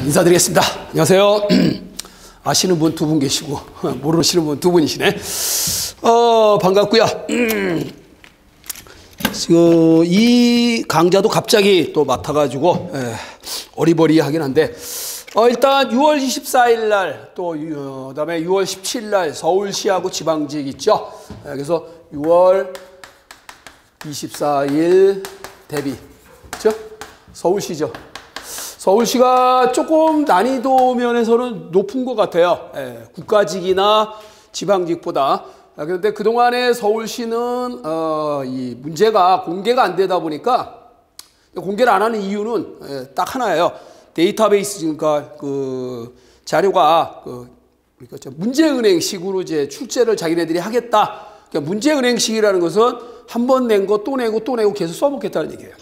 인사드리겠습니다. 안녕하세요. 아시는 분 두 분 계시고 모르시는 분 두 분이시네. 반갑고요. 이 강좌도 갑자기 또 맡아가지고 어리버리하긴 한데 일단 6월 24일 날 또 그다음에 6월 17일 날 서울시하고 지방직 있죠. 그래서 6월 24일 대비 그렇죠? 서울시죠. 서울시가 조금 난이도 면에서는 높은 것 같아요. 국가직이나 지방직보다. 그런데 그동안에 서울시는 이 문제가 공개가 안 되다 보니까 공개를 안 하는 이유는 딱 하나예요. 데이터베이스 그러니까 그 자료가 그러니까 문제은행식으로 이제 출제를 자기네들이 하겠다. 그러니까 문제은행식이라는 것은 한 번 낸 거 또 내고 또 내고 계속 써먹겠다는 얘기예요.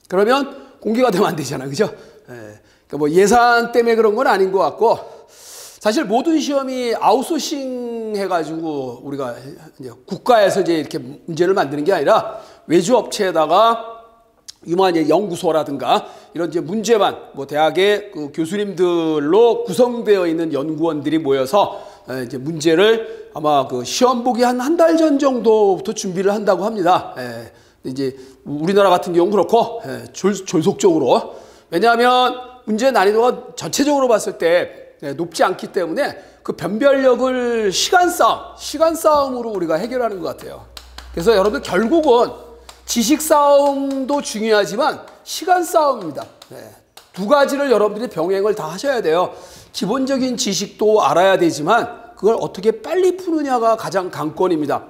그러면 공개가 되면 안 되잖아요, 그죠? 그러니까 뭐 예산 때문에 그런 건 아닌 것 같고, 사실 모든 시험이 아웃소싱 해가지고 우리가 이제 국가에서 이제 이렇게 문제를 만드는 게 아니라 외주 업체에다가 유망한 연구소라든가 이런 이제 문제만 뭐 대학의 그 교수님들로 구성되어 있는 연구원들이 모여서 이제 문제를 아마 그 시험 보기 한 달 전 정도부터 준비를 한다고 합니다. 이제 우리나라 같은 경우는 그렇고 졸속적으로. 왜냐하면 문제 난이도가 전체적으로 봤을 때 높지 않기 때문에 그 변별력을 시간 싸움으로 우리가 해결하는 것 같아요. 그래서 여러분들 결국은 지식 싸움도 중요하지만 시간 싸움입니다. 두 가지를 여러분들이 병행을 다 하셔야 돼요. 기본적인 지식도 알아야 되지만 그걸 어떻게 빨리 푸느냐가 가장 관건입니다.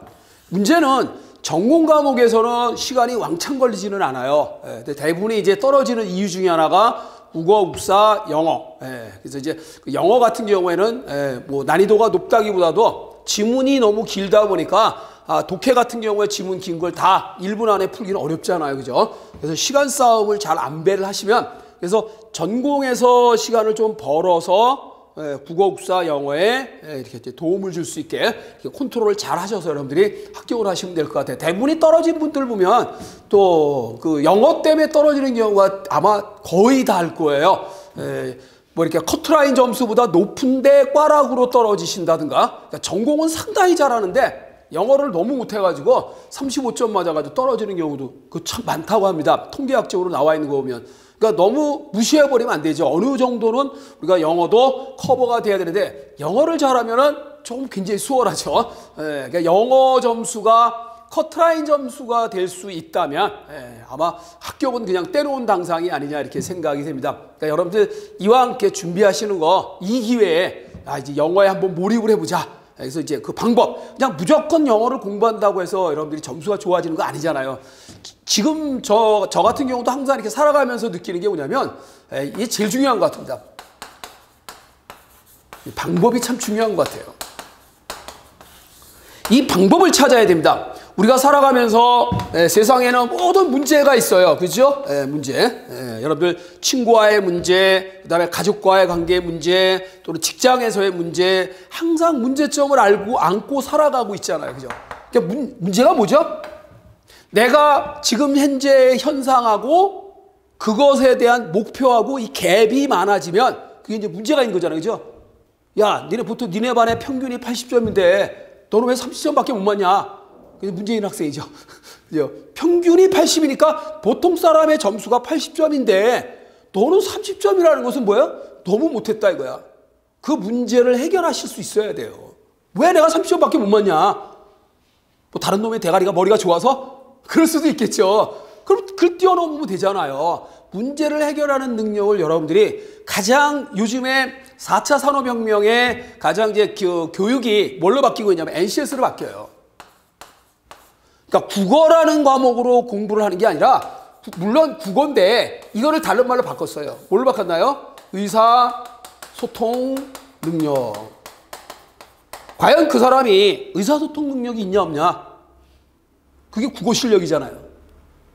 문제는 전공 과목에서는 시간이 왕창 걸리지는 않아요. 대부분이 이제 떨어지는 이유 중에 하나가 국어, 국사, 영어. 그래서 이제 영어 같은 경우에는 뭐 난이도가 높다기보다도 지문이 너무 길다 보니까 독해 같은 경우에 지문 긴 걸 다 1분 안에 풀기는 어렵잖아요, 그죠? 그래서 시간 싸움을 잘 안배를 하시면, 그래서 전공에서 시간을 좀 벌어서 국어, 국사, 영어에 이렇게 도움을 줄 수 있게 이렇게 컨트롤을 잘 하셔서 여러분들이 합격을 하시면 될 것 같아요. 대부분이 떨어진 분들 보면 또 그 영어 때문에 떨어지는 경우가 아마 거의 다 할 거예요. 뭐 이렇게 커트라인 점수보다 높은데 꽈락으로 떨어지신다든가. 그러니까 전공은 상당히 잘하는데 영어를 너무 못해가지고 35점 맞아가지고 떨어지는 경우도 그 참 많다고 합니다. 통계학적으로 나와 있는 거 보면. 그러니까 너무 무시해버리면 안 되죠. 어느 정도는 우리가 영어도 커버가 돼야 되는데 영어를 잘하면은 조금 굉장히 수월하죠. 그러니까 영어 점수가 커트라인 점수가 될 수 있다면 아마 합격은 그냥 때려온 당상이 아니냐 이렇게 생각이 됩니다. 그러니까 여러분들 이와 함께 준비하시는 거 이 기회에 이제 영어에 한번 몰입을 해보자. 그래서 이제 그 방법, 그냥 무조건 영어를 공부한다고 해서 여러분들이 점수가 좋아지는 거 아니잖아요. 지금 저 같은 경우도 항상 이렇게 살아가면서 느끼는 게 뭐냐면 이게 제일 중요한 것 같습니다. 방법이 참 중요한 것 같아요. 이 방법을 찾아야 됩니다. 우리가 살아가면서 세상에는 모든 문제가 있어요. 그죠? 문제. 여러분들 친구와의 문제, 그다음에 가족과의 관계의 문제, 또는 직장에서의 문제, 항상 문제점을 안고 살아가고 있잖아요. 그죠? 그러니까 문제가 뭐죠? 내가 지금 현재의 현상하고 그것에 대한 목표하고 이 갭이 많아지면 그게 이제 문제가 있는 거잖아요. 그죠? 야, 보통 니네 반의 평균이 80점인데 너는 왜 30점밖에 못 맞냐? 문재인 학생이죠. 평균이 80이니까 보통 사람의 점수가 80점인데 너는 30점이라는 것은 뭐야? 너무 못했다 이거야. 그 문제를 해결하실 수 있어야 돼요. 왜 내가 30점밖에 못 맞냐? 뭐 다른 놈의 대가리가 머리가 좋아서? 그럴 수도 있겠죠. 그럼 그걸 뛰어넘으면 되잖아요. 문제를 해결하는 능력을 여러분들이 가장 요즘에 4차 산업혁명의 가장 이제 교육이 뭘로 바뀌고 있냐면 NCS로 바뀌어요. 그러니까 국어라는 과목으로 공부를 하는 게 아니라 물론 국어인데 이거를 다른 말로 바꿨어요. 뭘로 바꿨나요? 의사소통 능력. 과연 그 사람이 의사소통 능력이 있냐 없냐? 그게 국어 실력이잖아요.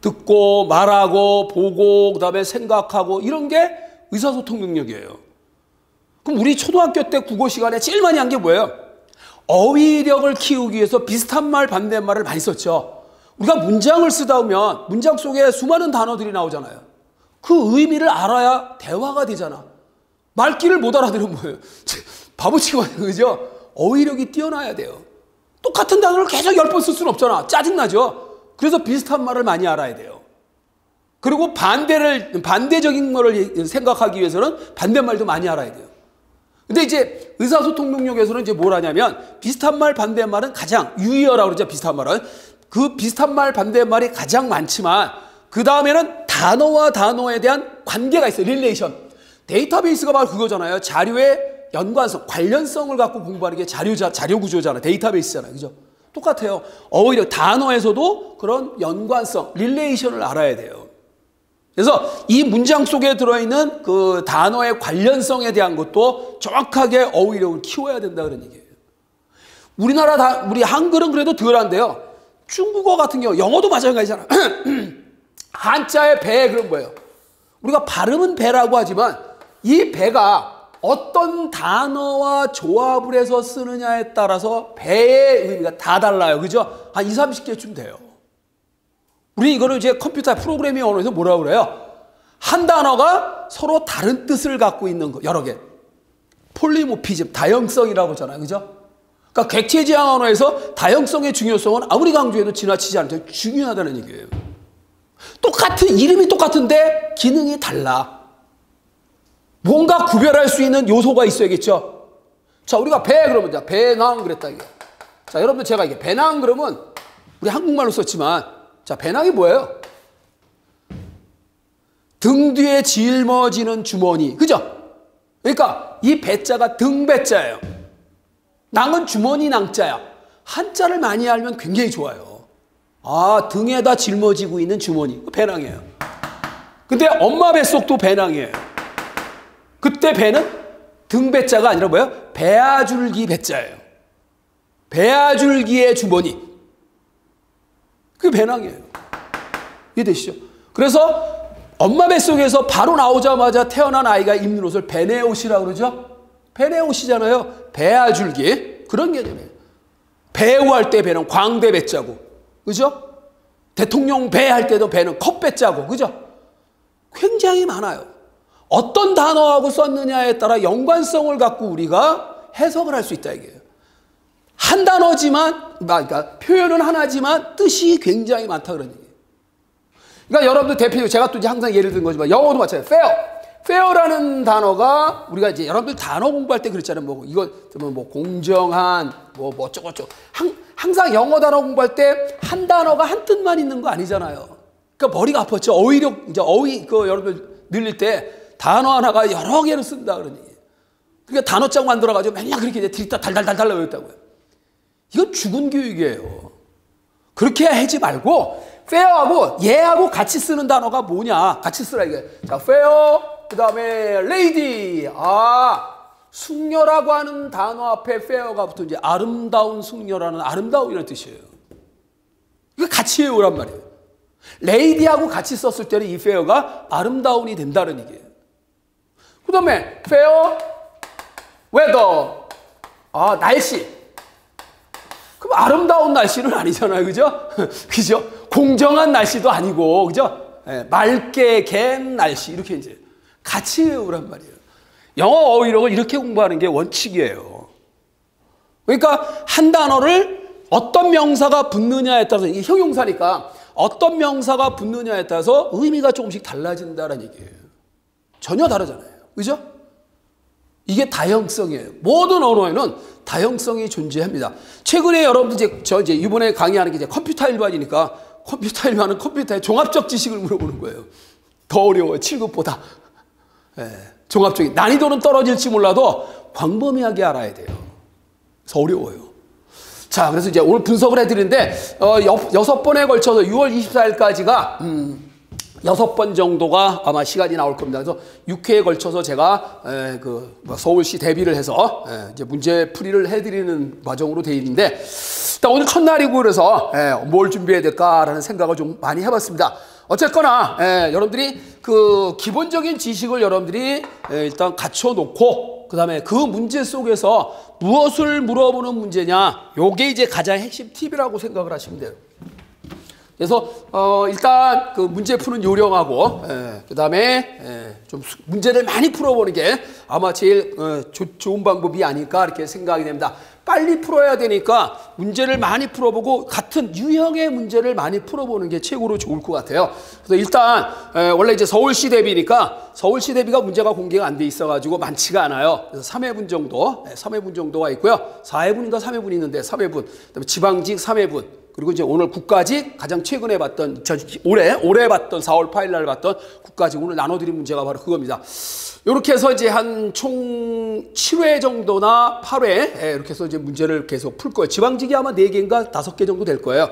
듣고 말하고 보고 그다음에 생각하고 이런 게 의사소통 능력이에요. 그럼 우리 초등학교 때 국어 시간에 제일 많이 한 게 뭐예요? 어휘력을 키우기 위해서 비슷한 말 반대말을 많이 썼죠. 우리가 문장을 쓰다 보면 문장 속에 수많은 단어들이 나오잖아요. 그 의미를 알아야 대화가 되잖아. 말귀를 못 알아들으면 뭐예요? 바보치고 하는 거죠? 어휘력이 뛰어나야 돼요. 똑같은 단어를 계속 10번 쓸 수는 없잖아. 짜증나죠? 그래서 비슷한 말을 많이 알아야 돼요. 그리고 반대적인 거를 생각하기 위해서는 반대말도 많이 알아야 돼요. 근데 이제 의사소통 능력에서는 이제 뭘 하냐면 비슷한 말, 반대말은 가장 유의어라고 그러죠. 비슷한 말은. 그 비슷한 말, 반대말이 가장 많지만 그 다음에는 단어와 단어에 대한 관계가 있어요. 릴레이션. 데이터베이스가 바로 그거잖아요. 자료의 연관성, 관련성을 갖고 공부하는 게 자료 구조잖아요. 데이터베이스잖아요. 그죠? 똑같아요. 오히려 단어에서도 그런 연관성, 릴레이션을 알아야 돼요. 그래서 이 문장 속에 들어있는 그 단어의 관련성에 대한 것도 정확하게 어휘력을 키워야 된다 그런 얘기예요. 우리 한글은 그래도 덜한데요. 중국어 같은 경우, 영어도 마찬가지잖아. 한자의 배, 그런 거예요. 우리가 발음은 배라고 하지만 이 배가 어떤 단어와 조합을 해서 쓰느냐에 따라서 배의 의미가 다 달라요. 그죠? 한 20, 30개쯤 돼요. 우리 이거를 이제 컴퓨터 프로그래밍 언어에서 뭐라고 그래요? 한 단어가 서로 다른 뜻을 갖고 있는 거, 여러 개. 폴리모피즘, 다형성이라고 하잖아요. 그죠? 그러니까 객체지향 언어에서 다형성의 중요성은 아무리 강조해도 지나치지 않죠. 중요하다는 얘기예요. 이름이 똑같은데 기능이 달라. 뭔가 구별할 수 있는 요소가 있어야겠죠. 자, 우리가 그러면 배낭 그랬다 이게. 자, 여러분들 제가 이게 배낭 그러면 우리 한국말로 썼지만 자, 배낭이 뭐예요? 등 뒤에 짊어지는 주머니. 그죠? 그러니까 이 배자가 등배자예요. 낭은 주머니 낭자야. 한자를 많이 알면 굉장히 좋아요. 아, 등에다 짊어지고 있는 주머니. 배낭이에요. 근데 엄마 뱃속도 배낭이에요. 그때 배는 등배자가 아니라 뭐예요? 배아줄기 배자예요. 배아줄기의 주머니. 그게 배낭이에요. 이해되시죠? 그래서 엄마 뱃속에서 바로 나오자마자 태어난 아이가 입는 옷을 베네옷이라고 그러죠? 베네옷이잖아요. 배아줄기. 그런 개념이에요. 배우할 때 배는 광대 배자고. 그죠? 대통령 배할 때도 배는 컵 배자고. 그죠? 굉장히 많아요. 어떤 단어하고 썼느냐에 따라 연관성을 갖고 우리가 해석을 할 수 있다 이게요. 한 단어지만, 그러니까 표현은 하나지만 뜻이 굉장히 많다 그런 얘기예요. 그러니까 여러분들 대표적으로 제가 또 이제 항상 예를 든 거지만 영어도 마찬가지예요. fair. fair라는 단어가 우리가 이제 여러분들 단어 공부할 때 그랬잖아요. 뭐 이거 뭐 공정한 뭐 어쩌고저쩌고. 항상 영어 단어 공부할 때 한 단어가 한 뜻만 있는 거 아니잖아요. 그러니까 머리가 아팠죠. 어휘 여러분들 늘릴 때 단어 하나가 여러 개를 쓴다 그런 얘기예요. 그러니까 단어장 만들어가지고 맨날 그렇게 이제 들이다 달달달달 외웠다고요. 이건 죽은 교육이에요. 그렇게 하지 말고 fair하고 얘하고 같이 쓰는 단어가 뭐냐. 같이 쓰라 이게. 자, fair, 그 다음에 lady. 숙녀라고 하는 단어 앞에 fair가 붙어 이제 아름다운 숙녀라는 아름다운이라는 뜻이에요. 이거 같이 외우란 말이에요. lady하고 같이 썼을 때는 이 fair가 아름다운이 된다는 얘기예요. 그 다음에 fair, weather. 날씨. 그럼 아름다운 날씨는 아니잖아요. 그죠? 그죠? 공정한 날씨도 아니고, 그죠? 맑게 갠 날씨. 이렇게 이제 같이 외우란 말이에요. 영어 어휘력을 이렇게 공부하는 게 원칙이에요. 그러니까 한 단어를 어떤 명사가 붙느냐에 따라서, 이게 형용사니까 어떤 명사가 붙느냐에 따라서 의미가 조금씩 달라진다는 얘기예요. 전혀 다르잖아요. 그죠? 이게 다형성이에요. 모든 언어에는 다형성이 존재합니다. 최근에 여러분들 저 이번에 강의하는 게 이제 컴퓨터 일반이니까 컴퓨터 일반은 컴퓨터의 종합적 지식을 물어보는 거예요. 더 어려워요. 7급보다. 종합적인 난이도는 떨어질지 몰라도 광범위하게 알아야 돼요. 그래서 어려워요. 자, 그래서 이제 오늘 분석을 해드리는데 6번에 걸쳐서 6월 24일까지가 6번 정도가 아마 시간이 나올 겁니다. 그래서 6회에 걸쳐서 제가 서울시 대비를 해서 이제 문제 풀이를 해드리는 과정으로 되어 있는데, 일단 오늘 첫날이고 그래서 뭘 준비해야 될까라는 생각을 좀 많이 해봤습니다. 어쨌거나 여러분들이 그 기본적인 지식을 여러분들이 일단 갖춰놓고, 그 다음에 그 문제 속에서 무엇을 물어보는 문제냐, 요게 이제 가장 핵심 팁이라고 생각을 하시면 돼요. 그래서 일단 그 문제 푸는 요령하고 그다음에 좀 문제를 많이 풀어보는 게 아마 제일 좋은 방법이 아닐까 이렇게 생각이 됩니다. 빨리 풀어야 되니까 문제를 많이 풀어보고 같은 유형의 문제를 많이 풀어보는 게 최고로 좋을 것 같아요. 그래서 일단 원래 이제 서울시 대비니까 서울시 대비가 문제가 공개가 안 돼 있어가지고 많지가 않아요. 그래서 3회분 정도, 3회분 정도가 있고요. 4회분인가 3회분이 있는데 3회분, 그다음에 지방직 3회분, 그리고 이제 오늘 국가직 가장 최근에 봤던 올해 봤던 4월 8일 날 봤던 국가직 오늘 나눠드린 문제가 바로 그겁니다. 이렇게 해서 이제 한 총 7회 정도나 8회 이렇게 해서 이제 문제를 계속 풀 거예요. 지방직이 아마 4개인가 5개 정도 될 거예요.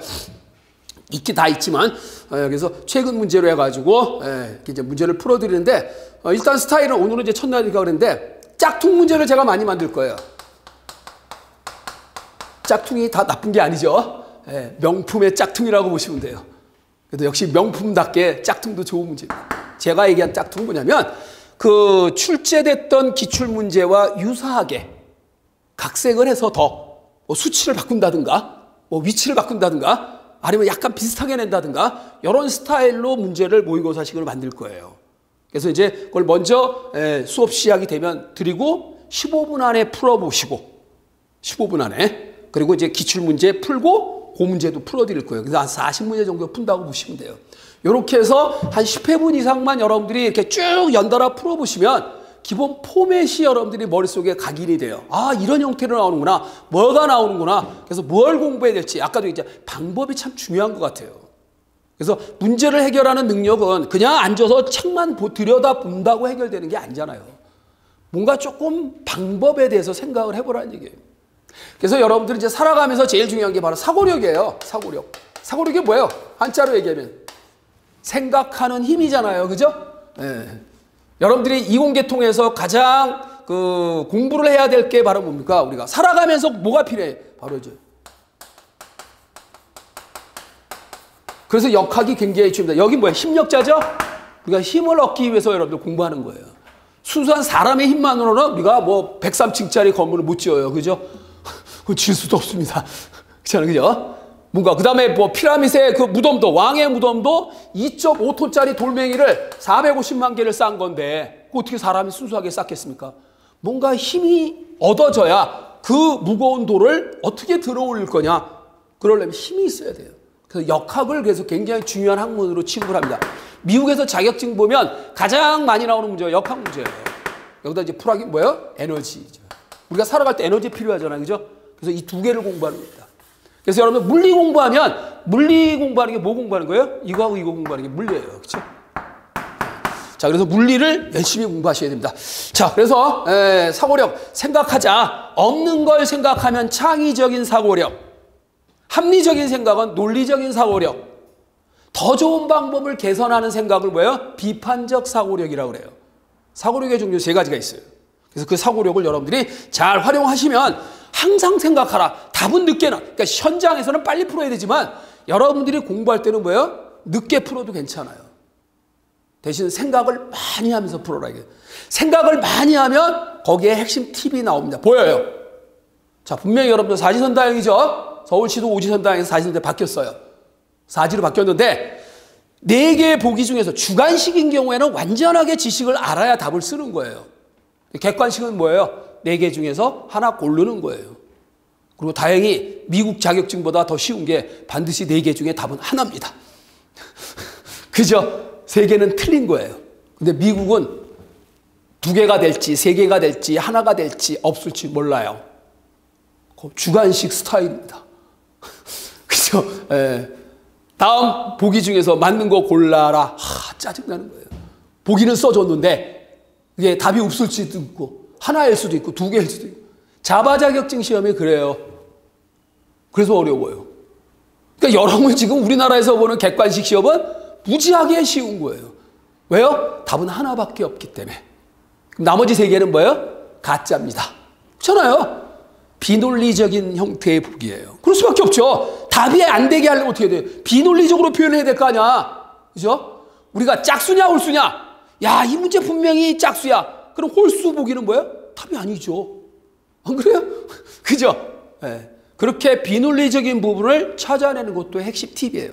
있긴 다 있지만 그래서 최근 문제로 해가지고 이제 문제를 풀어드리는데 일단 스타일은 오늘은 이제 첫날이니까 그랬는데 짝퉁 문제를 제가 많이 만들 거예요. 짝퉁이 다 나쁜 게 아니죠. 명품의 짝퉁이라고 보시면 돼요. 그래도 역시 명품답게 짝퉁도 좋은 문제입니다. 제가 얘기한 짝퉁은 뭐냐면 그 출제됐던 기출문제와 유사하게 각색을 해서 더 뭐 수치를 바꾼다든가 뭐 위치를 바꾼다든가 아니면 약간 비슷하게 낸다든가 이런 스타일로 문제를 모의고사식으로 만들 거예요. 그래서 이제 그걸 먼저 수업 시작이 되면 드리고 15분 안에 풀어보시고 15분 안에 그리고 이제 기출문제 풀고 그 문제도 풀어드릴 거예요. 그래서 한 40문제 정도 푼다고 보시면 돼요. 이렇게 해서 한 10회분 이상만 여러분들이 이렇게 쭉 연달아 풀어보시면 기본 포맷이 여러분들이 머릿속에 각인이 돼요. 아, 이런 형태로 나오는구나. 뭐가 나오는구나. 그래서 뭘 공부해야 될지. 아까도 이제 방법이 참 중요한 것 같아요. 그래서 문제를 해결하는 능력은 그냥 앉아서 책만 들여다본다고 해결되는 게 아니잖아요. 뭔가 조금 방법에 대해서 생각을 해보라는 얘기예요. 그래서 여러분들이 이제 살아가면서 제일 중요한 게 바로 사고력이에요. 사고력. 사고력이 뭐예요? 한자로 얘기하면 생각하는 힘이잖아요. 그죠? 여러분들이 이공계통에서 가장 그 공부를 해야 될 게 바로 뭡니까? 우리가 살아가면서 뭐가 필요해? 바로 이제. 그래서 역학이 굉장히 중요합니다. 여기 뭐야? 힘력자죠? 우리가 힘을 얻기 위해서 여러분들 공부하는 거예요. 순수한 사람의 힘만으로는 우리가 뭐 103층짜리 건물을 못 지어요. 그죠? 질 수도 없습니다. 그렇잖아요. 그죠? 뭔가, 그 다음에 뭐 피라미드의 그 무덤도, 왕의 무덤도 2.5톤짜리 돌멩이를 450만 개를 쌓은 건데, 어떻게 사람이 순수하게 쌓겠습니까? 뭔가 힘이 얻어져야 그 무거운 돌을 어떻게 들어 올릴 거냐? 그러려면 힘이 있어야 돼요. 그래서 역학을 그래서 굉장히 중요한 학문으로 취급을 합니다. 미국에서 자격증 보면 가장 많이 나오는 문제가 역학 문제예요. 여기다 이제 풀하기 뭐예요? 에너지죠. 우리가 살아갈 때 에너지 필요하잖아요. 그죠? 그래서 이 두 개를 공부하는 겁니다. 그래서 여러분 물리 공부하면 물리 공부하는 게 뭐 공부하는 거예요? 이거하고 이거 공부하는 게 물리예요. 그렇죠? 자, 그래서 물리를 열심히 공부하셔야 됩니다. 자, 그래서 사고력 생각하자. 없는 걸 생각하면 창의적인 사고력. 합리적인 생각은 논리적인 사고력. 더 좋은 방법을 개선하는 생각을 뭐예요? 비판적 사고력이라고 그래요. 사고력의 종류 3가지가 있어요. 그래서 그 사고력을 여러분들이 잘 활용하시면 항상 생각하라. 답은 늦게 나. 그러니까 현장에서는 빨리 풀어야 되지만 여러분들이 공부할 때는 뭐예요? 늦게 풀어도 괜찮아요. 대신 생각을 많이 하면서 풀어라. 이게. 생각을 많이 하면 거기에 핵심 팁이 나옵니다. 보여요. 자, 분명히 여러분들 사지선다형이죠. 서울시도 오지선다형에서 사지선다형 바뀌었어요. 사지로 바뀌었는데 4개의 보기 중에서 주관식인 경우에는 완전하게 지식을 알아야 답을 쓰는 거예요. 객관식은 뭐예요? 4개 중에서 하나 고르는 거예요. 그리고 다행히 미국 자격증보다 더 쉬운 게 반드시 4개 중에 답은 하나입니다. 그죠? 3개는 틀린 거예요. 근데 미국은 2개가 될지 3개가 될지 하나가 될지 없을지 몰라요. 주관식 스타일입니다. 그죠? 다음 보기 중에서 맞는 거 골라라. 짜증나는 거예요. 보기는 써줬는데 이게 답이 없을 수도 있고 하나일 수도 있고 2개일 수도 있고. 자바 자격증 시험이 그래요. 그래서 어려워요. 그러니까 여러분 지금 우리나라에서 보는 객관식 시험은 무지하게 쉬운 거예요. 왜요? 답은 하나밖에 없기 때문에. 그럼 나머지 3개는 뭐예요? 가짜입니다. 그렇잖아요. 비논리적인 형태의 보기예요. 그럴 수밖에 없죠. 답이 안 되게 하려면 어떻게 돼요? 비논리적으로 표현해야 될 거 아니야. 그죠? 우리가 짝수냐 홀수냐? 야, 이 문제 분명히 짝수야. 그럼 홀수 보기는 뭐예요? 답이 아니죠. 안 그래요? 그죠? 네. 그렇게 비논리적인 부분을 찾아내는 것도 핵심 팁이에요.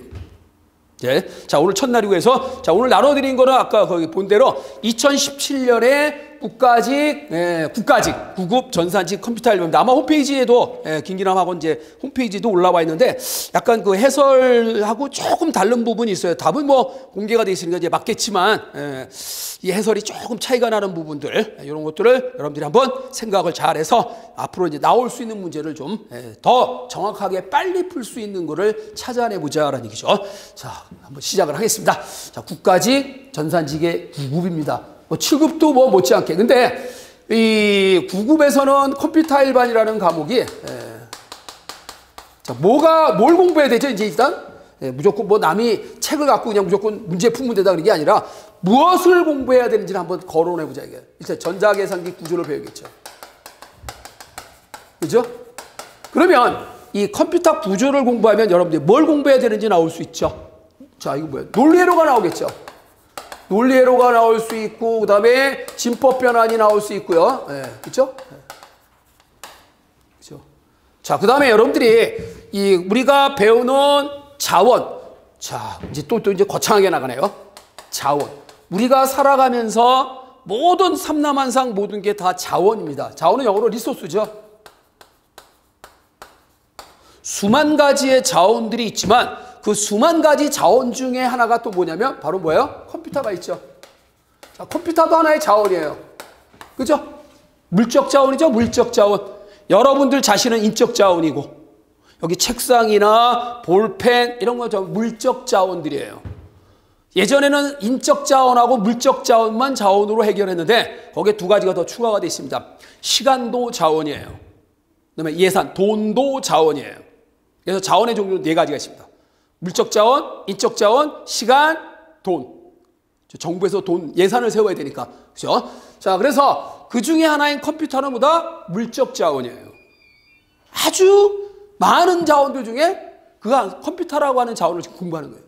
자, 오늘 첫날이고 해서, 자, 오늘 나눠드린 거는 아까 거기 본 대로 2017년에 국가직, 국가직, 구급 전산직 컴퓨터 알림입니다. 아마 홈페이지에도, 김기남 학원 이제 홈페이지도 올라와 있는데 약간 그 해설하고 조금 다른 부분이 있어요. 답은 뭐 공개가 돼 있으니까 이제 맞겠지만, 이 해설이 조금 차이가 나는 부분들, 이런 것들을 여러분들이 한번 생각을 잘 해서 앞으로 이제 나올 수 있는 문제를 좀 더 정확하게 빨리 풀 수 있는 거를 찾아내 보자라는 얘기죠. 자, 한번 시작을 하겠습니다. 자, 국가직 전산직의 9급입니다. 뭐 7급도 뭐 못지않게. 근데 이 9급에서는 컴퓨터 일반이라는 과목이 자, 뭘 공부해야 되죠? 이제 일단 무조건 뭐 남이 책을 갖고 그냥 무조건 문제 풀면 되다 그런 게 아니라 무엇을 공부해야 되는지를 한번 거론해 보자 이게. 일단 전자계산기 구조를 배우겠죠. 그죠? 그러면 이 컴퓨터 구조를 공부하면 여러분들이 뭘 공부해야 되는지 나올 수 있죠. 자, 이거 뭐야? 논리회로가 나오겠죠. 논리회로가 나올 수 있고, 그 다음에 진법 변환이 나올 수 있고요. 그렇죠? 그렇죠? 자, 그 다음에 여러분들이 우리가 배우는 자원. 자, 이제 또 이제 거창하게 나가네요. 자원. 우리가 살아가면서 모든 삼라만상 모든 게 다 자원입니다. 자원은 영어로 리소스죠. 수만 가지의 자원들이 있지만 그 수만 가지 자원 중에 하나가 또 뭐냐면 바로 뭐예요? 컴퓨터가 있죠. 자, 컴퓨터도 하나의 자원이에요. 그죠? 물적 자원이죠. 물적 자원. 여러분들 자신은 인적 자원이고 여기 책상이나 볼펜 이런 거 좀 물적 자원들이에요. 예전에는 인적 자원하고 물적 자원만 자원으로 해결했는데 거기에 두 가지가 더 추가가 되어 있습니다. 시간도 자원이에요. 그다음에 예산, 돈도 자원이에요. 그래서 자원의 종류는 네 가지가 있습니다. 물적 자원, 인적 자원, 시간, 돈. 정부에서 돈, 예산을 세워야 되니까. 그죠? 자, 그래서 그 중에 하나인 컴퓨터는 뭐다? 물적 자원이에요. 아주 많은 자원들 중에 컴퓨터라고 하는 자원을 지금 공부하는 거예요.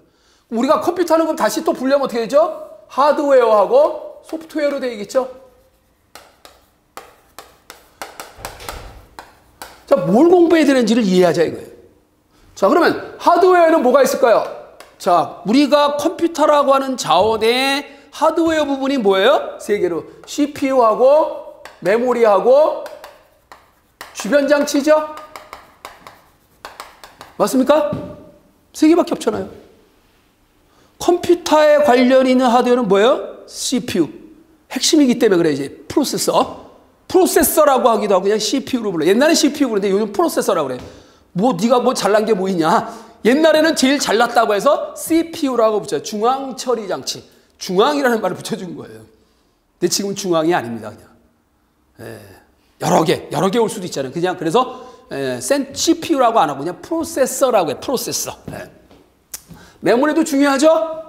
우리가 컴퓨터는 그럼 다시 또 분류하면 어떻게 되죠? 하드웨어하고 소프트웨어로 되겠죠? 자, 뭘 공부해야 되는지를 이해하자 이거예요. 자, 그러면 하드웨어에는 뭐가 있을까요? 자, 우리가 컴퓨터라고 하는 자원의 하드웨어 부분이 뭐예요? 세 개로. CPU하고 메모리하고 주변 장치죠? 맞습니까? 세 개밖에 없잖아요. 컴퓨터에 관련 있는 하드웨어는 뭐예요? CPU. 핵심이기 때문에 그래, 이제. 프로세서라고 하기도 하고 그냥 CPU로 불러. 옛날에 CPU 그러는데 요즘 프로세서라고 그래. 뭐 네가 뭐 잘난 게 뭐 있냐? 옛날에는 제일 잘났다고 해서 CPU라고 붙여요. 중앙 처리 장치. 중앙이라는 말을 붙여준 거예요. 근데 지금 중앙이 아닙니다, 그냥. 여러 개 올 수도 있잖아요. 그냥 그래서 CPU라고 안 하고 그냥 프로세서라고 해요. 프로세서. 메모리도 중요하죠?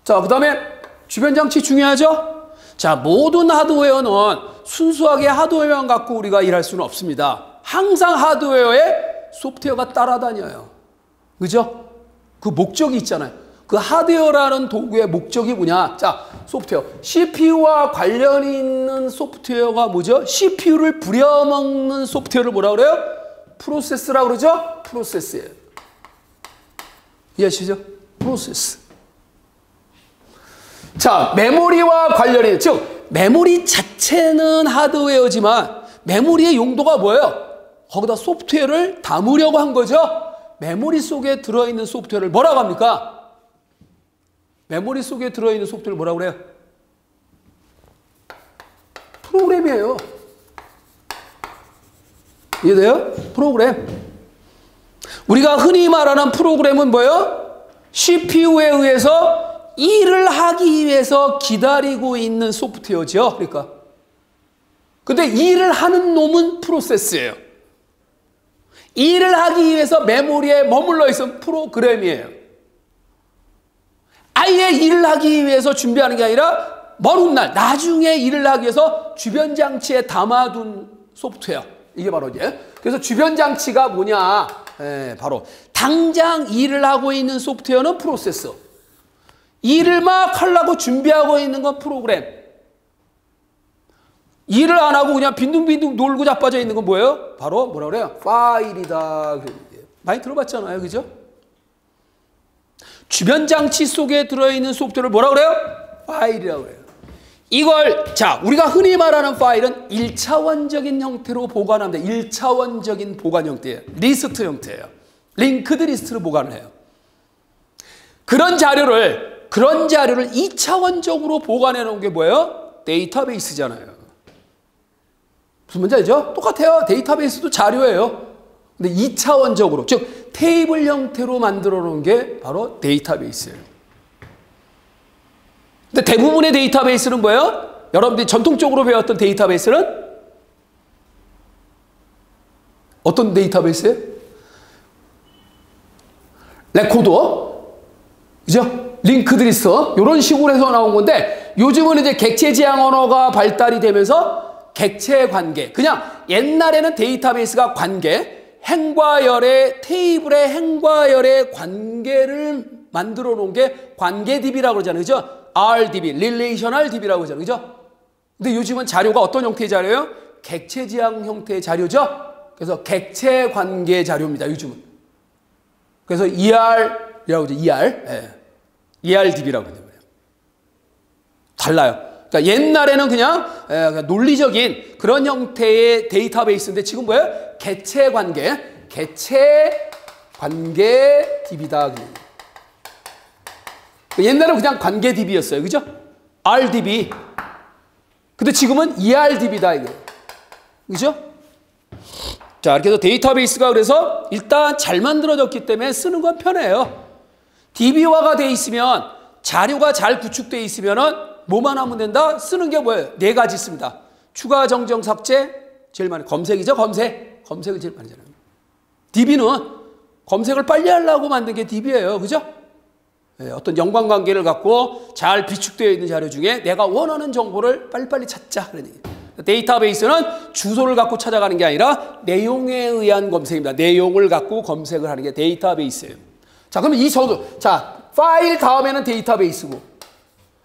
자, 그 다음에 주변 장치 중요하죠? 자, 모든 하드웨어는 순수하게 하드웨어만 갖고 우리가 일할 수는 없습니다. 항상 하드웨어에 소프트웨어가 따라다녀요. 그죠? 그 목적이 있잖아요. 그 하드웨어라는 도구의 목적이 뭐냐? 자, 소프트웨어. CPU와 관련 있는 소프트웨어가 뭐죠? CPU를 부려먹는 소프트웨어를 뭐라 그래요? 프로세스라고 그러죠? 프로세스예요. 이해하시죠? 프로세스. 자, 메모리와 관련해. 즉, 메모리 자체는 하드웨어지만 메모리의 용도가 뭐예요? 거기다 소프트웨어를 담으려고 한 거죠. 메모리 속에 들어있는 소프트웨어를 뭐라고 합니까? 메모리 속에 들어있는 소프트웨어를 뭐라고 그래요? 프로그램이에요. 이해돼요? 프로그램. 우리가 흔히 말하는 프로그램은 뭐예요? CPU에 의해서 일을 하기 위해서 기다리고 있는 소프트웨어죠. 그러니까. 근데 일을 하는 놈은 프로세스예요. 일을 하기 위해서 메모리에 머물러 있는 프로그램이에요. 아예 일을 하기 위해서 준비하는 게 아니라 먼 훗날 나중에 일을 하기 위해서 주변 장치에 담아둔 소프트웨어. 이게 바로 이제. 그래서 주변 장치가 뭐냐? 바로 당장 일을 하고 있는 소프트웨어는 프로세서. 일을 막 하려고 준비하고 있는 건 프로그램. 일을 안 하고 그냥 빈둥빈둥 놀고 자빠져 있는 건 뭐예요? 바로 뭐라 그래요? 파일이다. 많이 들어봤잖아요. 그죠? 주변 장치 속에 들어있는 소프트웨어를 뭐라 그래요? 파일이라고 그래요. 이걸 자 우리가 흔히 말하는 파일은 1차원적인 형태로 보관합니다. 1차원적인 보관 형태예요. 리스트 형태예요. 링크드 리스트로 보관을 해요. 그런 자료를 2차원적으로 보관해 놓은 게 뭐예요? 데이터베이스잖아요. 무슨 문제 알죠? 똑같아요. 데이터베이스도 자료예요. 근데 2차원적으로, 즉 테이블 형태로 만들어 놓은 게 바로 데이터베이스예요. 근데 대부분의 데이터베이스는 뭐예요? 여러분들이 전통적으로 배웠던 데이터베이스는 어떤 데이터베이스예요? 레코더, 그죠? 링크드 리스트, 이런 식으로 해서 나온 건데, 요즘은 이제 객체 지향 언어가 발달이 되면서 객체 관계, 그냥 옛날에는 데이터베이스가 관계, 행과 열의 테이블의 행과 열의 관계를 만들어 놓은 게 관계 DB라고 그러잖아요. 그죠? RDB, Relational DB라고 그러잖아요. 그죠? 근데 요즘은 자료가 어떤 형태의 자료예요? 객체 지향 형태의 자료죠? 그래서 객체 관계 자료입니다. 요즘은. 그래서 ER이라고 하죠. ER. 예. ERDB라고 하는 거예요. 달라요. 그러니까 옛날에는 그냥 논리적인 그런 형태의 데이터베이스인데 지금 뭐예요? 객체 관계 DB다. 옛날에는 그냥 관계 DB였어요. 그죠? RDB. 근데 지금은 ERDB다. 이거. 그죠? 자, 이렇게 해서 데이터베이스가 그래서 일단 잘 만들어졌기 때문에 쓰는 건 편해요. DB화가 돼 있으면 자료가 잘 구축되어 있으면은 뭐만 하면 된다? 쓰는 게 뭐예요? 4가지 씁니다. 추가, 정정, 삭제, 제일 많이 검색이죠. 검색을 제일 많이 하잖아요. DB는 검색을 빨리 하려고 만든 게 DB예요. 그죠? 네, 어떤 연관관계를 갖고 잘 비축되어 있는 자료 중에 내가 원하는 정보를 빨리빨리 찾자. 그런 얘기예요. 데이터베이스는 주소를 갖고 찾아가는 게 아니라 내용에 의한 검색입니다. 내용을 갖고 검색을 하는 게 데이터베이스예요. 자, 그러면 자, 파일 다음에는 데이터베이스고,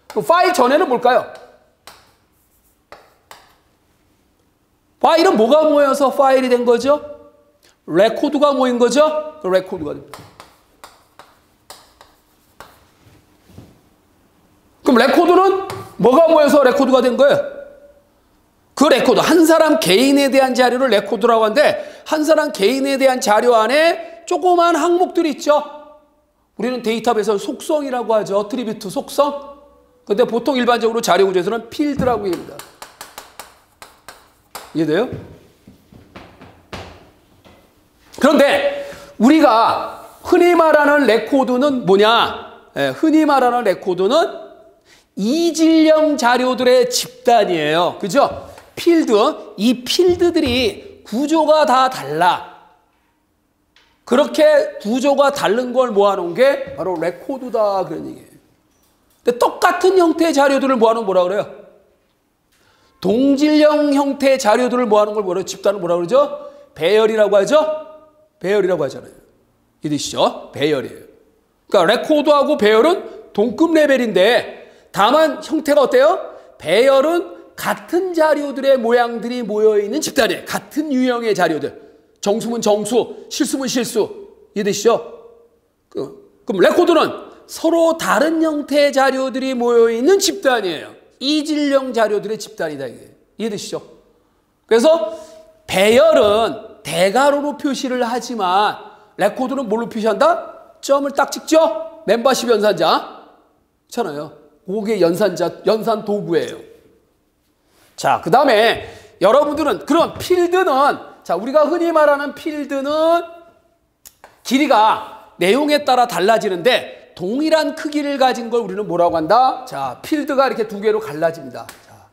그 파일 전에는 뭘까요? 파일은 뭐가 모여서 파일이 된 거죠? 레코드가 모인 거죠? 그 레코드가 됩니다. 그럼 레코드는 뭐가 모여서 레코드가 된 거예요? 그 레코드, 한 사람 개인에 대한 자료를 레코드라고 하는데, 한 사람 개인에 대한 자료 안에 조그만 항목들이 있죠. 우리는 데이터베이스에서 속성이라고 하죠. 어트리뷰트, 속성. 근데 보통 일반적으로 자료 구조에서는 필드라고 합니다. 이해돼요? 그런데 우리가 흔히 말하는 레코드는 뭐냐? 흔히 말하는 레코드는 이질령 자료들의 집단이에요. 그죠? 필드, 이 필드들이 구조가 다 달라. 그렇게 구조가 다른 걸 모아놓은 게 바로 레코드다. 그런 얘기예요. 근데 똑같은 형태의 자료들을 모아놓은 뭐라 그래요? 동질령 형태의 자료들을 모아놓은 걸 뭐라, 집단을 뭐라 그러죠? 배열이라고 하죠? 배열이라고 하잖아요. 이해되시죠? 배열이에요. 그러니까 레코드하고 배열은 동급 레벨인데, 다만 형태가 어때요? 배열은 같은 자료들의 모양들이 모여있는 집단이에요. 같은 유형의 자료들. 정수면 정수, 실수면 실수. 이해되시죠? 그럼 레코드는 서로 다른 형태의 자료들이 모여있는 집단이에요. 이질령 자료들의 집단이다. 이게. 이해되시죠? 그래서 배열은 대괄호로 표시를 하지만 레코드는 뭘로 표시한다? 점을 딱 찍죠? 멤버십 연산자. 그렇잖아요. 그게 연산 도구예요. 자, 그 다음에 여러분들은 그런 필드는, 자, 우리가 흔히 말하는 필드는 길이가 내용에 따라 달라지는데 동일한 크기를 가진 걸 우리는 뭐라고 한다? 자, 필드가 이렇게 두 개로 갈라집니다. 자,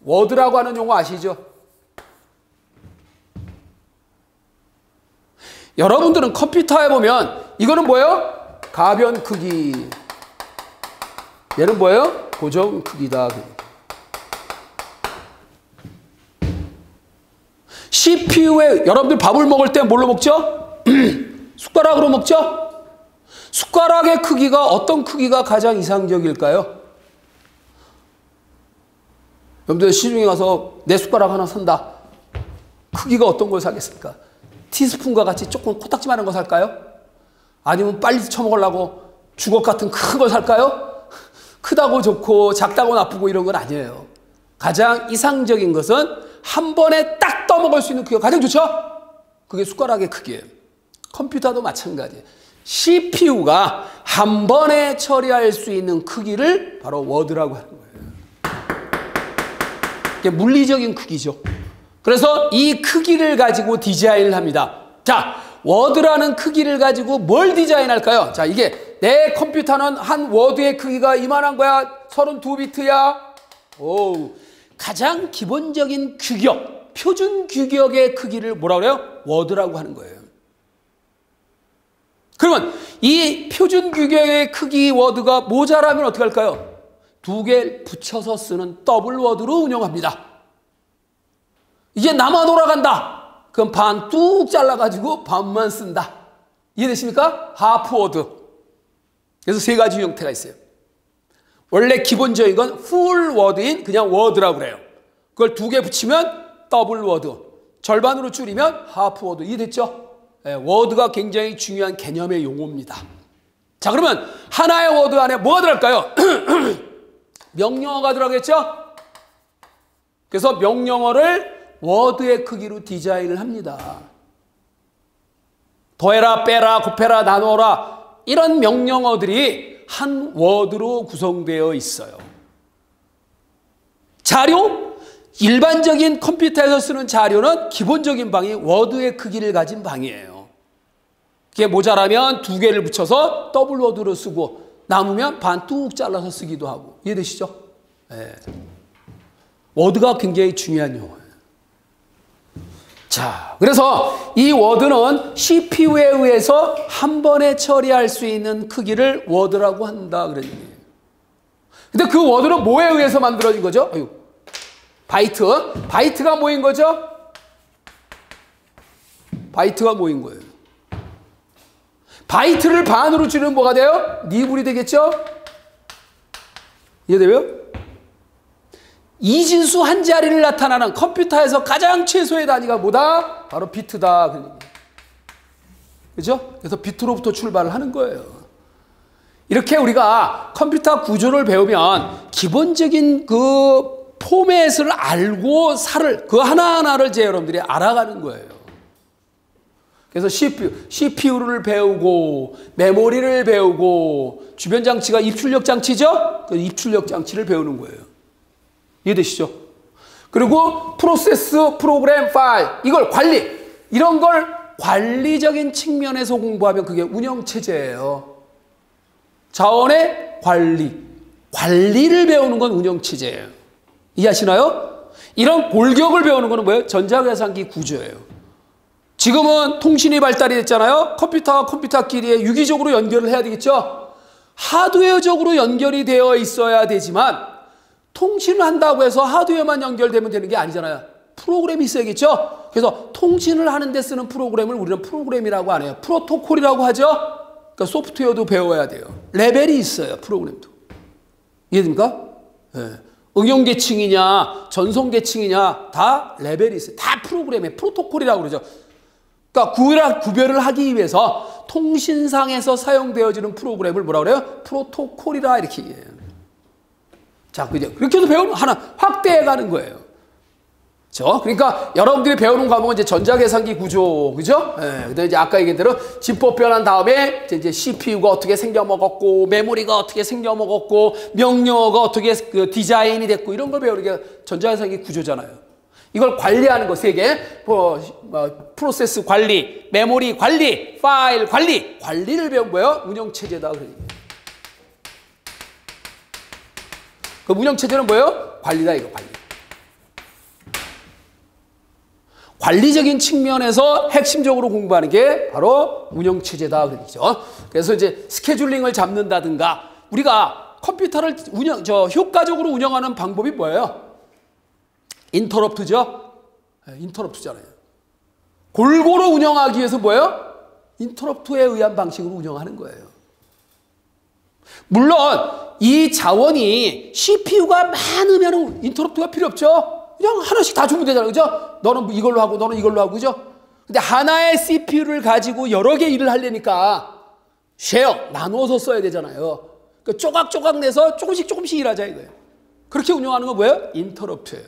워드라고 하는 용어 아시죠? 여러분들은 컴퓨터에 보면 이거는 뭐예요? 가변 크기. 얘는 뭐예요? 고정 크기다. CPU에 여러분들 밥을 먹을 때 뭘로 먹죠? 숟가락으로 먹죠? 숟가락의 크기가 어떤 크기가 가장 이상적일까요? 여러분들 시중에 가서 내 숟가락 하나 산다. 크기가 어떤 걸 사겠습니까? 티스푼과 같이 조금 코딱지만한 거 살까요? 아니면 빨리 쳐먹으려고 주걱 같은 큰 걸 살까요? 크다고 좋고 작다고 나쁘고 이런 건 아니에요. 가장 이상적인 것은 한 번에 딱 떠먹을 수 있는 크기가 가장 좋죠? 그게 숟가락의 크기예요. 컴퓨터도 마찬가지예요. CPU가 한 번에 처리할 수 있는 크기를 바로 워드라고 하는 거예요. 이게 물리적인 크기죠. 그래서 이 크기를 가지고 디자인을 합니다. 자, 워드라는 크기를 가지고 뭘 디자인할까요? 자, 이게 내 컴퓨터는 한 워드의 크기가 이만한 거야. 32비트야. 오, 가장 기본적인 규격, 표준 규격의 크기를 뭐라고 그래요? 워드라고 하는 거예요. 그러면 이 표준 규격의 크기 워드가 모자라면 어떻게 할까요? 두 개 붙여서 쓰는 더블 워드로 운영합니다. 이게 남아 돌아간다. 그럼 반 뚝 잘라가지고 반만 쓴다. 이해되십니까? 하프 워드. 그래서 세 가지 형태가 있어요. 원래 기본적인 건 풀 워드인 그냥 워드라고 그래요. 그걸 두 개 붙이면 더블 워드. 절반으로 줄이면 하프 워드. 이해됐죠? 네, 워드가 굉장히 중요한 개념의 용어입니다. 자, 그러면 하나의 워드 안에 뭐가 들어갈까요? 명령어가 들어가겠죠? 그래서 명령어를 워드의 크기로 디자인을 합니다. 더해라, 빼라, 곱해라, 나누어라 이런 명령어들이 한 워드로 구성되어 있어요. 자료? 일반적인 컴퓨터에서 쓰는 자료는 기본적인 방이 워드의 크기를 가진 방이에요. 그게 모자라면 두 개를 붙여서 더블 워드로 쓰고 남으면 반 뚝 잘라서 쓰기도 하고. 이해되시죠? 네. 워드가 굉장히 중요한 용어예요. 자, 그래서 이 워드는 CPU에 의해서 한 번에 처리할 수 있는 크기를 워드라고 한다 그런 얘기예요. 근데 그 워드는 뭐에 의해서 만들어진 거죠? 바이트. 바이트가 뭐인 거죠? 바이트가 뭐인 거예요? 바이트를 반으로 줄이면 뭐가 돼요? 니블이 되겠죠? 이해돼요? 이진수 한 자리를 나타나는 컴퓨터에서 가장 최소의 단위가 뭐다? 바로 비트다. 그죠? 그래서 비트로부터 출발을 하는 거예요. 이렇게 우리가 컴퓨터 구조를 배우면 기본적인 그 포맷을 알고 그 하나하나를 이제 여러분들이 알아가는 거예요. 그래서 CPU를 배우고 메모리를 배우고 주변 장치가 입출력 장치죠? 그 입출력 장치를 배우는 거예요. 이해되시죠? 그리고 프로세스, 프로그램, 파일 이걸 관리 이런 걸 관리적인 측면에서 공부하면 그게 운영체제예요. 자원의 관리를 배우는 건 운영체제예요. 이해하시나요? 이런 골격을 배우는 거는 뭐예요? 전자계산기 구조예요. 지금은 통신이 발달이 됐잖아요. 컴퓨터와 컴퓨터끼리 유기적으로 연결을 해야 되겠죠. 하드웨어적으로 연결이 되어 있어야 되지만 통신을 한다고 해서 하드웨어만 연결되면 되는 게 아니잖아요. 프로그램이 있어야겠죠. 그래서 통신을 하는 데 쓰는 프로그램을 우리는 프로그램이라고 안 해요. 프로토콜이라고 하죠. 그러니까 소프트웨어도 배워야 돼요. 레벨이 있어요. 프로그램도. 이해됩니까? 네. 응용 계층이냐 전송 계층이냐 다 레벨이 있어요. 다 프로그램에 프로토콜이라고 그러죠. 그러니까 구별을 하기 위해서 통신상에서 사용되어지는 프로그램을 뭐라 그래요? 프로토콜이라 이렇게 얘기해요. 자, 그죠? 그렇게 해서 배우는 하나 확대해 가는 거예요. 그죠? 그러니까 여러분들이 배우는 과목은 이제 전자계산기 구조, 그죠? 예. 그다음에 이제 아까 얘기한 대로 진법 변환 다음에 이제 CPU가 어떻게 생겨먹었고, 메모리가 어떻게 생겨먹었고, 명령어가 어떻게 그 디자인이 됐고, 이런 걸 배우는 게 전자계산기 구조잖아요. 이걸 관리하는 거 세 개. 프로세스 관리, 메모리 관리, 파일 관리를 배운 거예요. 운영체제다. 그 운영체제는 뭐예요? 관리다, 이거 관리. 관리적인 측면에서 핵심적으로 공부하는 게 바로 운영체제다. 그러죠. 그래서 이제 스케줄링을 잡는다든가 우리가 컴퓨터를 효과적으로 운영하는 방법이 뭐예요? 인터럽트죠? 네, 인터럽트잖아요. 골고루 운영하기 위해서 뭐예요? 인터럽트에 의한 방식으로 운영하는 거예요. 물론 이 자원이 CPU가 많으면 인터럽트가 필요 없죠. 그냥 하나씩 다 주면 되잖아요. 그죠? 너는 이걸로 하고 너는 이걸로 하고 그죠? 근데 하나의 CPU를 가지고 여러 개 일을 하려니까 쉐어, 나누어서 써야 되잖아요. 그 조각조각 내서 조금씩 일하자 이거예요. 그렇게 운영하는 건 뭐예요? 인터럽트예요.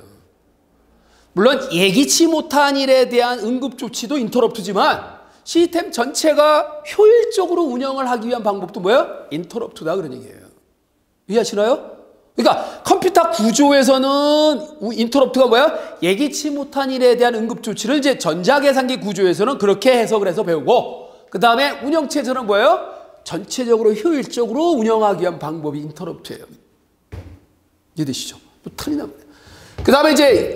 물론 예기치 못한 일에 대한 응급조치도 인터럽트지만 시스템 전체가 효율적으로 운영을 하기 위한 방법도 뭐예요? 인터럽트다 그런 얘기예요. 이해하시나요? 그러니까 컴퓨터 구조에서는 인터럽트가 뭐야? 예기치 못한 일에 대한 응급조치를 이제 전자계산기 구조에서는 그렇게 해석을 해서 배우고, 그 다음에 운영체제는 뭐예요? 전체적으로 효율적으로 운영하기 위한 방법이 인터럽트예요. 이해되시죠? 또 틀리나. 그 다음에 이제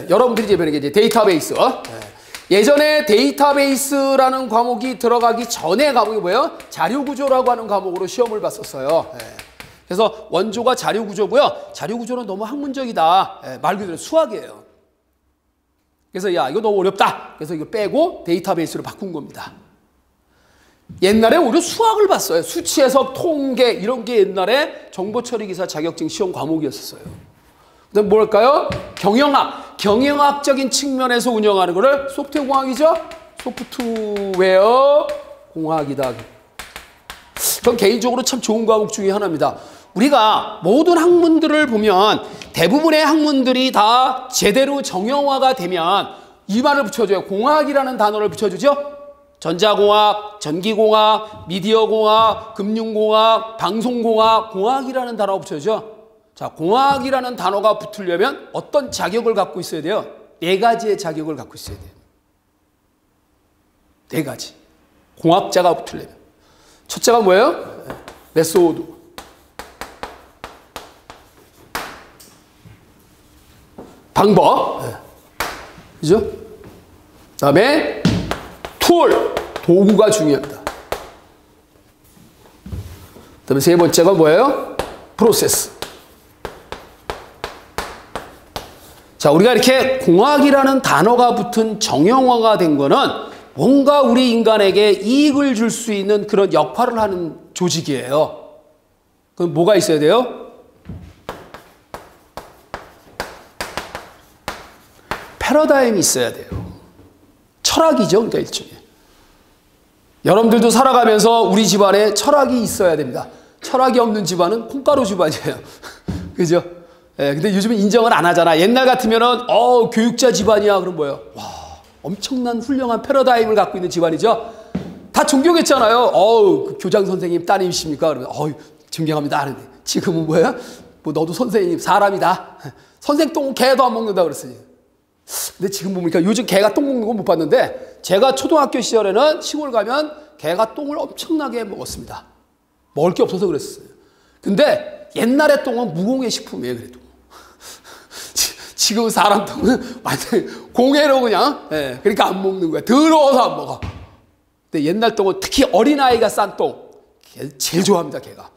여러분들이 이제 배우는 게 이제 데이터베이스. 예전에 데이터베이스라는 과목이 들어가기 전에 과목이 뭐예요? 자료구조라고 하는 과목으로 시험을 봤었어요. 그래서 원조가 자료구조고요. 자료구조는 너무 학문적이다. 말 그대로 수학이에요. 그래서 야 이거 너무 어렵다. 그래서 이거 빼고 데이터베이스로 바꾼 겁니다. 옛날에 오히려 수학을 봤어요. 수치 해석, 통계 이런 게 옛날에 정보처리기사 자격증 시험 과목이었어요. 그다음 뭘까요? 경영학적인 측면에서 운영하는 거를 소프트웨어공학이죠. 소프트웨어 공학이다. 전 개인적으로 참 좋은 과목 중에 하나입니다. 우리가 모든 학문들을 보면 대부분의 학문들이 다 제대로 정형화가 되면 이 말을 붙여줘요. 공학이라는 단어를 붙여주죠. 전자공학, 전기공학, 미디어공학, 금융공학, 방송공학, 공학이라는 단어가 붙여주죠. 자, 공학이라는 단어가 붙으려면 어떤 자격을 갖고 있어야 돼요? 4가지의 자격을 갖고 있어야 돼요. 4가지. 공학자가 붙으려면. 첫째가 뭐예요? 메소드. 방법. 그죠? 그 다음에 툴. 도구가 중요합니다. 그 다음에 세 번째가 뭐예요? 프로세스. 자, 우리가 이렇게 공학이라는 단어가 붙은 정형화가 된 거는 뭔가 우리 인간에게 이익을 줄 수 있는 그런 역할을 하는 조직이에요. 그럼 뭐가 있어야 돼요? 패러다임이 있어야 돼요. 철학이죠. 그러니까 일종의. 여러분들도 살아가면서 우리 집안에 철학이 있어야 됩니다. 철학이 없는 집안은 콩가루 집안이에요. 그죠? 예, 근데 요즘은 인정을 안 하잖아. 옛날 같으면은, 교육자 집안이야. 그럼 뭐예요? 와, 엄청난 훌륭한 패러다임을 갖고 있는 집안이죠. 다 존경했잖아요. 그 교장 선생님 따님이십니까? 그러면, 존경합니다. 하는데. 지금은 뭐야? 뭐, 너도 선생님, 사람이다. 선생 똥 개도 안 먹는다 그랬으니. 근데 지금 보니까 요즘 개가 똥 먹는 건 못 봤는데, 제가 초등학교 시절에는 시골 가면 개가 똥을 엄청나게 먹었습니다. 먹을 게 없어서 그랬어요. 근데 옛날에 똥은 무공해 식품이에요, 그래도. 지금 사람 똥은 완전 공해로 그냥, 그러니까 안 먹는 거야. 더러워서 안 먹어. 근데 옛날 똥은 특히 어린아이가 싼 똥, 제일 좋아합니다, 걔가.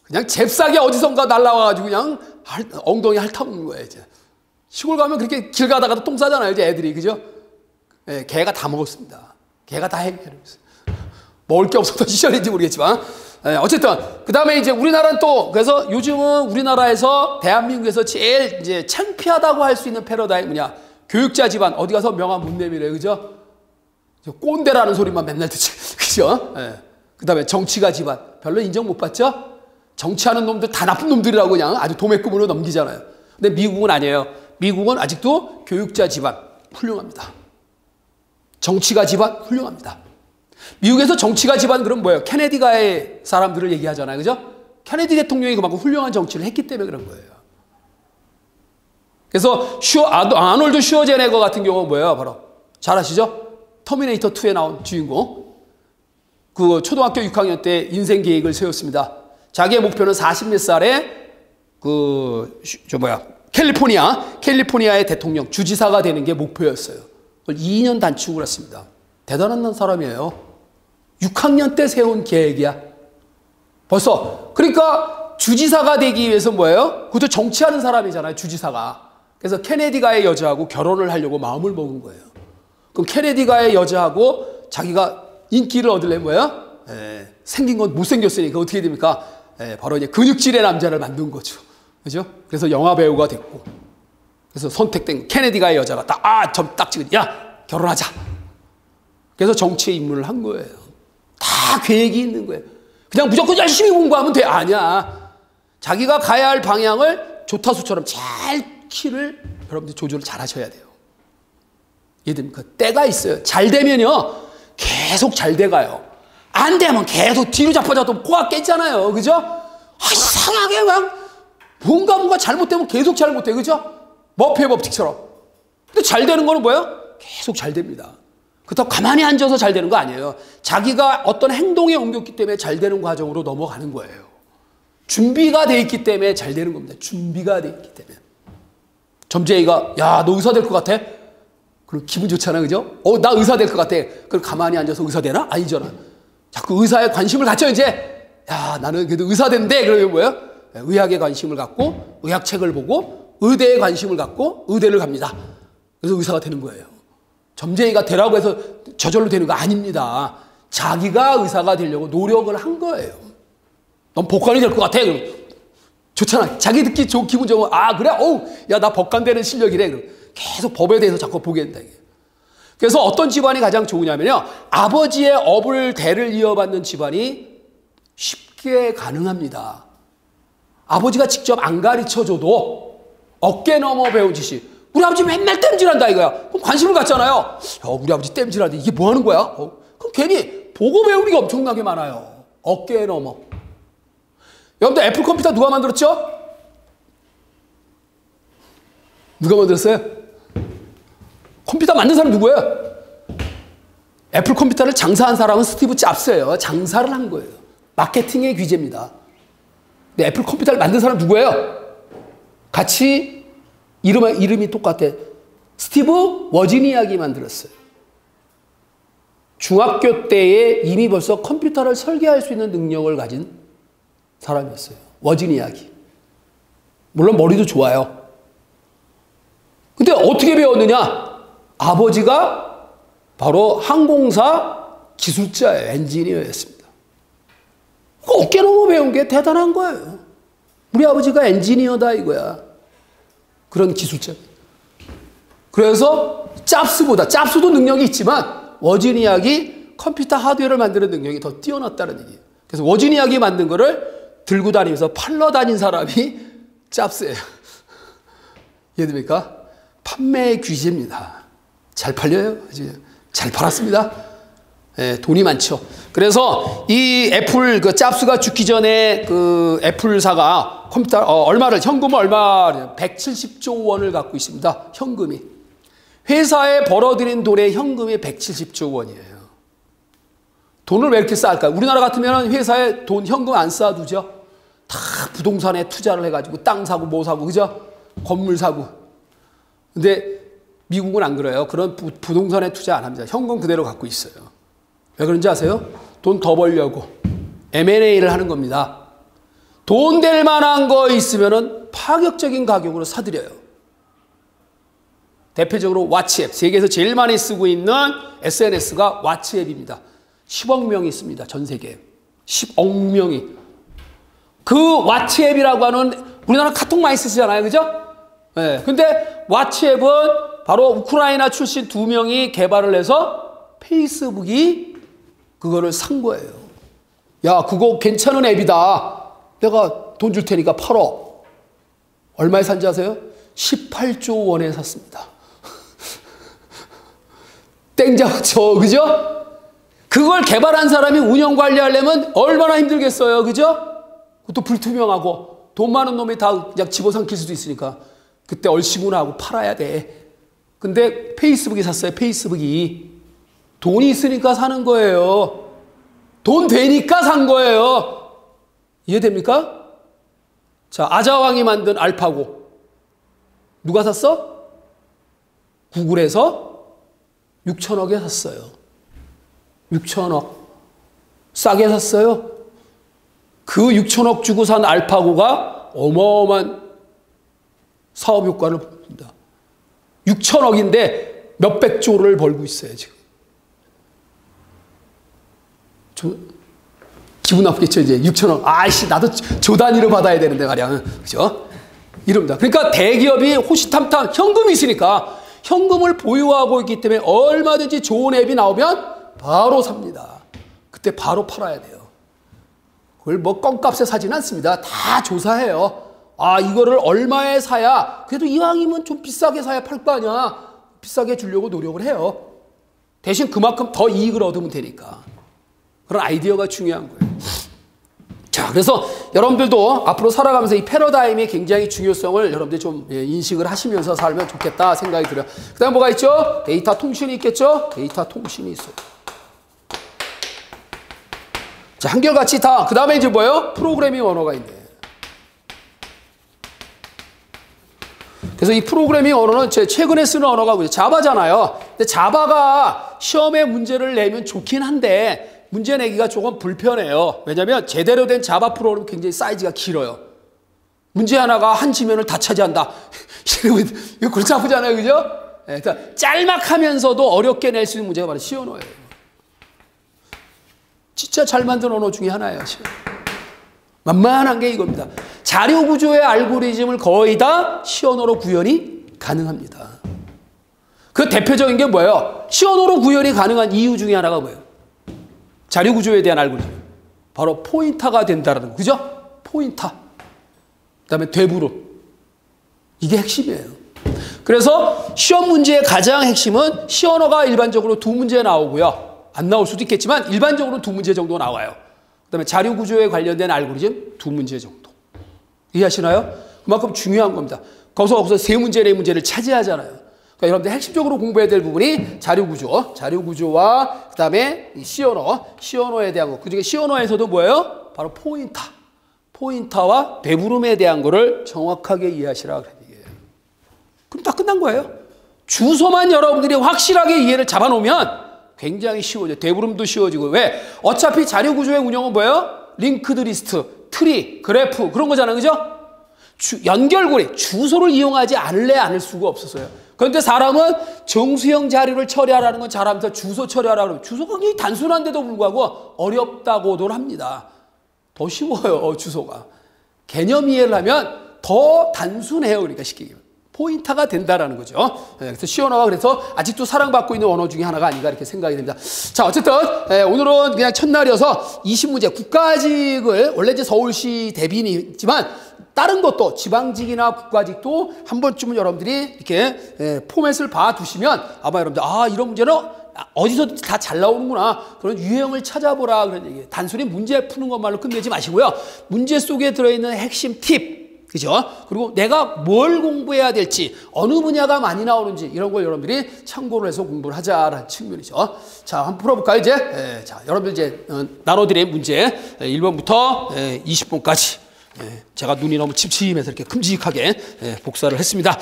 그냥 잽싸게 어디선가 날라와가지고 그냥 엉덩이 핥아먹는 거예요, 이제. 시골 가면 그렇게 길 가다가도 똥 싸잖아요, 이제 애들이. 그죠? 걔가 다 먹었습니다. 걔가 다 해결했어요. 먹을 게 없었던 시절인지 모르겠지만. 어쨌든 그 다음에 이제 우리나라는 또 그래서 요즘은 우리나라에서 대한민국에서 제일 이제 창피하다고 할 수 있는 패러다임 뭐냐? 교육자 집안 어디 가서 명함 못 내밀어요, 그죠? 꼰대라는 소리만 맨날 듣지, 그죠? 그 다음에 정치가 집안 별로 인정 못 받죠? 정치하는 놈들 다 나쁜 놈들이라고 그냥 아주 도매금으로 넘기잖아요. 근데 미국은 아니에요. 미국은 아직도 교육자 집안 훌륭합니다. 정치가 집안 훌륭합니다. 미국에서 정치가 집안 그럼 뭐예요? 케네디가의 사람들을 얘기하잖아요. 그죠? 케네디 대통령이 그만큼 훌륭한 정치를 했기 때문에 그런 거예요. 그래서 아놀드 슈워제네거 같은 경우는 뭐예요? 바로 잘 아시죠? 터미네이터 2에 나온 주인공. 그 초등학교 6학년 때 인생 계획을 세웠습니다. 자기의 목표는 40몇 살에 캘리포니아의 대통령, 주지사가 되는 게 목표였어요. 그걸 2년 단축을 했습니다. 대단한 사람이에요. 6학년 때 세운 계획이야. 벌써. 그러니까 주지사가 되기 위해서 뭐예요? 그것도 정치하는 사람이잖아요, 주지사가. 그래서 케네디가의 여자하고 결혼을 하려고 마음을 먹은 거예요. 그럼 케네디가의 여자하고 자기가 인기를 얻으려면 뭐예요? 생긴 건 못생겼으니까 어떻게 됩니까? 바로 이제 근육질의 남자를 만든 거죠. 그죠? 그래서 영화 배우가 됐고. 그래서 선택된 케네디가의 여자가 딱 찍으니, 야, 결혼하자. 그래서 정치에 입문을 한 거예요. 다 계획이 있는 거예요. 그냥 무조건 열심히 공부하면 돼. 아니야. 자기가 가야 할 방향을 조타수처럼 잘 키를 여러분들 조절을 잘 하셔야 돼요. 이해됩니까? 때가 있어요. 잘 되면요. 계속 잘 돼가요. 안 되면 계속 뒤로 자빠져도 코가 깼잖아요. 그죠? 이상하게 그냥 뭔가 잘못되면 계속 잘못돼. 그죠? 머피의 법칙처럼. 근데 잘 되는 거는 뭐예요? 계속 잘 됩니다. 그렇다고 가만히 앉아서 잘 되는 거 아니에요. 자기가 어떤 행동에 옮겼기 때문에 잘 되는 과정으로 넘어가는 거예요. 준비가 돼 있기 때문에 잘 되는 겁니다. 준비가 돼 있기 때문에. 점쟁이가 야, 너 의사 될 것 같아? 그럼 기분 좋잖아. 그죠? 나 의사 될 것 같아. 그럼 가만히 앉아서 의사 되나? 아니잖아. 자꾸 의사에 관심을 갖죠. 이제 야, 나는 그래도 의사 된대. 그러면 뭐예요? 의학에 관심을 갖고 의학책을 보고 의대에 관심을 갖고 의대를 갑니다. 그래서 의사가 되는 거예요. 점쟁이가 되라고 해서 저절로 되는 거 아닙니다. 자기가 의사가 되려고 노력을 한 거예요. 넌 법관이 될 것 같아. 그럼 좋잖아. 자기 듣기 좋고 기분 좋으면 아 그래? 야, 나 법관 되는 실력이래. 그럼 계속 법에 대해서 자꾸 보게 된다. 그래서 어떤 집안이 가장 좋으냐면요. 아버지의 업을 대를 이어받는 집안이 쉽게 가능합니다. 아버지가 직접 안 가르쳐줘도 어깨 넘어 배운 지식. 우리 아버지 맨날 땜질한다 이거야. 그럼 관심을 갖잖아요. 우리 아버지 땜질하는데 이게 뭐 하는 거야? 그럼 괜히 보고 배우는 게 엄청나게 많아요. 어깨 넘어. 여러분들 애플 컴퓨터 누가 만들었죠? 누가 만들었어요? 컴퓨터 만든 사람 누구예요? 애플 컴퓨터를 장사한 사람은 스티브 잡스예요. 장사를 한 거예요. 마케팅의 귀재입니다. 근데 애플 컴퓨터를 만든 사람 누구예요? 같이 이름이 똑같아. 스티브 워지니악이 만들었어요. 중학교 때에 이미 벌써 컴퓨터를 설계할 수 있는 능력을 가진 사람이었어요. 워지니악이. 물론 머리도 좋아요. 근데 어떻게 배웠느냐? 아버지가 바로 항공사 기술자예요. 엔지니어였습니다. 어깨 넘어 배운 게 대단한 거예요. 우리 아버지가 엔지니어다 이거야. 그런 기술자. 그래서 잡스도 능력이 있지만 워지니악이 컴퓨터 하드웨어를 만드는 능력이 더 뛰어났다는 얘기예요. 그래서 워지니악이 만든 거를 들고 다니면서 팔러 다닌 사람이 잡스예요. 이해됩니까? 판매의 귀재입니다. 잘 팔려요. 잘 팔았습니다. 돈이 많죠. 그래서 이 애플 잡스가 죽기 전에 그 애플사가 컴퓨터 현금 얼마 170조 원을 갖고 있습니다. 현금이. 회사에 벌어들인 돈의 현금이 170조 원이에요. 돈을 왜 이렇게 쌓을까? 우리나라 같으면 회사에 돈 현금 안 쌓아두죠. 다 부동산에 투자를 해가지고 땅 사고 뭐 사고 그죠? 건물 사고. 근데 미국은 안 그래요. 그런 부동산에 투자 안 합니다. 현금 그대로 갖고 있어요. 왜 그런지 아세요? 돈 더 벌려고 M&A를 하는 겁니다. 돈 될 만한 거 있으면은 파격적인 가격으로 사들여요. 대표적으로 왓츠앱. 세계에서 제일 많이 쓰고 있는 SNS가 왓츠앱입니다. 10억 명이 있습니다. 전 세계에. 10억 명이. 그 왓츠앱이라고 하는 우리나라 카톡 많이 쓰시잖아요. 그죠? 네. 근데 왓츠앱은 바로 우크라이나 출신 2명이 개발을 해서 페이스북이 그거를 산 거예요. 야, 그거 괜찮은 앱이다. 내가 돈 줄 테니까 팔어. 얼마에 산지 아세요? 18조 원에 샀습니다. 땡 잡았죠. 그죠? 그걸 개발한 사람이 운영 관리하려면 얼마나 힘들겠어요. 그죠? 그것도 불투명하고 돈 많은 놈이 다 그냥 집어삼킬 수도 있으니까 그때 얼씨구나하고 팔아야 돼. 근데 페이스북이 샀어요. 페이스북이. 돈이 있으니까 사는 거예요. 돈 되니까 산 거예요. 이해됩니까? 자, 아자왕이 만든 알파고. 누가 샀어? 구글에서 6천억에 샀어요. 6천억. 싸게 샀어요. 그 6천억 주고 산 알파고가 어마어마한 사업 효과를 봅니다. 6천억인데 몇백 조를 벌고 있어요, 지금. 기분 나쁘겠죠, 이제. 6천억. 아이씨, 나도 조 단위로 받아야 되는데 말이야. 그죠? 이럽니다. 그러니까 대기업이 호시탐탐 현금이 있으니까 현금을 보유하고 있기 때문에 얼마든지 좋은 앱이 나오면 바로 삽니다. 그때 바로 팔아야 돼요. 그걸 뭐 껌값에 사지는 않습니다. 다 조사해요. 아, 이거를 얼마에 사야, 그래도 이왕이면 좀 비싸게 사야 팔 거 아니야. 비싸게 주려고 노력을 해요. 대신 그만큼 더 이익을 얻으면 되니까. 그런 아이디어가 중요한 거예요. 자, 그래서 여러분들도 앞으로 살아가면서 이 패러다임의 굉장히 중요성을 여러분들이 좀 인식을 하시면서 살면 좋겠다 생각이 들어요. 그 다음에 뭐가 있죠? 데이터 통신이 있겠죠? 데이터 통신이 있어요. 자, 한결같이 다, 그 다음에 이제 뭐예요? 프로그래밍 언어가 있네. 그래서 이 프로그래밍 언어는 제 최근에 쓰는 언어가 뭐죠? 자바잖아요. 근데 자바가 시험에 문제를 내면 좋긴 한데 문제 내기가 조금 불편해요. 왜냐하면 제대로 된 자바 프로그램은 굉장히 사이즈가 길어요. 문제 하나가 한 지면을 다 차지한다. 이거 골치 아프잖아요. 그죠? 그러니까 짤막하면서도 어렵게 낼 수 있는 문제가 바로 C 언어예요. 진짜 잘 만든 언어 중에 하나예요. C 언어. 만만한 게 이겁니다. 자료 구조의 알고리즘을 거의 다 C 언어로 구현이 가능합니다. 그 대표적인 게 뭐예요? C 언어로 구현이 가능한 이유 중에 하나가 뭐예요? 자료 구조에 대한 알고리즘. 바로 포인터가 된다는 거. 그죠? 포인터. 그다음에 되부름. 이게 핵심이에요. 그래서 시험 문제의 가장 핵심은 C 언어가 일반적으로 2문제 나오고요. 안 나올 수도 있겠지만 일반적으로 2문제 정도 나와요. 그다음에 자료 구조에 관련된 알고리즘 2문제 정도. 이해하시나요? 그만큼 중요한 겁니다. 거기서 3문제, 4문제를 차지하잖아요. 그러니까 여러분들 핵심적으로 공부해야 될 부분이 자료 구조, 자료 구조와 그다음에 C 언어, C 언어에 대한 거. 그중에 C 언어에서도 뭐예요? 바로 포인터. 포인터와 배부름에 대한 거를 정확하게 이해하시라 그런 얘기예요. 그럼 다 끝난 거예요. 주소만 여러분들이 확실하게 이해를 잡아놓으면 굉장히 쉬워져요. 대부름도 쉬워지고. 왜? 어차피 자료 구조의 운영은 뭐예요? 링크드 리스트, 트리, 그래프 그런 거잖아요. 그죠? 연결고리, 주소를 이용하지 않을 수가 없었어요. 그런데 사람은 정수형 자료를 처리하라는 건 잘하면서 주소 처리하라고 하면 주소가 굉장히 단순한데도 불구하고 어렵다고도 합니다. 더 쉬워요, 주소가. 개념 이해를 하면 더 단순해요. 그러니까 쉽게 얘기하면. 포인터가 된다라는 거죠. 그래서 C 언어가 그래서 아직도 사랑받고 있는 언어 중에 하나가 아닌가 이렇게 생각이 됩니다. 자, 어쨌든 오늘은 그냥 첫날이어서 20문제 국가직을 원래 이제 서울시 대비이지만 다른 것도 지방직이나 국가직도 한 번쯤은 여러분들이 이렇게 포맷을 봐두시면 아마 여러분들 이런 문제는 어디서도 다 잘 나오는구나. 그런 유형을 찾아보라 그런 얘기예요. 단순히 문제 푸는 것만로 끝내지 마시고요. 문제 속에 들어있는 핵심 팁. 그죠? 그리고 내가 뭘 공부해야 될지, 어느 분야가 많이 나오는지, 이런 걸 여러분들이 참고를 해서 공부를 하자라는 측면이죠. 자, 한번 풀어볼까요, 이제? 자, 여러분들 이제, 나눠드린 문제, 1번부터 20번까지. 제가 눈이 너무 침침해서 이렇게 큼직하게 복사를 했습니다.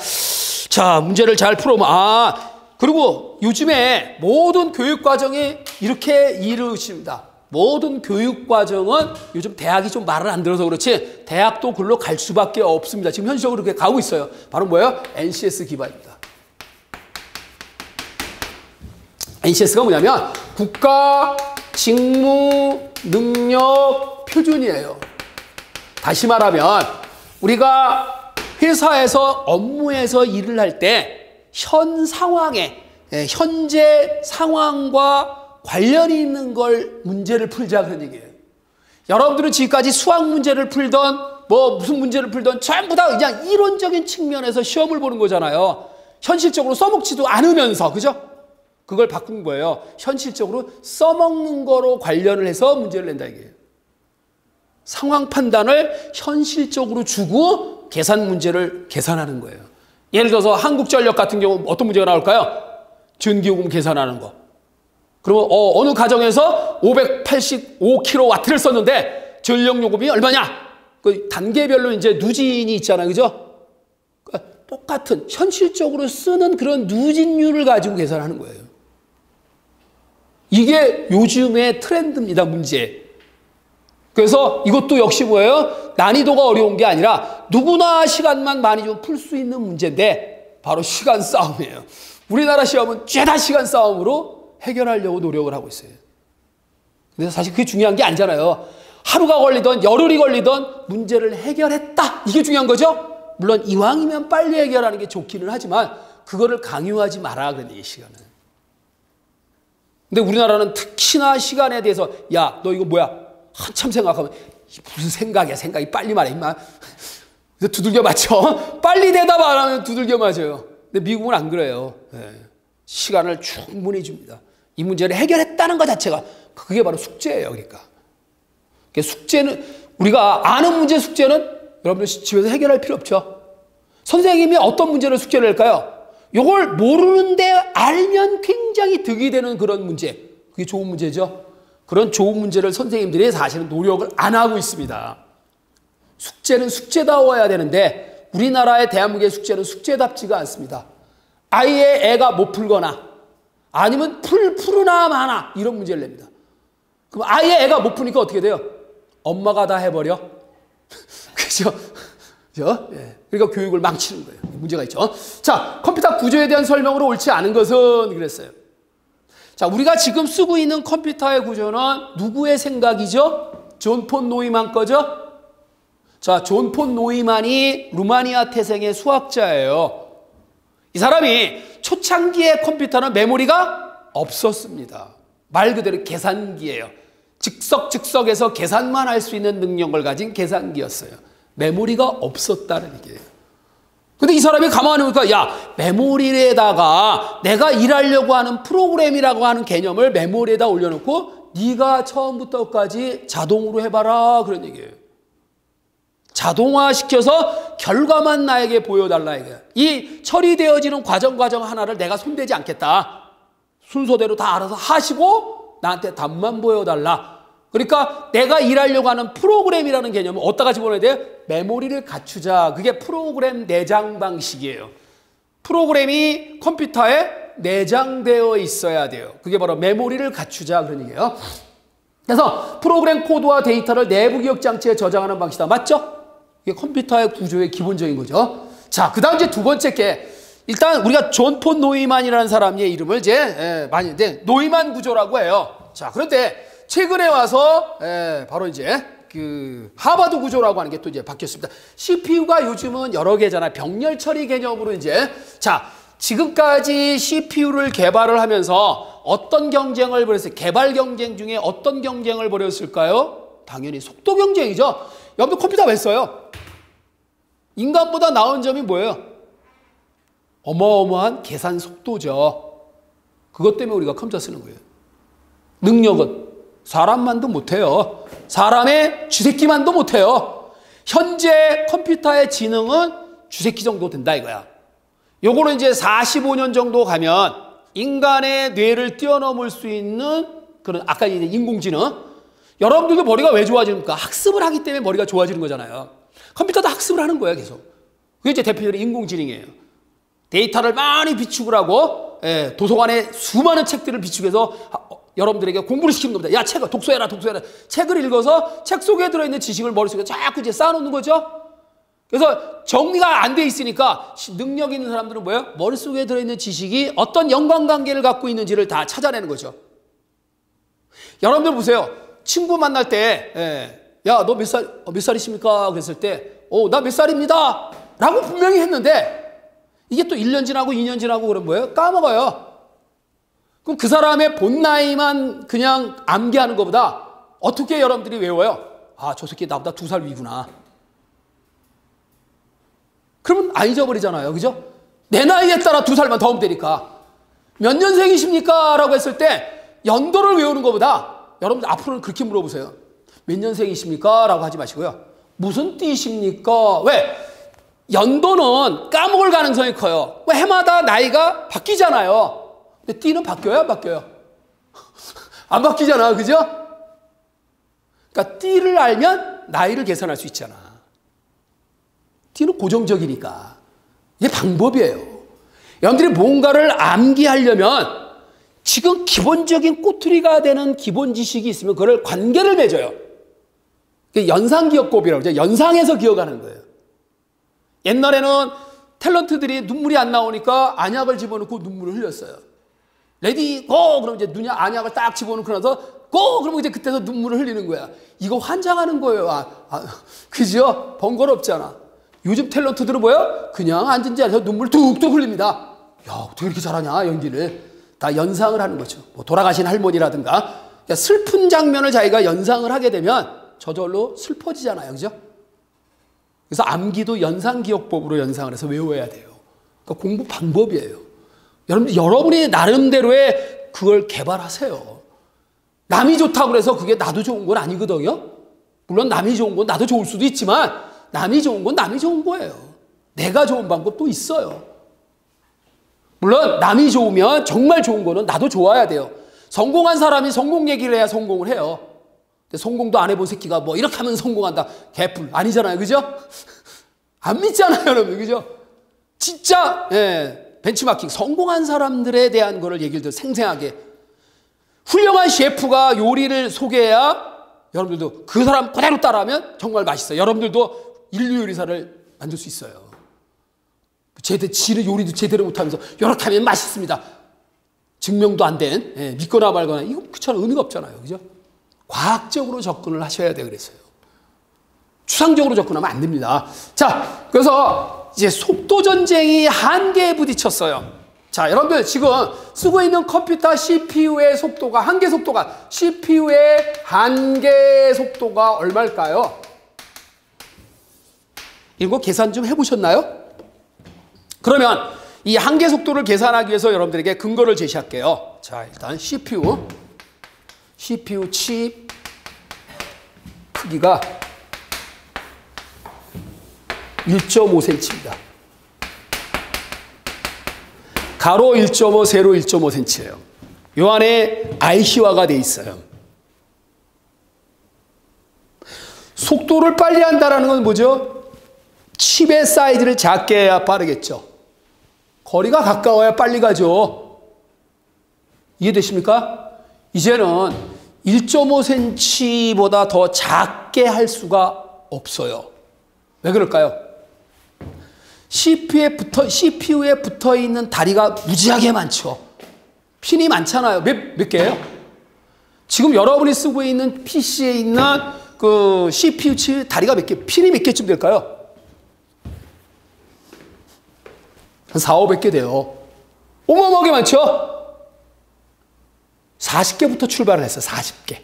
자, 문제를 잘 풀어보면, 그리고 요즘에 모든 교육과정이 이렇게 이루어집니다. 모든 교육과정은 요즘 대학이 좀 말을 안 들어서 그렇지 대학도 글로 갈 수밖에 없습니다. 지금 현실적으로 그렇게 가고 있어요. 바로 뭐예요? NCS 기반입니다. NCS가 뭐냐면 국가 직무 능력 표준이에요. 다시 말하면 우리가 회사에서 업무에서 일을 할 때 현 상황에 현재 상황과 관련이 있는 걸 문제를 풀자 그런 얘기예요. 여러분들은 지금까지 수학 문제를 풀던 무슨 문제를 풀던 전부 다 그냥 이론적인 측면에서 시험을 보는 거잖아요. 현실적으로 써먹지도 않으면서. 그죠? 그걸 바꾼 거예요. 현실적으로 써먹는 거로 관련을 해서 문제를 낸다 이게요. 상황 판단을 현실적으로 주고 계산 문제를 계산하는 거예요. 예를 들어서 한국전력 같은 경우 어떤 문제가 나올까요? 전기요금 계산하는 거. 그러면 어느 가정에서 585kW를 썼는데 전력요금이 얼마냐? 그 단계별로 이제 누진이 있잖아요. 그죠? 그러니까 똑같은 현실적으로 쓰는 그런 누진율을 가지고 계산하는 거예요. 이게 요즘의 트렌드입니다. 문제. 그래서 이것도 역시 뭐예요? 난이도가 어려운 게 아니라 누구나 시간만 많이 좀 풀 수 있는 문제인데 바로 시간 싸움이에요. 우리나라 시험은 죄다 시간 싸움으로 해결하려고 노력을 하고 있어요. 근데 사실 그게 중요한 게 아니잖아요. 하루가 걸리던 열흘이 걸리던 문제를 해결했다. 이게 중요한 거죠. 물론 이왕이면 빨리 해결하는 게 좋기는 하지만 그거를 강요하지 마라. 그런 얘기 시간은. 근데 우리나라는 특히나 시간에 대해서 야, 너 이거 뭐야? 한참 생각하면 무슨 생각이야? 생각이 빨리 말해 임마. 그래서 두들겨 맞죠. 빨리 대답 안 하면 두들겨 맞아요. 근데 미국은 안 그래요. 네. 시간을 충분히 줍니다. 이 문제를 해결했다는 것 자체가 그게 바로 숙제예요. 그러니까 숙제는 우리가 아는 문제 숙제는 여러분들 집에서 해결할 필요 없죠. 선생님이 어떤 문제를 숙제를 할까요? 이걸 모르는데 알면 굉장히 득이 되는 그런 문제. 그게 좋은 문제죠. 그런 좋은 문제를 선생님들이 사실은 노력을 안 하고 있습니다. 숙제는 숙제다워야 되는데 우리나라의 대한민국의 숙제는 숙제답지가 않습니다. 아예 애가 못 풀거나 아니면 풀으나 마나 이런 문제를 냅니다. 그럼 아예 애가 못 푸니까 어떻게 돼요? 엄마가 다 해버려. 그죠? 예. 그러니까 교육을 망치는 거예요. 문제가 있죠. 자, 컴퓨터 구조에 대한 설명으로 옳지 않은 것은 그랬어요. 자, 우리가 지금 쓰고 있는 컴퓨터의 구조는 누구의 생각이죠? 존 폰 노이만 거죠? 자, 존 폰 노이만이 루마니아 태생의 수학자예요. 이 사람이 초창기의 컴퓨터는 메모리가 없었습니다. 말 그대로 계산기예요. 즉석에서 계산만 할 수 있는 능력을 가진 계산기였어요. 메모리가 없었다는 얘기예요. 근데 이 사람이 가만히 보니까 야, 메모리에다가 내가 일하려고 하는 프로그램이라고 하는 개념을 메모리에다 올려놓고 네가 처음부터까지 자동으로 해봐라 그런 얘기예요. 자동화시켜서 결과만 나에게 보여달라 이거예요. 이 처리되어지는 과정 하나를 내가 손대지 않겠다. 순서대로 다 알아서 하시고 나한테 답만 보여달라. 그러니까 내가 일하려고 하는 프로그램이라는 개념은 어디다가 집어넣어야 돼요? 메모리를 갖추자. 그게 프로그램 내장 방식이에요. 프로그램이 컴퓨터에 내장되어 있어야 돼요. 그게 바로 메모리를 갖추자 그런 얘기예요. 그래서 프로그램 코드와 데이터를 내부 기억 장치에 저장하는 방식이다. 맞죠? 이게 컴퓨터의 구조의 기본적인 거죠. 자, 그 다음 이제 두 번째 게 일단 우리가 존 폰 노이만이라는 사람의 이름을 이제 많이 했는데 노이만 구조라고 해요. 자, 그런데 최근에 와서 바로 이제 그 하버드 구조라고 하는 게 또 이제 바뀌었습니다. CPU가 요즘은 여러 개잖아요. 병렬 처리 개념으로 이제 자, 지금까지 CPU를 개발을 하면서 어떤 경쟁을 벌였어요? 개발 경쟁 중에 어떤 경쟁을 벌였을까요? 당연히 속도 경쟁이죠. 여러분들 컴퓨터 왜 써요? 인간보다 나은 점이 뭐예요? 어마어마한 계산 속도죠. 그것 때문에 우리가 컴퓨터 쓰는 거예요. 능력은 사람만도 못해요. 사람의 쥐새끼만도 못해요. 현재 컴퓨터의 지능은 쥐새끼 정도 된다 이거야. 요거는 이제 45년 정도 가면 인간의 뇌를 뛰어넘을 수 있는 그런 아까 이제 인공지능. 여러분들도 머리가 왜 좋아지는가? 학습을 하기 때문에 머리가 좋아지는 거잖아요. 컴퓨터도 학습을 하는 거예요, 계속. 그게 이제 대표적인 인공지능이에요. 데이터를 많이 비축을 하고 도서관에 수많은 책들을 비축해서 여러분들에게 공부를 시키는 겁니다. 야, 책을 독서해라. 책을 읽어서 책 속에 들어있는 지식을 머릿속에 자꾸 이제 쌓아놓는 거죠. 그래서 정리가 안 돼 있으니까 능력 있는 사람들은 뭐예요? 머릿속에 들어있는 지식이 어떤 연관관계를 갖고 있는지를 다 찾아내는 거죠. 여러분들 보세요. 친구 만날 때 야, 너 몇 살이십니까? 그랬을 때 나 몇 살입니다. 라고 분명히 했는데 이게 또 1년 지나고 2년 지나고 그런 거예요? 까먹어요. 그럼 그 사람의 본 나이만 그냥 암기하는 것보다 어떻게 여러분들이 외워요? 아, 저 새끼 나보다 2살 위구나. 그러면 안 잊어버리잖아요. 그죠? 내 나이에 따라 2살만 더 하면 되니까. 몇 년생이십니까? 라고 했을 때 연도를 외우는 것보다 여러분들 앞으로는 그렇게 물어보세요. 몇 년생이십니까? 라고 하지 마시고요. 무슨 띠십니까? 왜? 연도는 까먹을 가능성이 커요. 왜? 해마다 나이가 바뀌잖아요. 근데 띠는 바뀌어요? 안 바뀌어요? 안 바뀌잖아. 그죠? 그러니까 띠를 알면 나이를 계산할 수 있잖아. 띠는 고정적이니까. 이게 방법이에요. 여러분들이 뭔가를 암기하려면 지금 기본적인 꼬투리가 되는 기본 지식이 있으면 그걸 관계를 맺어요. 연상기억법이라고 하죠. 연상해서 기억하는 거예요. 옛날에는 탤런트들이 눈물이 안 나오니까 안약을 집어넣고 눈물을 흘렸어요. 레디 고! 그럼 이제 안약을 딱 집어넣고 나서 고! 그러면 이제 그때서 눈물을 흘리는 거야. 이거 환장하는 거예요. 그죠? 번거롭잖아. 요즘 탤런트들은 뭐야? 그냥 앉은 자리에서 눈물 뚝뚝 흘립니다. 야, 어떻게 이렇게 잘하냐, 연기를. 다 연상을 하는 거죠. 뭐 돌아가신 할머니라든가. 그러니까 슬픈 장면을 자기가 연상을 하게 되면 저절로 슬퍼지잖아요. 그죠? 그래서 암기도 연상기억법으로 연상을 해서 외워야 돼요. 그러니까 공부 방법이에요. 여러분이 나름대로의 그걸 개발하세요. 남이 좋다고 해서 그게 나도 좋은 건 아니거든요. 물론 남이 좋은 건 나도 좋을 수도 있지만 남이 좋은 건 남이 좋은 거예요. 내가 좋은 방법도 있어요. 물론 남이 좋으면 정말 좋은 거는 나도 좋아야 돼요. 성공한 사람이 성공 얘기를 해야 성공을 해요. 근데 성공도 안 해본 새끼가 뭐 이렇게 하면 성공한다. 개뿔 아니잖아요. 그죠? 안 믿잖아요. 여러분. 그죠? 진짜 벤치마킹 성공한 사람들에 대한 거를 얘기를 더 생생하게 훌륭한 셰프가 요리를 소개해야 여러분들도 그 사람 그대로 따라하면 정말 맛있어요. 여러분들도 인류 요리사를 만들 수 있어요. 지는 요리도 제대로 못하면서 이렇게 하면 맛있습니다. 증명도 안 된 믿거나 말거나 이거 그처럼 의미가 없잖아요. 그죠? 과학적으로 접근을 하셔야 돼요. 그랬어요. 추상적으로 접근하면 안 됩니다. 자, 그래서 이제 속도 전쟁이 한계에 부딪혔어요. 자, 여러분들 지금 쓰고 있는 컴퓨터 CPU의 속도가 한계 속도가 CPU의 한계 속도가 얼마일까요? 이거 계산 좀 해보셨나요? 그러면 이 한계 속도를 계산하기 위해서 여러분들에게 근거를 제시할게요. 자, 일단 CPU 칩 크기가 1.5cm입니다. 가로 1.5, 세로 1.5cm예요. 요 안에 IC화가 돼 있어요. 속도를 빨리 한다는 건 뭐죠? 칩의 사이즈를 작게 해야 빠르겠죠. 거리가 가까워야 빨리 가죠. 이해되십니까? 이제는 1.5cm보다 더 작게 할 수가 없어요. 왜 그럴까요? CPU에 붙어 있는 다리가 무지하게 많죠. 핀이 많잖아요. 몇 개예요? 지금 여러분이 쓰고 있는 PC에 있는 그 CPU 칩 다리가 몇 개, 핀이 몇 개쯤 될까요? 한 4, 500개 돼요. 어마어마하게 많죠? 40개부터 출발을 했어요. 40개.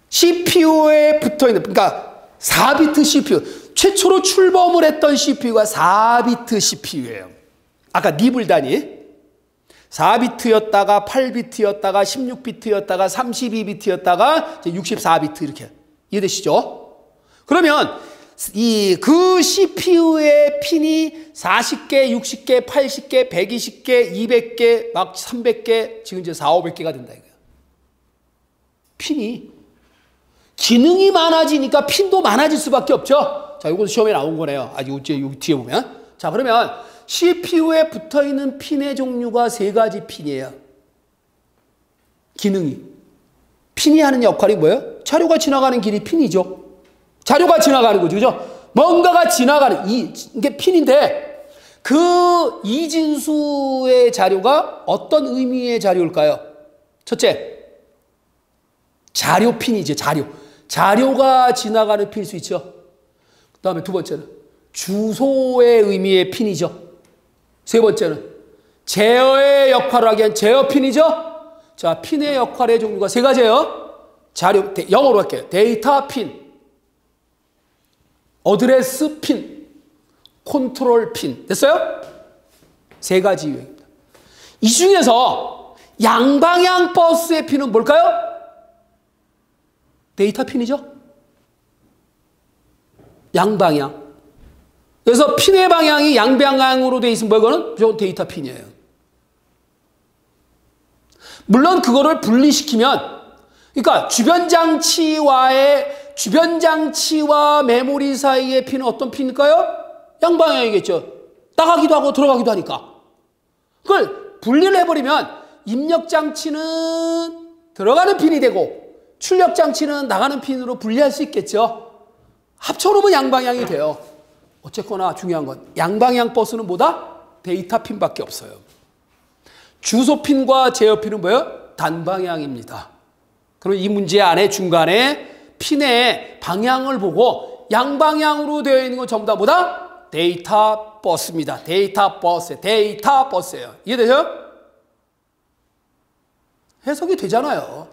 CPU에 붙어 있는, 그러니까 4비트 CPU. 최초로 출범을 했던 CPU가 4비트 CPU예요. 아까 니블 단위. 4비트였다가 8비트였다가 16비트였다가 32비트였다가 64비트 이렇게. 이해되시죠? 그러면 그 CPU의 핀이 40개, 60개, 80개, 120개, 200개, 막 300개, 지금 이제 4, 500개가 된다 이거예요. 핀이. 기능이 많아지니까 핀도 많아질 수밖에 없죠. 자, 이것도 시험에 나온 거네요. 여기 뒤에 보면. 자, 그러면 CPU에 붙어 있는 핀의 종류가 3가지 핀이에요. 기능이. 핀이 하는 역할이 뭐예요? 자료가 지나가는 길이 핀이죠. 자료가 지나가는 거죠. 그죠? 뭔가가 지나가는, 이게 핀인데, 그 이진수의 자료가 어떤 의미의 자료일까요? 첫째, 자료 핀이죠. 자료가 지나가는 핀일 수 있죠. 그 다음에 두 번째는 주소의 의미의 핀이죠. 세 번째는 제어의 역할을 하기 위한 제어 핀이죠. 자, 핀의 역할의 종류가 3가지예요. 영어로 할게요. 데이터 핀, 어드레스 핀, 컨트롤 핀. 됐어요? 3가지 유형입니다. 이 중에서 양방향 버스의 핀은 뭘까요? 데이터 핀이죠. 양방향. 그래서 핀의 방향이 양방향으로 되어 있으면 뭐거는 무조건 데이터 핀이에요. 물론 그거를 분리시키면, 그러니까 주변 장치와 메모리 사이의 핀은 어떤 핀일까요? 양방향이겠죠. 나가기도 하고 들어가기도 하니까. 그걸 분리를 해버리면 입력 장치는 들어가는 핀이 되고 출력 장치는 나가는 핀으로 분리할 수 있겠죠. 합쳐놓으면 양방향이 돼요. 어쨌거나 중요한 건 양방향 버스는 뭐다? 데이터 핀밖에 없어요. 주소 핀과 제어 핀은 뭐예요? 단방향입니다. 그럼 이 문제 안에 중간에 핀의 방향을 보고 양방향으로 되어 있는 건 전부 다 뭐다? 데이터 버스입니다. 데이터 버스예요. 이해되죠? 해석이 되잖아요.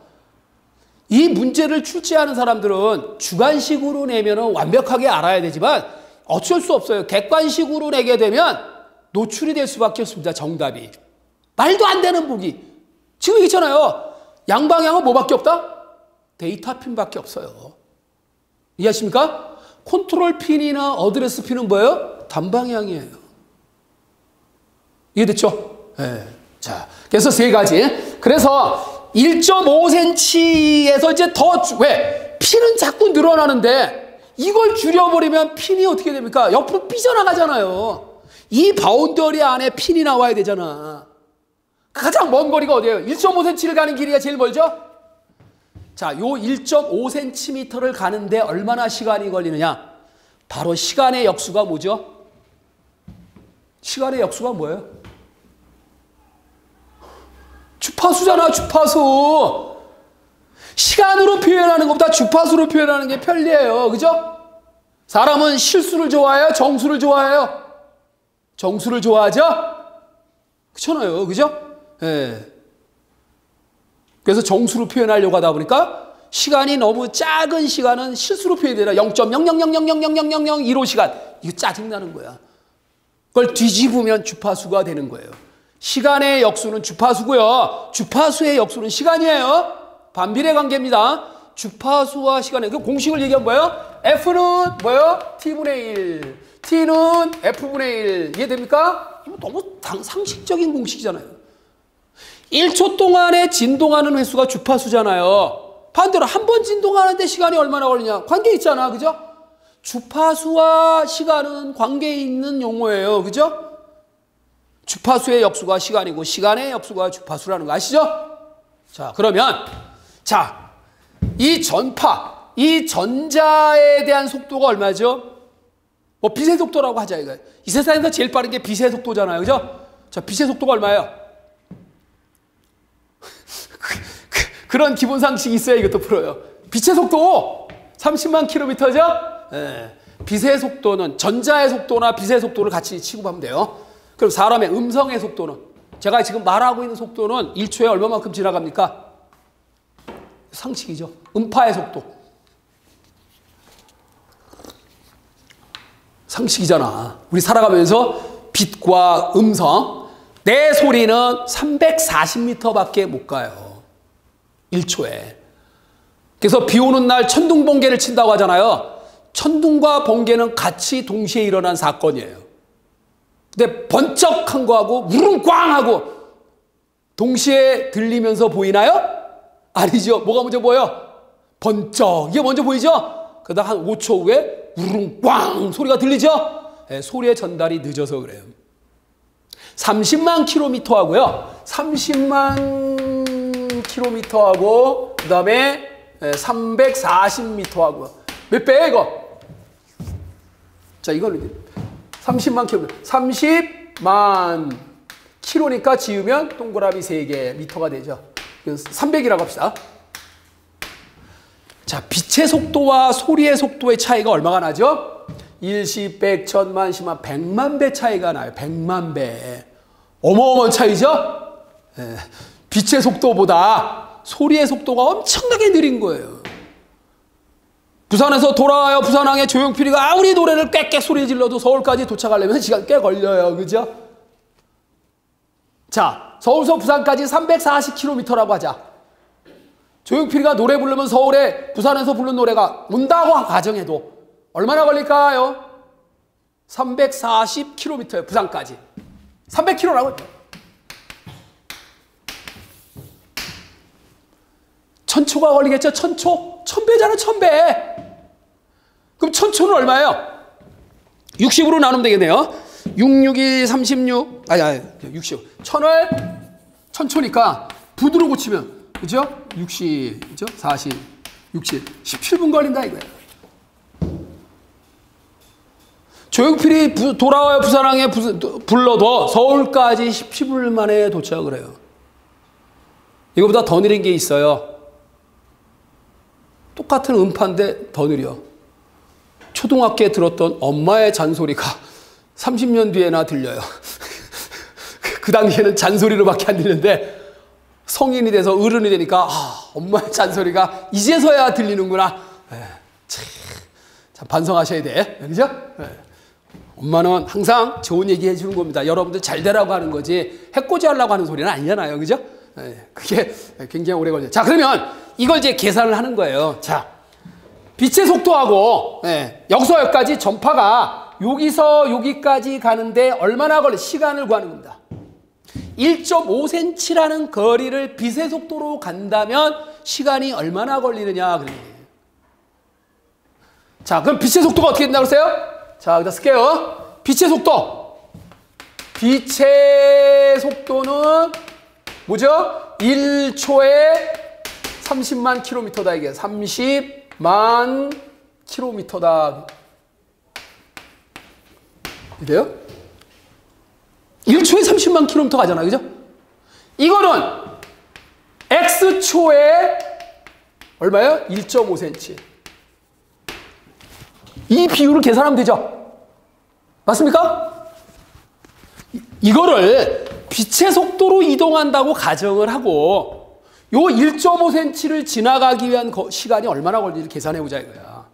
이 문제를 출제하는 사람들은 주관식으로 내면 완벽하게 알아야 되지만 어쩔 수 없어요. 객관식으로 내게 되면 노출이 될 수밖에 없습니다. 정답이. 말도 안 되는 보기. 지금 있잖아요. 양방향은 뭐밖에 없다? 데이터 핀밖에 없어요. 이해하십니까? 컨트롤 핀이나 어드레스 핀은 뭐예요? 단방향이에요. 이해됐죠? 네. 자, 그래서 세 가지. 그래서 1.5cm에서 이제 왜? 핀은 자꾸 늘어나는데 이걸 줄여버리면 핀이 어떻게 됩니까? 옆으로 삐져나가잖아요. 이 바운더리 안에 핀이 나와야 되잖아. 가장 먼 거리가 어디예요? 1.5cm를 가는 길이가 제일 멀죠? 자, 요 1.5cm를 가는데 얼마나 시간이 걸리느냐? 바로 시간의 역수가 뭐죠? 시간의 역수가 뭐예요? 주파수잖아, 주파수. 시간으로 표현하는 것보다 주파수로 표현하는 게 편리해요. 그죠? 사람은 실수를 좋아해요? 정수를 좋아해요? 정수를 좋아하죠? 그렇잖아요. 그죠? 예. 그래서 정수로 표현하려고 하다 보니까 시간이 너무 작은 시간은 실수로 표현되라. 0.000000001호 시간. 이거 짜증나는 거야. 그걸 뒤집으면 주파수가 되는 거예요. 시간의 역수는 주파수고요. 주파수의 역수는 시간이에요. 반비례 관계입니다. 주파수와 시간의 그 공식을 얘기하면 뭐예요? F는 뭐예요? T분의 1. T는 F분의 1. 이해됩니까? 이거 너무 상식적인 공식이잖아요. 1초 동안에 진동하는 횟수가 주파수잖아요. 반대로 한 번 진동하는데 시간이 얼마나 걸리냐? 관계 있잖아. 그죠? 주파수와 시간은 관계 있는 용어예요. 그죠? 주파수의 역수가 시간이고 시간의 역수가 주파수라는 거 아시죠? 자, 그러면 자, 이 전파, 이 전자에 대한 속도가 얼마죠? 뭐 빛의 속도라고 하자 이거. 이 세상에서 제일 빠른 게 빛의 속도잖아요. 그죠? 자, 빛의 속도가 얼마예요? 그런 기본 상식이 있어야 이것도 풀어요. 빛의 속도 30만 킬로미터죠? 네. 빛의 속도는 전자의 속도나 빛의 속도를 같이 취급하면 돼요. 그럼 사람의 음성의 속도는 제가 지금 말하고 있는 속도는 1초에 얼마만큼 지나갑니까? 상식이죠. 음파의 속도. 상식이잖아. 우리 살아가면서 빛과 음성, 내 소리는 340m밖에 못 가요. 1초에. 그래서 비 오는 날 천둥 번개를 친다고 하잖아요. 천둥과 번개는 같이 동시에 일어난 사건이에요. 근데 번쩍한 거하고 우릉꽝하고 동시에 들리면서 보이나요? 아니죠. 뭐가 먼저 보여요? 번쩍. 이게 먼저 보이죠? 그러다 한 5초 후에 우릉꽝 소리가 들리죠? 네, 소리의 전달이 늦어서 그래요. 30만 킬로미터하고요. 30만 킬로미터하고 그 다음에 340m하고 몇 배야 이거? 자, 이거는 30만 킬로미터. 30만 킬로니까 지으면 동그라미 3개 미터가 되죠. 300이라고 합시다. 자, 빛의 속도와 소리의 속도의 차이가 얼마가 나죠? 1, 10, 100, 1000만, 10만, 100만 배 차이가 나요. 100만 배. 어마어마한 차이죠? 네. 빛의 속도보다 소리의 속도가 엄청나게 느린 거예요. 부산에서 돌아와요. 부산항에 조용필이가 아무리 노래를 꽥꽥 소리 질러도 서울까지 도착하려면 시간 꽤 걸려요. 그죠? 자, 서울서 부산까지 340km라고 하자. 조용필이가 노래 부르면 서울에 부산에서 부른 노래가 온다고 가정해도 얼마나 걸릴까요? 340km예요. 부산까지. 300km라고. 1000초가 걸리겠죠? 1000초? 1000배잖아, 1000배. 그럼 1000초는 얼마예요? 60으로 나누면 되겠네요. 662, 36, 아니, 60. 1000을 1000초니까 분으로 고치면, 그죠? 60, 그죠? 40, 60. 17분 걸린다, 이거예요. 조용필이 돌아와요. 부산항에 불러도 서울까지 17분 만에 도착을 해요. 이거보다 더 느린 게 있어요. 똑같은 음파인데 더 느려. 초등학교에 들었던 엄마의 잔소리가 30년 뒤에나 들려요. 그 당시에는 잔소리로밖에 안 들리는데 성인이 돼서 어른이 되니까 엄마의 잔소리가 이제서야 들리는구나. 참 반성하셔야 돼. 그죠? 엄마는 항상 좋은 얘기 해주는 겁니다. 여러분들 잘 되라고 하는 거지 해코지 하려고 하는 소리는 아니잖아요. 그죠? 그게 굉장히 오래 걸려요. 자, 그러면 이걸 이제 계산을 하는 거예요. 자, 빛의 속도하고 여기서 여기까지 전파가 여기서 여기까지 가는데 얼마나 걸려? 시간을 구하는 겁니다. 1.5cm라는 거리를 빛의 속도로 간다면 시간이 얼마나 걸리느냐. 자, 그럼 빛의 속도가 어떻게 된다고 했어요? 자, 여기다 쓸게요. 빛의 속도. 빛의 속도는 뭐죠? 1초에 30만 킬로미터다. 이게 30만 킬로미터다. 이래요? 1초에 30만 킬로미터 가잖아요. 그죠? 이거는 X초에 얼마예요? 1.5cm. 이 비율을 계산하면 되죠? 맞습니까? 이거를 빛의 속도로 이동한다고 가정을 하고 요 1.5cm를 지나가기 위한 시간이 얼마나 걸리는지 계산해보자 이거야.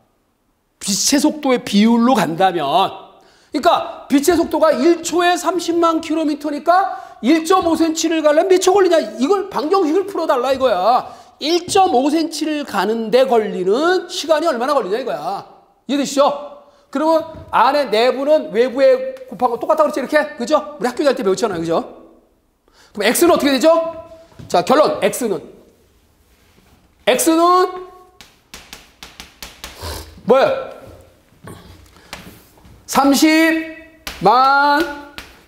빛의 속도의 비율로 간다면 그러니까 빛의 속도가 1초에 30만 킬로미터니까 1.5cm를 가려면 몇 초 걸리냐. 이걸 방정식을 풀어달라 이거야. 1.5cm를 가는데 걸리는 시간이 얼마나 걸리냐 이거야. 이해되시죠? 그러면 안에 내부는 외부에 곱한 거 똑같다고 그랬지 이렇게? 그죠? 우리 학교 다닐 때 배웠잖아요. 그죠? 그럼 X는 어떻게 되죠? 자, 결론. X는 뭐예요? 30만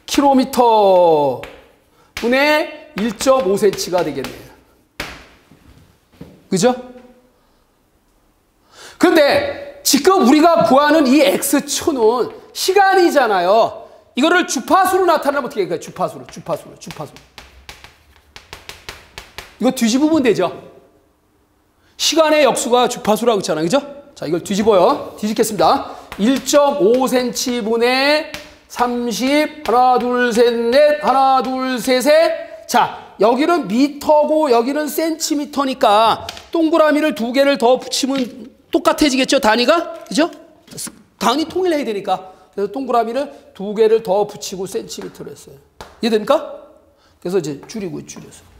킬로미터 분의 1.5cm가 되겠네요. 그죠? 그런데 지금 우리가 구하는 이 X초는 시간이잖아요. 이거를 주파수로 나타내면 어떻게 해요? 주파수로. 이거 뒤집으면 되죠. 시간의 역수가 주파수라고 했잖아요. 그죠? 자, 이걸 뒤집어요. 뒤집겠습니다. 1.5cm 분의 30, 하나, 둘, 셋, 넷, 하나, 둘, 셋, 셋. 자, 여기는 미터고 여기는 센티미터니까 동그라미를 두 개를 더 붙이면 똑같아지겠죠, 단위가? 그죠? 단위 통일해야 되니까. 그래서 동그라미를 두 개를 더 붙이고 센티미터로 했어요. 이해됩니까? 그래서 이제 줄이고 줄였어요.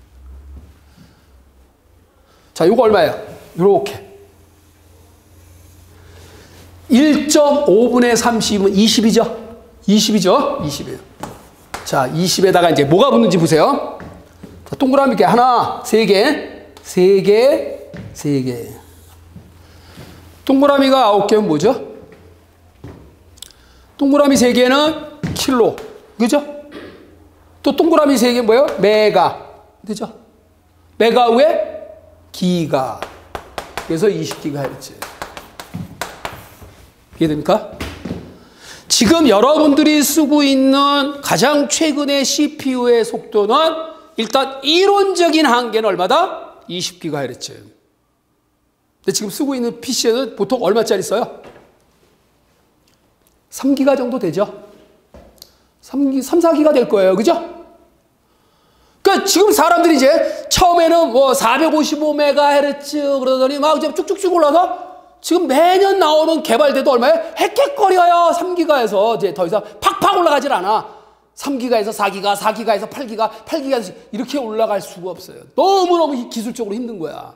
자, 요거 얼마예요? 요렇게. 1.5분의 30은 20이죠? 20이죠? 20이에요. 자, 20에다가 이제 뭐가 붙는지 보세요. 자, 동그라미 이렇게 하나, 세 개, 세 개, 세 개. 동그라미가 9개면 뭐죠? 동그라미 3개는 킬로. 그죠? 또 동그라미 3개 뭐예요? 메가. 그죠? 메가 후에 기가. 그래서 20GHz. 이해됩니까? 지금 여러분들이 쓰고 있는 가장 최근의 CPU의 속도는 일단 이론적인 한계는 얼마다? 20GHz. 근데 지금 쓰고 있는 PC에는 보통 얼마짜리 써요? 3기가 정도 되죠? 4기가 될 거예요. 그죠? 그러니까 지금 사람들이 이제 처음에는 뭐 455MHz 그러더니 막 이제 쭉쭉쭉 올라서 지금 매년 나오는 개발돼도 얼마예요? 헥헥거려요. 3기가에서 이제 더 이상 팍팍 올라가질 않아. 3기가에서 4기가, 4기가에서 8기가, 8기가에서 이렇게 올라갈 수가 없어요. 너무너무 기술적으로 힘든 거야.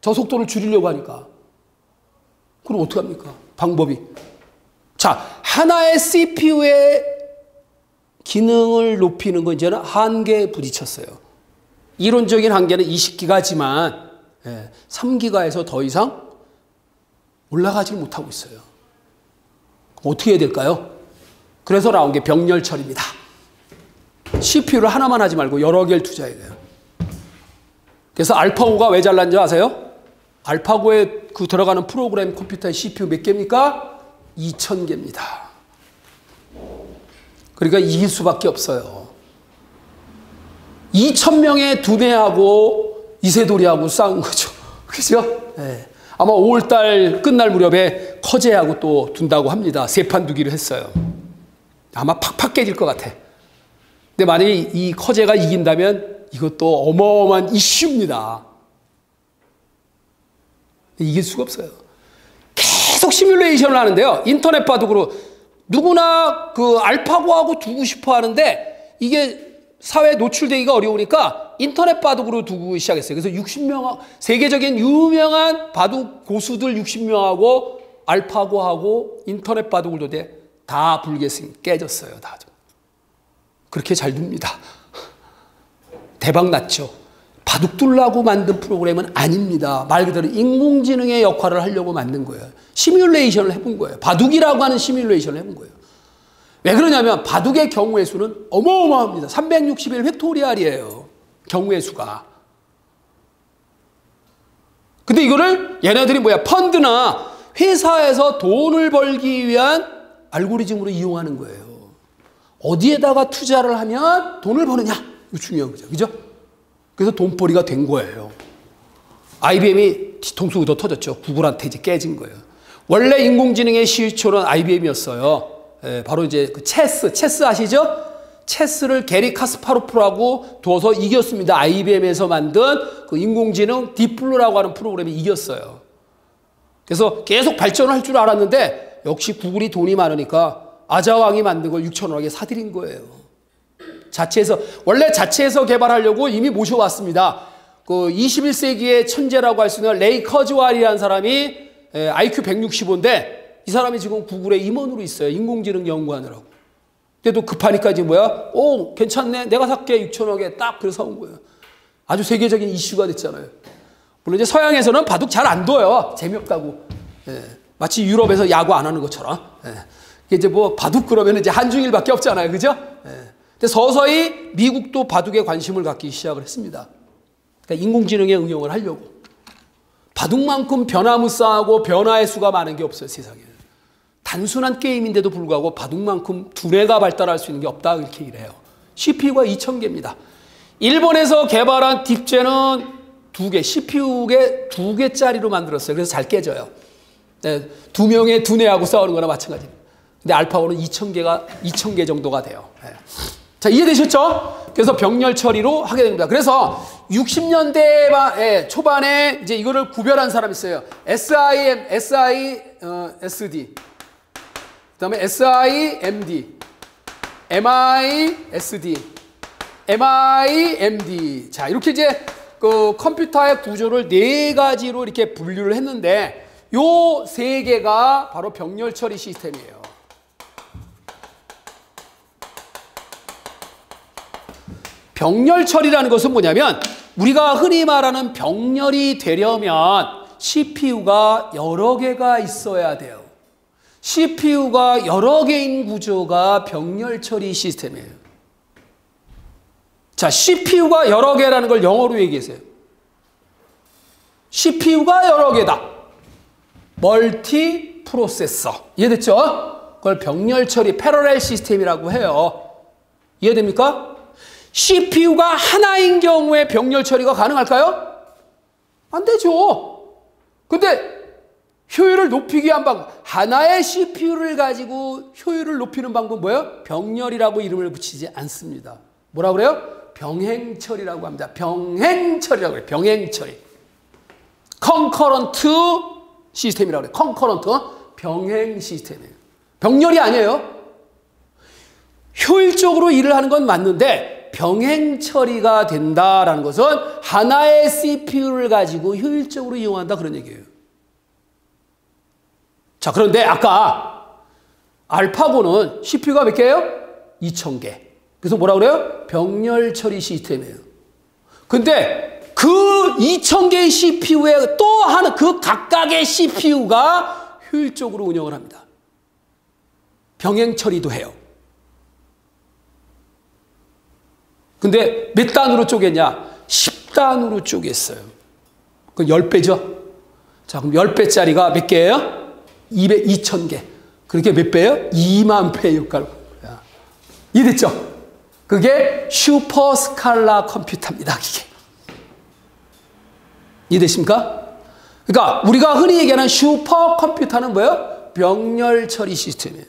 저 속도를 줄이려고 하니까. 그럼 어떻게 합니까? 방법이. 자, 하나의 CPU의 기능을 높이는 건 이제는 한계에 부딪혔어요. 이론적인 한계는 20기가지만 3기가에서 더 이상 올라가지 못하고 있어요. 그럼 어떻게 해야 될까요? 그래서 나온 게 병렬 처리입니다. CPU를 하나만 하지 말고 여러 개를 투자해야 돼요. 그래서 알파고가 왜 잘난지 아세요? 알파고에 그 들어가는 프로그램 컴퓨터의 CPU 몇 개입니까? 2000개입니다. 그러니까 이길 수밖에 없어요. 2000명의 두뇌하고 이세돌이하고 싸운 거죠. 그죠? 네. 아마 5월달 끝날 무렵에 커제하고 또 둔다고 합니다. 세 판 두기로 했어요. 아마 팍팍 깨질 것 같아. 근데 만약에 이 커제가 이긴다면 이것도 어마어마한 이슈입니다. 이길 수가 없어요. 계속 시뮬레이션을 하는데요. 인터넷 바둑으로 누구나 그 알파고하고 두고 싶어 하는데 이게 사회에 노출되기가 어려우니까 인터넷 바둑으로 두고 시작했어요. 그래서 60명, 세계적인 유명한 바둑 고수들 60명하고 알파고하고 인터넷 바둑을 두되 다 불계승 깨졌어요. 다. 그렇게 잘 둡니다. 대박 났죠. 바둑 두려고 만든 프로그램은 아닙니다. 말 그대로 인공지능의 역할을 하려고 만든 거예요. 시뮬레이션을 해본 거예요. 바둑이라고 하는 시뮬레이션을 해본 거예요. 왜 그러냐면 바둑의 경우의 수는 어마어마합니다. 361 팩토리얼이에요. 경우의 수가. 근데 이거를 얘네들이 뭐야? 펀드나 회사에서 돈을 벌기 위한 알고리즘으로 이용하는 거예요. 어디에다가 투자를 하면 돈을 버느냐? 이거 중요한 거죠. 그죠? 그래서 돈벌이가 된 거예요. IBM이 뒤통수 얻어 터졌죠. 구글한테 이제 깨진 거예요. 원래 인공지능의 시초는 IBM이었어요. 예, 바로 이제 그 체스 아시죠? 체스를 게리 카스파로프라고 둬서 이겼습니다. IBM에서 만든 그 인공지능 딥블루라고 하는 프로그램이 이겼어요. 그래서 계속 발전을 할 줄 알았는데 역시 구글이 돈이 많으니까 아자왕이 만든 걸 6천원에 사들인 거예요. 원래 자체에서 개발하려고 이미 모셔왔습니다. 그 21세기의 천재라고 할 수 있는 레이 커즈왈이라는 사람이 IQ 165인데 이 사람이 지금 구글의 임원으로 있어요. 인공지능 연구하느라고. 근데도 급하니까 이제 뭐야? 오, 괜찮네. 내가 살게 6천억에 딱 그래서 사온 거예요. 아주 세계적인 이슈가 됐잖아요. 물론 이제 서양에서는 바둑 잘 안 둬요. 재미없다고. 예, 마치 유럽에서 야구 안 하는 것처럼. 예. 이제 뭐 바둑 그러면 이제 한중일밖에 없잖아요. 그죠? 예. 근데 서서히 미국도 바둑에 관심을 갖기 시작을 했습니다. 그러니까 인공지능에 응용을 하려고. 바둑만큼 변화무쌍하고 변화의 수가 많은 게 없어요. 세상에. 단순한 게임인데도 불구하고 바둑만큼 두뇌가 발달할 수 있는 게 없다. 이렇게 이래요. CPU가 2000개입니다. 일본에서 개발한 딥젠은 2개, CPU 2개짜리로 만들었어요. 그래서 잘 깨져요. 네, 2명의 두뇌하고 싸우는 거나 마찬가지입니다. 근데 알파고는 2000개 정도가 돼요. 네. 자, 이해되셨죠? 그래서 병렬 처리로 하게 됩니다. 그래서 60년대 초반에 이제 이거를 구별한 사람이 있어요. SD, 그다음에 SIMD, MISD, MIMD. 자, 이렇게 이제 그 컴퓨터의 구조를 4가지로 이렇게 분류를 했는데 요 3개가 바로 병렬 처리 시스템이에요. 병렬 처리라는 것은 뭐냐면 우리가 흔히 말하는 병렬이 되려면 CPU가 여러 개가 있어야 돼요. CPU가 여러 개인 구조가 병렬 처리 시스템이에요. 자, CPU가 여러 개라는 걸 영어로 얘기하세요. CPU가 여러 개다. 멀티 프로세서. 이해됐죠? 그걸 병렬 처리 패러렐 시스템이라고 해요. 이해됩니까? CPU가 하나인 경우에 병렬 처리가 가능할까요? 안 되죠. 근데 효율을 높이기 위한 방법, 하나의 CPU를 가지고 효율을 높이는 방법은 뭐예요? 병렬이라고 이름을 붙이지 않습니다. 뭐라고 그래요? 병행 처리라고 합니다. 병행 처리라고 해요. 병행 처리. 컨커런트 시스템이라고 해요. 컨커런트 병행 시스템이에요. 병렬이 아니에요. 효율적으로 일을 하는 건 맞는데 병행 처리가 된다라는 것은 하나의 CPU를 가지고 효율적으로 이용한다 그런 얘기예요. 자, 그런데 아까 알파고는 CPU가 몇 개예요? 2000개. 그래서 뭐라 그래요? 병렬 처리 시스템이에요. 근데 그 2000개의 CPU에 또 하나 그 각각의 CPU가 효율적으로 운영을 합니다. 병행 처리도 해요. 근데 몇 단으로 쪼갰냐? 10단으로 쪼갰어요. 그럼 10배죠? 자, 그럼 10배짜리가 몇 개예요? 2000개. 그렇게 몇 배예요? 2만 배의 효과를. 이해됐죠? 그게 슈퍼 스칼라 컴퓨터입니다. 이게. 이해되십니까? 그러니까 우리가 흔히 얘기하는 슈퍼 컴퓨터는 뭐예요? 병렬 처리 시스템이에요.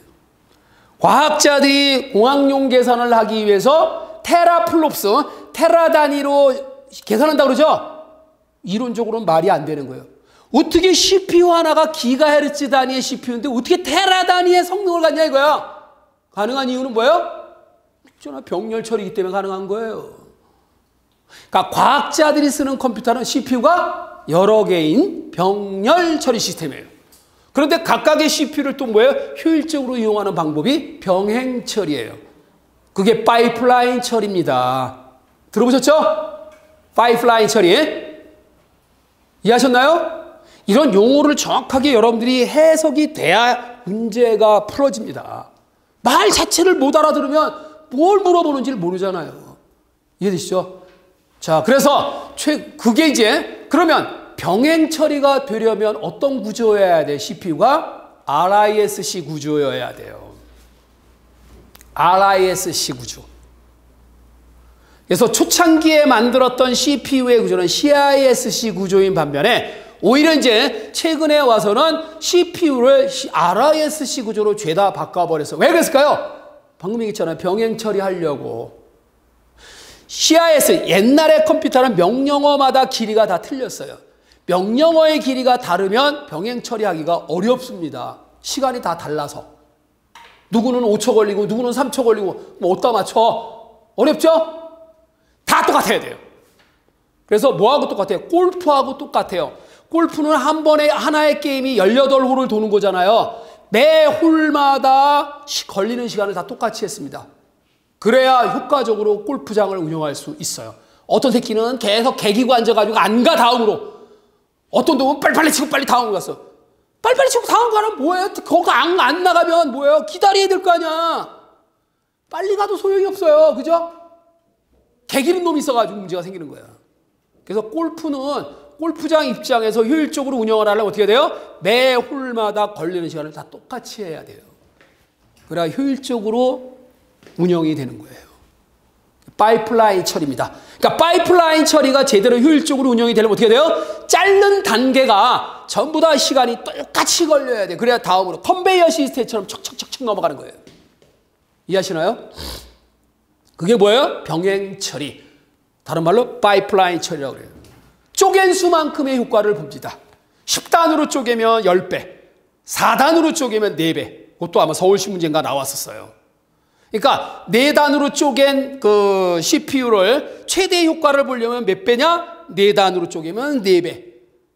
과학자들이 공학용 계산을 하기 위해서 테라플롭스, 테라 단위로 계산한다고 그러죠? 이론적으로는 말이 안 되는 거예요. 어떻게 CPU 하나가 기가헤르츠 단위의 CPU인데 어떻게 테라 단위의 성능을 갖냐 이거야. 가능한 이유는 뭐예요? 병렬 처리이기 때문에 가능한 거예요. 그러니까 과학자들이 쓰는 컴퓨터는 CPU가 여러 개인 병렬 처리 시스템이에요. 그런데 각각의 CPU를 또 뭐예요? 효율적으로 이용하는 방법이 병행 처리예요. 그게 파이프라인 처리입니다. 들어보셨죠? 파이프라인 처리. 이해하셨나요? 이런 용어를 정확하게 여러분들이 해석이 돼야 문제가 풀어집니다. 말 자체를 못 알아들으면 뭘 물어보는지를 모르잖아요. 이해되시죠? 자, 그래서 그게 이제 그러면 병행 처리가 되려면 어떤 구조여야 돼? CPU가 RISC 구조여야 돼요. RISC 구조. 그래서 초창기에 만들었던 CPU의 구조는 CISC 구조인 반면에 오히려 이제 최근에 와서는 CPU를 RISC 구조로 죄다 바꿔버렸어요. 왜 그랬을까요? 방금 얘기했잖아요. 병행 처리하려고. CIS, 옛날의 컴퓨터는 명령어마다 길이가 다 틀렸어요. 명령어의 길이가 다르면 병행 처리하기가 어렵습니다. 시간이 다 달라서. 누구는 5초 걸리고 누구는 3초 걸리고 뭐 어디다 맞춰? 어렵죠? 다 똑같아야 돼요. 그래서 뭐하고 똑같아요? 골프하고 똑같아요. 골프는 한 번에 하나의 게임이 18홀을 도는 거잖아요. 매 홀마다 걸리는 시간을 다 똑같이 했습니다. 그래야 효과적으로 골프장을 운영할 수 있어요. 어떤 새끼는 계속 개기고 앉아가지고 안 가 다음으로. 어떤 놈은 빨리빨리 치고 빨리 다음으로 갔어. 빨리빨리 치고 다음 가면 뭐예요? 거기 안 나가면 뭐예요? 기다려야 될 거 아니야. 빨리 가도 소용이 없어요. 그죠? 개기는 놈이 있어가지고 문제가 생기는 거야. 그래서 골프는 골프장 입장에서 효율적으로 운영을 하려면 어떻게 돼요? 매 홀마다 걸리는 시간을 다 똑같이 해야 돼요. 그래야 효율적으로 운영이 되는 거예요. 파이프라인 처리입니다. 그러니까 파이프라인 처리가 제대로 효율적으로 운영이 되려면 어떻게 돼요? 자른 단계가 전부 다 시간이 똑같이 걸려야 돼. 그래야 다음으로 컨베이어 시스템처럼 척척척척 넘어가는 거예요. 이해하시나요? 그게 뭐예요? 병행 처리. 다른 말로 파이프라인 처리라고 그래요. 쪼갠 수만큼의 효과를 봅니다. 10단으로 쪼개면 10배, 4단으로 쪼개면 4배. 그것도 아마 서울신문제인가 나왔었어요. 그러니까 4단으로 쪼갠 그 CPU를 최대 효과를 보려면 몇 배냐? 4단으로 쪼개면 4배,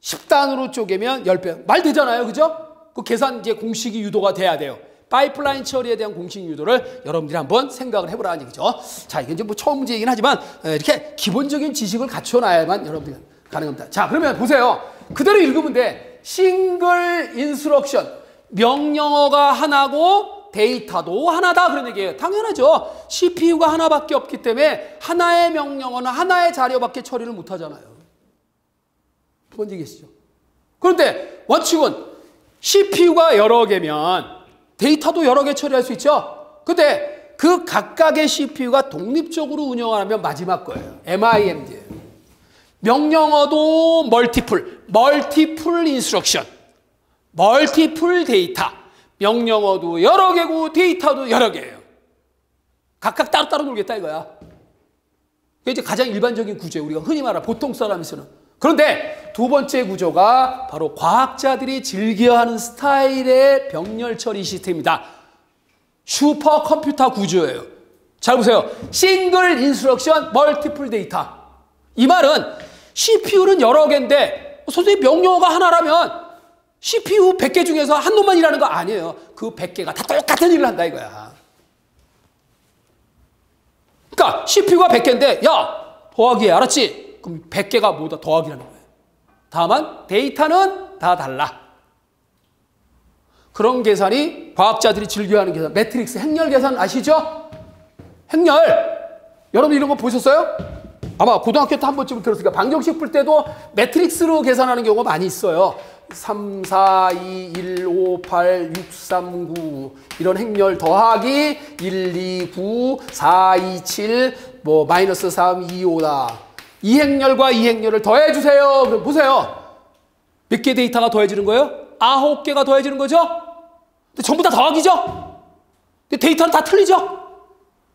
10단으로 쪼개면 10배. 말 되잖아요. 그죠? 그 계산 이제 공식이 유도가 돼야 돼요. 파이프라인 처리에 대한 공식 유도를 여러분들이 한번 생각을 해보라는 얘기죠. 자, 이게 이제 뭐 처음 문제이긴 하지만 이렇게 기본적인 지식을 갖춰놔야만 여러분들이 가능합니다. 자, 그러면 보세요. 그대로 읽으면 돼. 싱글 인스트럭션. 명령어가 하나고 데이터도 하나다. 그런 얘기예요. 당연하죠. CPU가 하나밖에 없기 때문에 하나의 명령어는 하나의 자료밖에 처리를 못하잖아요. 뭔 얘기시죠? 그런데 원칙은 CPU가 여러 개면 데이터도 여러 개 처리할 수 있죠. 근데 그 각각의 CPU가 독립적으로 운영하면 마지막 거예요. MIMD예요. 명령어도 멀티플 인스트럭션, 멀티플 데이터. 명령어도 여러 개고 데이터도 여러 개예요. 각각 따로따로 놀겠다 이거야. 이게 이제 가장 일반적인 구조예요. 우리가 흔히 말하는 보통 사람이 쓰는. 그런데 두 번째 구조가 바로 과학자들이 즐겨하는 스타일의 병렬 처리 시스템입니다. 슈퍼컴퓨터 구조예요. 잘 보세요. 싱글 인스트럭션 멀티플 데이터. 이 말은 CPU는 여러 개인데 선생님 명령어가 하나라면 CPU 100개 중에서 한 놈만 일하는 거 아니에요. 그 100개가 다 똑같은 일을 한다 이거야. 그러니까 CPU가 100개인데 야 더하기 해. 알았지? 그럼 100개가 모두 더하기라는 거예요. 다만 데이터는 다 달라. 그런 계산이 과학자들이 즐겨하는 계산. 매트릭스 행렬 계산 아시죠? 행렬. 여러분 이런 거 보셨어요? 아마 고등학교 때 한 번쯤 들었으니까 방정식 풀 때도 매트릭스로 계산하는 경우가 많이 있어요. 3, 4, 2, 1, 5, 8, 6, 3, 9 이런 행렬 더하기 1, 2, 9, 4, 2, 7 뭐 마이너스 3, 2, 5다. 이 행렬과 이 행렬을 더해주세요. 그럼 보세요. 몇 개 데이터가 더해지는 거예요? 9개가 더해지는 거죠? 근데 전부 다 더하기죠? 근데 데이터는 다 틀리죠?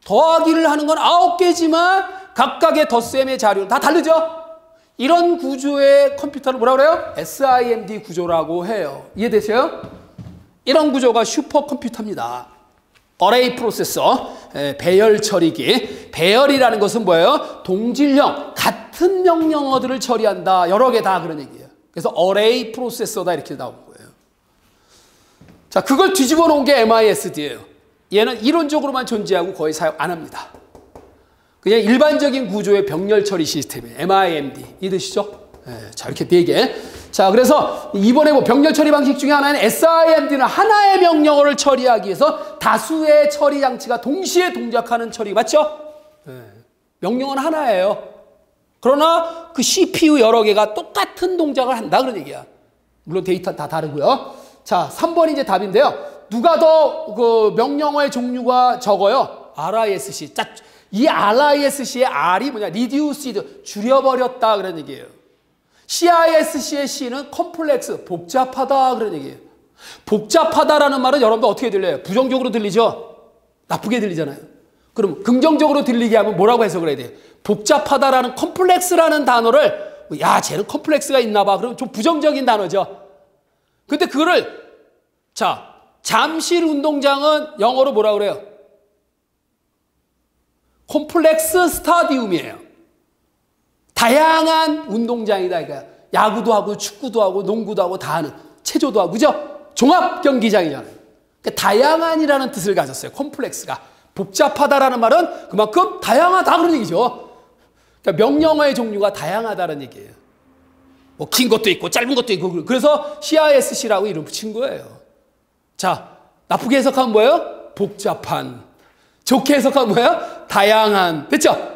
더하기를 하는 건 9개지만 각각의 덧셈의 자료는 다 다르죠? 이런 구조의 컴퓨터를 뭐라 그래요? SIMD 구조라고 해요. 이해되세요? 이런 구조가 슈퍼컴퓨터입니다. 어레이 프로세서, 배열 처리기. 배열이라는 것은 뭐예요? 동질형, 같은 명령어들을 처리한다. 여러 개 다 그런 얘기예요. 그래서 어레이 프로세서다 이렇게 나온 거예요. 자, 그걸 뒤집어 놓은 게 MISD예요. 얘는 이론적으로만 존재하고 거의 사용 안 합니다. 그냥 일반적인 구조의 병렬 처리 시스템이에요. MIMD. 이해되시죠? 자, 이렇게 4개. 자, 그래서 이번에 뭐 병렬 처리 방식 중에 하나는 SIMD는 하나의 명령어를 처리하기 위해서 다수의 처리 장치가 동시에 동작하는 처리. 맞죠? 명령어는 하나예요. 그러나 그 CPU 여러 개가 똑같은 동작을 한다 그런 얘기야. 물론 데이터는 다 다르고요. 자, 3번이 이제 답인데요. 누가 더 그 명령어의 종류가 적어요? RISC. 자, 이 RISC의 R이 뭐냐? Reduced, 줄여버렸다 그런 얘기예요. CISC의 C는 컴플렉스, 복잡하다 그런 얘기예요. 복잡하다라는 말은 여러분들 어떻게 들려요? 부정적으로 들리죠? 나쁘게 들리잖아요. 그럼 긍정적으로 들리게 하면 뭐라고 해석을 해야 돼요? 복잡하다라는 컴플렉스라는 단어를 야, 쟤는 컴플렉스가 있나 봐. 그럼 좀 부정적인 단어죠. 근데 그거를 자, 잠실 운동장은 영어로 뭐라 그래요? 콤플렉스 스타디움이에요. 다양한 운동장이다. 그러니까 야구도 하고 축구도 하고 농구도 하고 다 하는 체조도 하고 그죠? 종합 경기장이잖아요. 그러니까 다양한이라는 뜻을 가졌어요. 콤플렉스가. 복잡하다라는 말은 그만큼 다양하다 그런 얘기죠. 그러니까 명령어의 종류가 다양하다는 얘기예요. 뭐 긴 것도 있고 짧은 것도 있고 그래서 CISC라고 이름 붙인 거예요. 자, 나쁘게 해석하면 뭐예요? 복잡한. 좋게 해석하면 뭐예요? 다양한. 됐죠?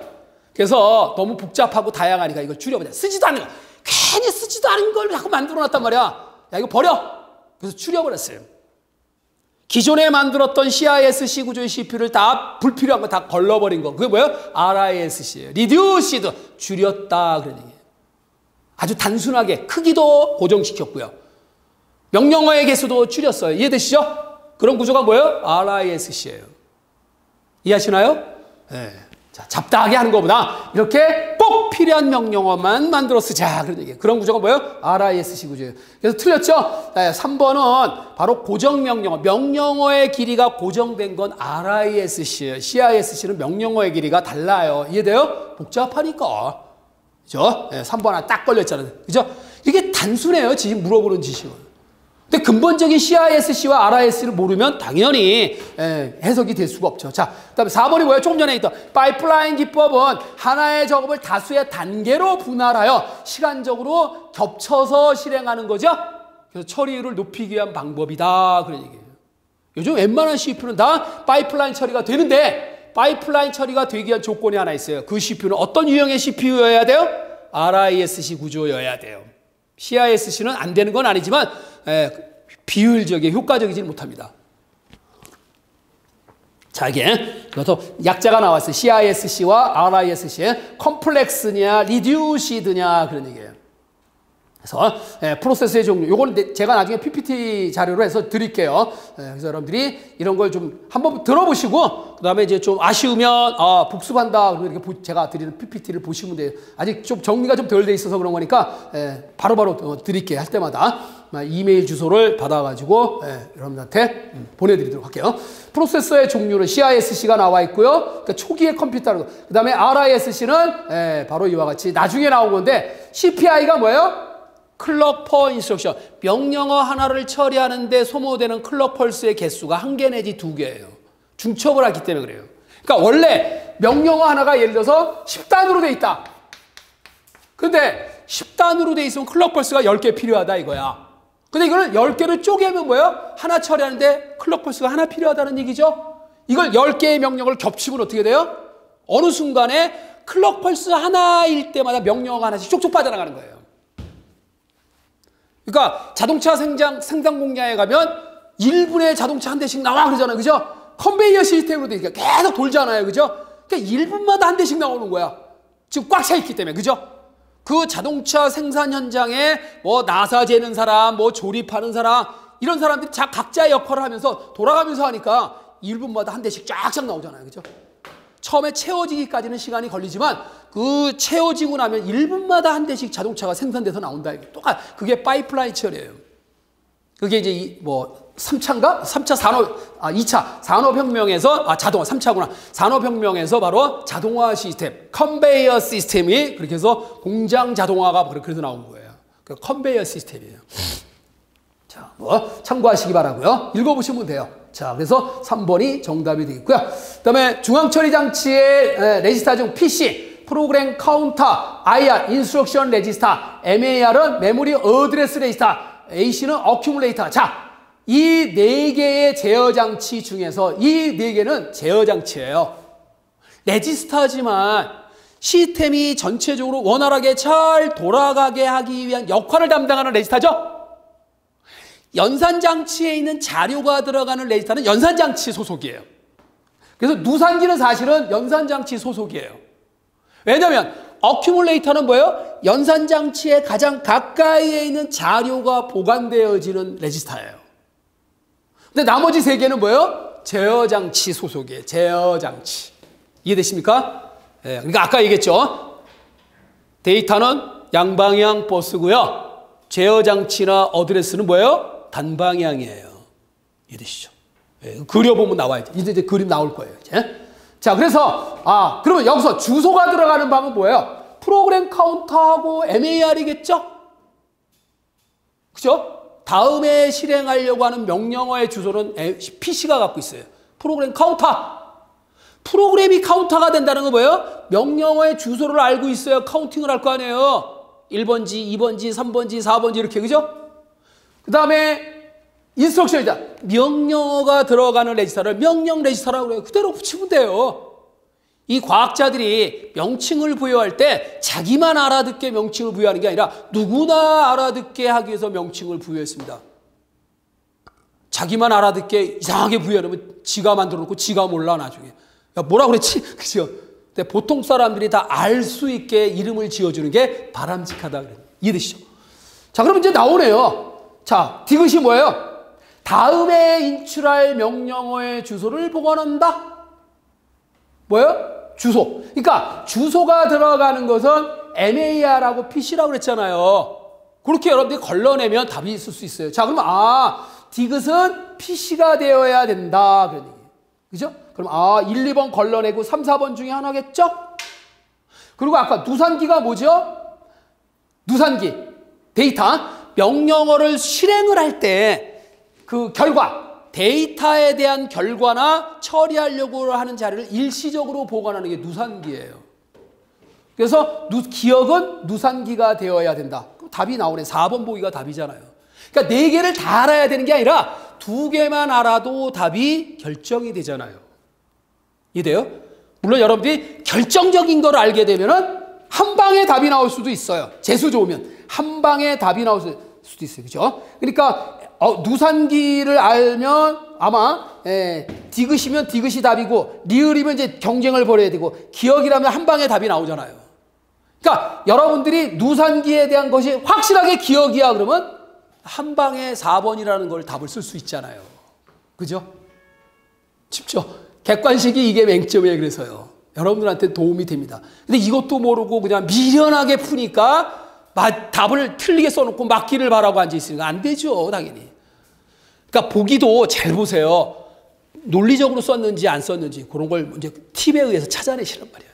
그래서 너무 복잡하고 다양하니까 이걸 줄여보자. 쓰지도 않는 거. 괜히 쓰지도 않은 걸 자꾸 만들어놨단 말이야. 야, 이거 버려. 그래서 줄여버렸어요. 기존에 만들었던 CISC 구조의 CPU를 다 불필요한 거 다 걸러버린 거. 그게 뭐예요? RISC예요. Reduced, 줄였다 그런 얘기예요. 아주 단순하게 크기도 고정시켰고요. 명령어의 개수도 줄였어요. 이해되시죠? 그런 구조가 뭐예요? RISC예요. 이해하시나요? 네. 자, 잡다하게 하는 것보다 이렇게 꼭 필요한 명령어만 만들어 쓰자 그런 얘기예요. 그런 구조가 뭐예요? RISC 구조예요. 그래서 틀렸죠? 네, 3번은 바로 고정 명령어. 명령어의 길이가 고정된 건 RISC예요. CISC는 명령어의 길이가 달라요. 이해돼요? 복잡하니까. 그죠? 네, 3번 하나 딱 걸렸잖아요. 그죠? 이게 단순해요. 지금 물어보는 지식은. 근데 근본적인 CISC와 RISC를 모르면 당연히 해석이 될 수가 없죠. 자, 그다음에 4번이 뭐예요? 조금 전에 있던 파이프라인 기법은 하나의 작업을 다수의 단계로 분할하여 시간적으로 겹쳐서 실행하는 거죠. 그래서 처리율을 높이기 위한 방법이다 그런 얘기예요. 요즘 웬만한 CPU는 다 파이프라인 처리가 되는데 파이프라인 처리가 되기 위한 조건이 하나 있어요. 그 CPU는 어떤 유형의 CPU여야 돼요? RISC 구조여야 돼요. CISC는 안 되는 건 아니지만 비효율적이게 효과적이지는 못합니다. 자, 이게 그것도 약자가 나왔어요. CISC와 RISC의 컴플렉스냐 리듀시드냐 그런 얘기예요. 그래서 프로세스의 종류 요거는 제가 나중에 PPT 자료로 해서 드릴게요. 그래서 여러분들이 이런 걸 좀 한번 들어보시고 그다음에 이제 좀 아쉬우면 복습한다 그리고 이렇게 제가 드리는 PPT를 보시면 돼요. 아직 좀 정리가 좀 덜 돼 있어서 그런 거니까 바로바로 드릴게요. 할 때마다 이메일 주소를 받아가지고 여러분들한테 보내드리도록 할게요. 프로세서의 종류는 CISC가 나와 있고요. 그러니까 초기의 컴퓨터로 그다음에 RISC는 바로 이와 같이 나중에 나온 건데 CPI가 뭐예요? 클럭 퍼 인스트럭션. 명령어 하나를 처리하는데 소모되는 클럭 펄스의 개수가 1개 내지 2개예요. 중첩을 하기 때문에 그래요. 그러니까 원래 명령어 하나가 예를 들어서 10단으로 돼 있다. 근데 10단으로 돼 있으면 클럭 펄스가 10개 필요하다 이거야. 근데 이거를 10개를 쪼개면 뭐예요? 하나 처리하는데 클럭 펄스가 하나 필요하다는 얘기죠. 이걸 10개의 명령을 겹치면 어떻게 돼요? 어느 순간에 클럭 펄스 하나일 때마다 명령어가 하나씩 쪽쪽 빠져나가는 거예요. 그러니까 자동차 생산 공장에 가면 1분에 자동차 한 대씩 나와 그러잖아요. 그죠? 컨베이어 시스템으로 되니까 계속 돌잖아요. 그죠? 그러니까 1분마다 한 대씩 나오는 거야. 지금 꽉 차 있기 때문에. 그죠? 그 자동차 생산 현장에 뭐 나사 재는 사람, 뭐 조립하는 사람 이런 사람들이 각자의 역할을 하면서 돌아가면서 하니까 1분마다 한 대씩 쫙쫙 나오잖아요. 그죠? 처음에 채워지기까지는 시간이 걸리지만 그 채워지고 나면 1분마다 한 대씩 자동차가 생산돼서 나온다. 그게 파이프라인 처리예요. 그게 이제 뭐 3차인가? 3차 2차 산업혁명에서, 자동화 3차구나. 산업혁명에서 바로 자동화 시스템, 컨베이어 시스템이 그렇게 해서 공장 자동화가 그렇게 해서 나온 거예요. 그 컨베이어 시스템이에요. 자, 뭐 참고하시기 바라고요. 읽어보시면 돼요. 자, 그래서 3번이 정답이 되겠고요. 그 다음에 중앙처리 장치의 레지스타 중 PC, 프로그램 카운터, IR, 인스트럭션 레지스터, MAR은 메모리 어드레스 레지스터, AC는 어큐뮬레이터. 자, 이 4개의 제어 장치 중에서 이 4개는 제어 장치예요. 레지스터지만 시스템이 전체적으로 원활하게 잘 돌아가게 하기 위한 역할을 담당하는 레지스터죠. 연산장치에 있는 자료가 들어가는 레지스터는 연산장치 소속이에요. 그래서 누산기는 사실은 연산장치 소속이에요. 왜냐하면 어큐뮬레이터는 뭐예요? 연산장치에 가장 가까이에 있는 자료가 보관되어지는 레지스터예요. 근데 나머지 3개는 뭐예요? 제어장치 소속이에요. 제어장치. 이해되십니까? 예, 그러니까 아까 얘기했죠. 데이터는 양방향 버스고요. 제어장치나 어드레스는 뭐예요? 단방향이에요. 이해되시죠? 예, 그려보면 나와야죠. 이제 그림 나올 거예요. 이제. 자, 그래서 그러면 여기서 주소가 들어가는 방은 뭐예요? 프로그램 카운터하고 MAR이겠죠? 그죠? 다음에 실행하려고 하는 명령어의 주소는 PC가 갖고 있어요. 프로그램 카운터. 프로그램이 카운터가 된다는 건 뭐예요? 명령어의 주소를 알고 있어야 카운팅을 할 거 아니에요. 1번지, 2번지, 3번지, 4번지 이렇게. 그죠? 그 다음에 인스트럭션이다. 명령어가 들어가는 레지스터를 명령 레지스터라고 그래요. 그대로 붙이면 돼요. 이 과학자들이 명칭을 부여할 때 자기만 알아듣게 명칭을 부여하는 게 아니라 누구나 알아듣게 하기 위해서 명칭을 부여했습니다. 자기만 알아듣게 이상하게 부여하면 지가 만들어 놓고 지가 몰라 나중에. 야, 뭐라 그랬지? 그죠? 근데 보통 사람들이 다 알 수 있게 이름을 지어주는 게 바람직하다 그래요. 이해되시죠? 자, 그럼 이제 나오네요. 자, 디귿이 뭐예요? 다음에 인출할 명령어의 주소를 보관한다. 뭐예요? 주소. 그러니까 주소가 들어가는 것은 MAR하고 PC라고 그랬잖아요. 그렇게 여러분들이 걸러내면 답이 있을 수 있어요. 자, 그러면 디귿은 PC가 되어야 된다. 그런 얘기예요. 그죠? 그럼 1, 2번 걸러내고 3, 4번 중에 하나겠죠? 그리고 아까 누산기가 뭐죠? 누산기. 데이터. 명령어를 실행을 할 때 그 결과, 데이터에 대한 결과나 처리하려고 하는 자료를 일시적으로 보관하는 게 누산기예요. 그래서 기억은 누산기가 되어야 된다. 답이 나오네. 4번 보기가 답이잖아요. 그러니까 4개를 다 알아야 되는 게 아니라 2개만 알아도 답이 결정이 되잖아요. 이해돼요? 물론 여러분들이 결정적인 걸 알게 되면은 한 방에 답이 나올 수도 있어요. 재수 좋으면 한 방에 답이 나올 수도 있어요. 그죠? 그러니까 누산기를 알면 아마 디귿이면 디귿이 답이고 리을이면 이제 경쟁을 벌여야 되고 기억이라면 한 방에 답이 나오잖아요. 그러니까 여러분들이 누산기에 대한 것이 확실하게 기억이야 그러면 한 방에 4번이라는 걸 답을 쓸 수 있잖아요. 그죠? 쉽죠? 객관식이 이게 맹점이에요. 그래서요. 여러분들한테 도움이 됩니다. 근데 이것도 모르고 그냥 미련하게 푸니까 답을 틀리게 써놓고 맞기를 바라고 앉아있으니까 안 되죠. 당연히. 그러니까 보기도 잘 보세요. 논리적으로 썼는지 안 썼는지 그런 걸 이제 팁에 의해서 찾아내시란 말이에요.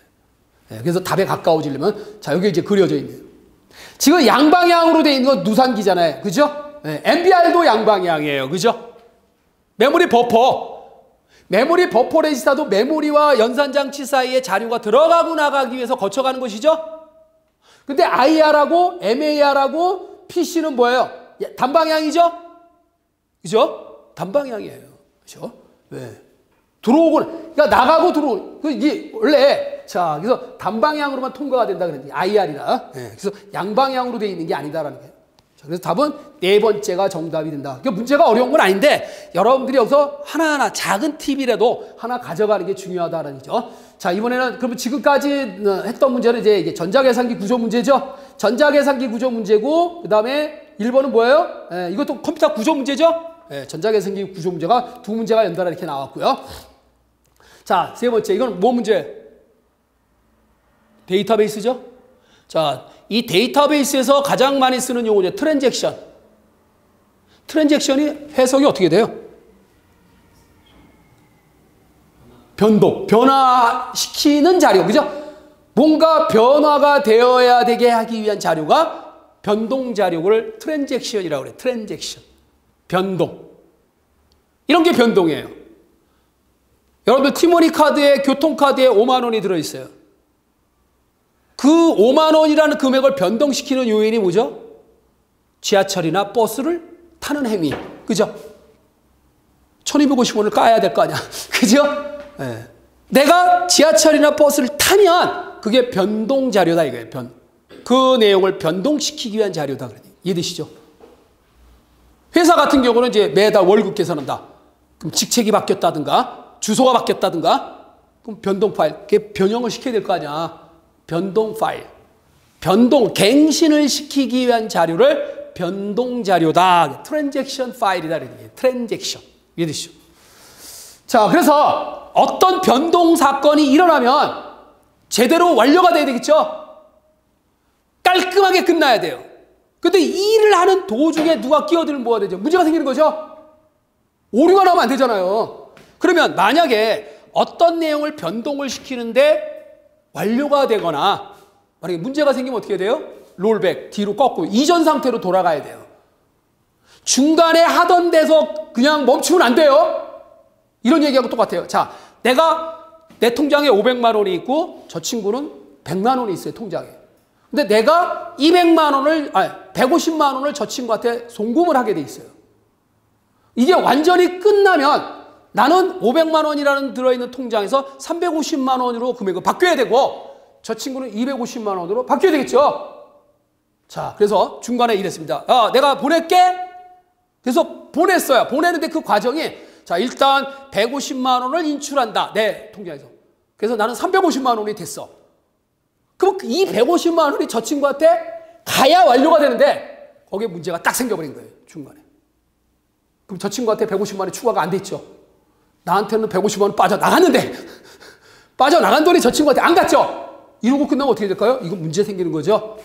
네, 그래서 답에 가까워지려면 자 여기 이제 그려져 있네요. 지금 양방향으로 돼 있는 건 누산기잖아요. 그죠? 네, MBR도 양방향이에요. 그죠? 메모리 버퍼 레지스터도 메모리와 연산장치 사이에 자료가 들어가고 나가기 위해서 거쳐가는 것이죠. 근데 IR하고 MAR하고 PC는 뭐예요? 단방향이죠? 그죠? 단방향이에요. 그죠? 왜? 들어오고, 그러니까 나가고 들어오고, 이게 원래, 자, 그래서 단방향으로만 통과가 된다 그랬는데, IR이라. 네, 그래서 양방향으로 되어 있는 게 아니다라는 거예요. 자, 그래서 답은 4번째가 정답이 된다. 그러니까 문제가 어려운 건 아닌데, 여러분들이 여기서 하나하나 작은 팁이라도 하나 가져가는 게 중요하다라는 거죠. 자, 이번에는 그러면 지금까지 했던 문제는 이제 전자계산기 구조 문제죠. 전자계산기 구조 문제고, 그 다음에 1번은 뭐예요? 이것도 컴퓨터 구조 문제죠. 전자계산기 구조 문제가 2문제가 연달아 이렇게 나왔고요. 자, 3번째. 이건 뭐 문제? 데이터베이스죠. 자, 이 데이터베이스에서 가장 많이 쓰는 용어죠. 트랜잭션. 트랜잭션이 해석이 어떻게 돼요? 변동, 변화시키는 자료, 그죠? 뭔가 변화가 되어야 되게 하기 위한 자료가 변동 자료를 트랜잭션이라고 그래요. 트랜잭션. 변동. 이런 게 변동이에요. 여러분들 티모니 카드에, 교통카드에 5만 원이 들어있어요. 그 5만 원이라는 금액을 변동시키는 요인이 뭐죠? 지하철이나 버스를 타는 행위. 그죠? 1250원을 까야 될 거 아니야. 그죠? 네. 내가 지하철이나 버스를 타면 그게 변동 자료다 이거예요. 그 내용을 변동시키기 위한 자료다. 이해되시죠? 회사 같은 경우는 이제 매달 월급 계산한다. 그럼 직책이 바뀌었다든가 주소가 바뀌었다든가 그럼 변동 파일. 그게 변형을 시켜야 될 거 아니야. 변동 파일. 변동, 갱신을 시키기 위한 자료를 변동 자료다. 트랜잭션 파일이다. 트랜잭션. 이해되시죠? 자, 그래서 어떤 변동 사건이 일어나면 제대로 완료가 돼야 되겠죠? 깔끔하게 끝나야 돼요. 근데 이 일을 하는 도중에 누가 끼어들면 뭐가 되죠? 문제가 생기는 거죠? 오류가 나오면 안 되잖아요. 그러면 만약에 어떤 내용을 변동을 시키는데 완료가 되거나 만약에 문제가 생기면 어떻게 돼요? 롤백, 뒤로 꺾고 이전 상태로 돌아가야 돼요. 중간에 하던 데서 그냥 멈추면 안 돼요. 이런 얘기하고 똑같아요. 자, 내 통장에 500만 원이 있고 저 친구는 100만 원이 있어요, 통장에. 근데 내가 150만 원을 저 친구한테 송금을 하게 돼 있어요. 이게 완전히 끝나면 나는 500만 원이라는 들어있는 통장에서 350만 원으로 금액을 바뀌어야 되고 저 친구는 250만 원으로 바뀌어야 되겠죠. 자, 그래서 중간에 이랬습니다. 내가 보낼게. 그래서 보냈어요. 보내는데 그 과정이 자, 일단 150만 원을 인출한다. 내 통장에서. 그래서 나는 350만 원이 됐어. 그럼 이 150만 원이 저 친구한테 가야 완료가 되는데 거기에 문제가 딱 생겨버린 거예요. 중간에. 그럼 저 친구한테 150만 원이 추가가 안 됐죠. 나한테는 150만 원 빠져나갔는데 빠져나간 돈이 저 친구한테 안 갔죠. 이러고 끝나면 어떻게 될까요? 이거 문제 생기는 거죠.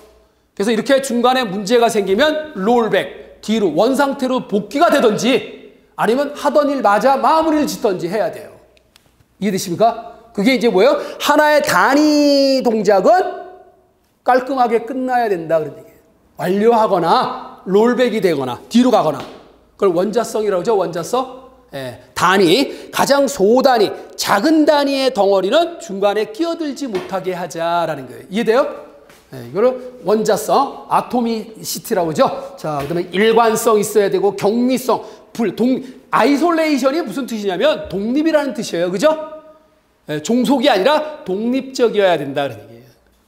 그래서 이렇게 중간에 문제가 생기면 롤백, 뒤로 원상태로 복귀가 되든지 아니면 하던 일 마저 마무리를 짓든지 해야 돼요. 이해되십니까? 그게 이제 뭐예요? 하나의 단위 동작은 깔끔하게 끝나야 된다 그런 얘기예요. 완료하거나 롤백이 되거나 뒤로 가거나 그걸 원자성이라고 하죠. 원자성. 단위, 가장 소단위, 작은 단위의 덩어리는 중간에 끼어들지 못하게 하자라는 거예요. 이해돼요? 이거를 원자성, 아토미시티라고 하죠. 자, 그 다음에 일관성 있어야 되고 격리성, 아이솔레이션이 무슨 뜻이냐면 독립이라는 뜻이에요. 그죠? 종속이 아니라 독립적이어야 된다 그런 얘기예요.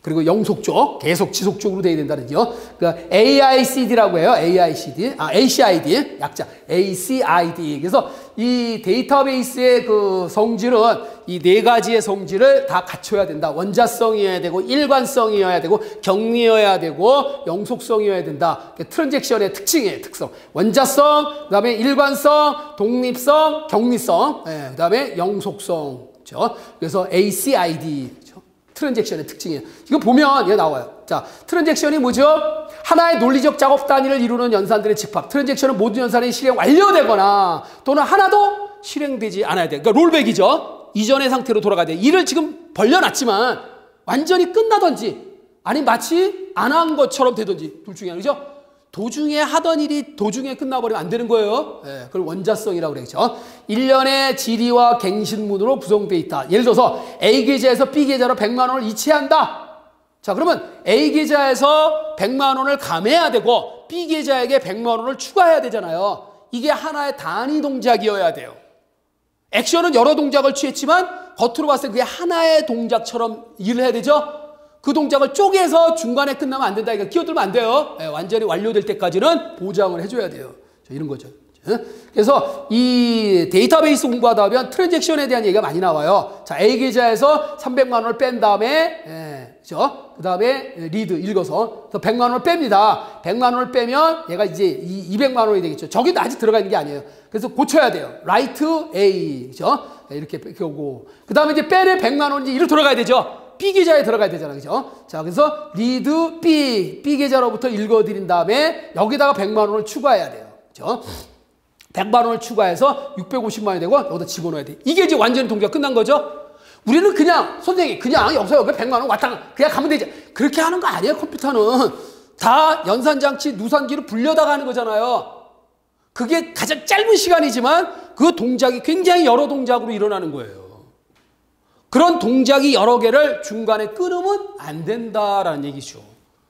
그리고 영속적, 계속 지속적으로 돼야 된다는 얘기요. 그러니까 AICD라고 해요. ACID, 약자 ACID. 그래서 이 데이터베이스의 그 성질은 이 네 가지의 성질을 다 갖춰야 된다. 원자성이어야 되고, 일관성이어야 되고, 격리여야 되고, 영속성이어야 된다. 트랜잭션의 특징이에요. 특성. 원자성, 그다음에 일관성, 독립성, 격리성, 그다음에 영속성. 그렇죠? 그래서 ACID. 트랜잭션의 특징이에요. 이거 보면 얘 나와요. 자, 트랜잭션이 뭐죠? 하나의 논리적 작업 단위를 이루는 연산들의 집합. 트랜잭션은 모든 연산이 실행 완료되거나 또는 하나도 실행되지 않아야 돼. 그러니까 롤백이죠. 이전의 상태로 돌아가야 돼. 일을 지금 벌려놨지만 완전히 끝나든지 아니 마치 안 한 것처럼 되든지 둘 중에 하나죠. 도중에 하던 일이 도중에 끝나버리면 안 되는 거예요. 그걸 원자성이라고 그러죠. 일련의 지리와 갱신문으로 구성되어 있다. 예를 들어서 A 계좌에서 B 계좌로 100만 원을 이체한다. 자, 그러면 A 계좌에서 100만 원을 감해야 되고 B 계좌에게 100만 원을 추가해야 되잖아요. 이게 하나의 단위 동작이어야 돼요. 액션은 여러 동작을 취했지만 겉으로 봤을 때 그게 하나의 동작처럼 일을 해야 되죠. 그 동작을 쪼개서 중간에 끝나면 안 된다. 그러니까 끼어들면 안 돼요. 완전히 완료될 때까지는 보장을 해줘야 돼요. 이런 거죠. 그래서 이 데이터베이스 공부하다 보면 트랜잭션에 대한 얘기가 많이 나와요. 자, A 계좌에서 300만 원을 뺀 다음에, 그죠? 그 다음에 리드 읽어서 100만 원을 뺍니다. 100만 원을 빼면 얘가 이제 200만 원이 되겠죠. 저기도 아직 들어가 있는 게 아니에요. 그래서 고쳐야 돼요. 라이트 A, 그죠? 이렇게 오고. 그 다음에 이제 빼내 100만 원인지 이리로 돌아가야 되죠. B 계좌에 들어가야 되잖아. 그죠? 자, 그래서 리드 B 계좌로부터 읽어드린 다음에 여기다가 100만 원을 추가해야 돼요. 그죠? 100만 원을 추가해서 650만 원이 되고 여기다 집어넣어야 돼. 이게 이제 완전히 동기가 끝난 거죠? 우리는 그냥 선생님 그냥 여기서 여기 100만 원 왔다가 그냥 가면 되지. 그렇게 하는 거 아니에요. 컴퓨터는 다 연산장치 누산기로 불려다가 하는 거잖아요. 그게 가장 짧은 시간이지만 그 동작이 굉장히 여러 동작으로 일어나는 거예요. 그런 동작이 여러 개를 중간에 끊으면 안 된다라는 얘기죠.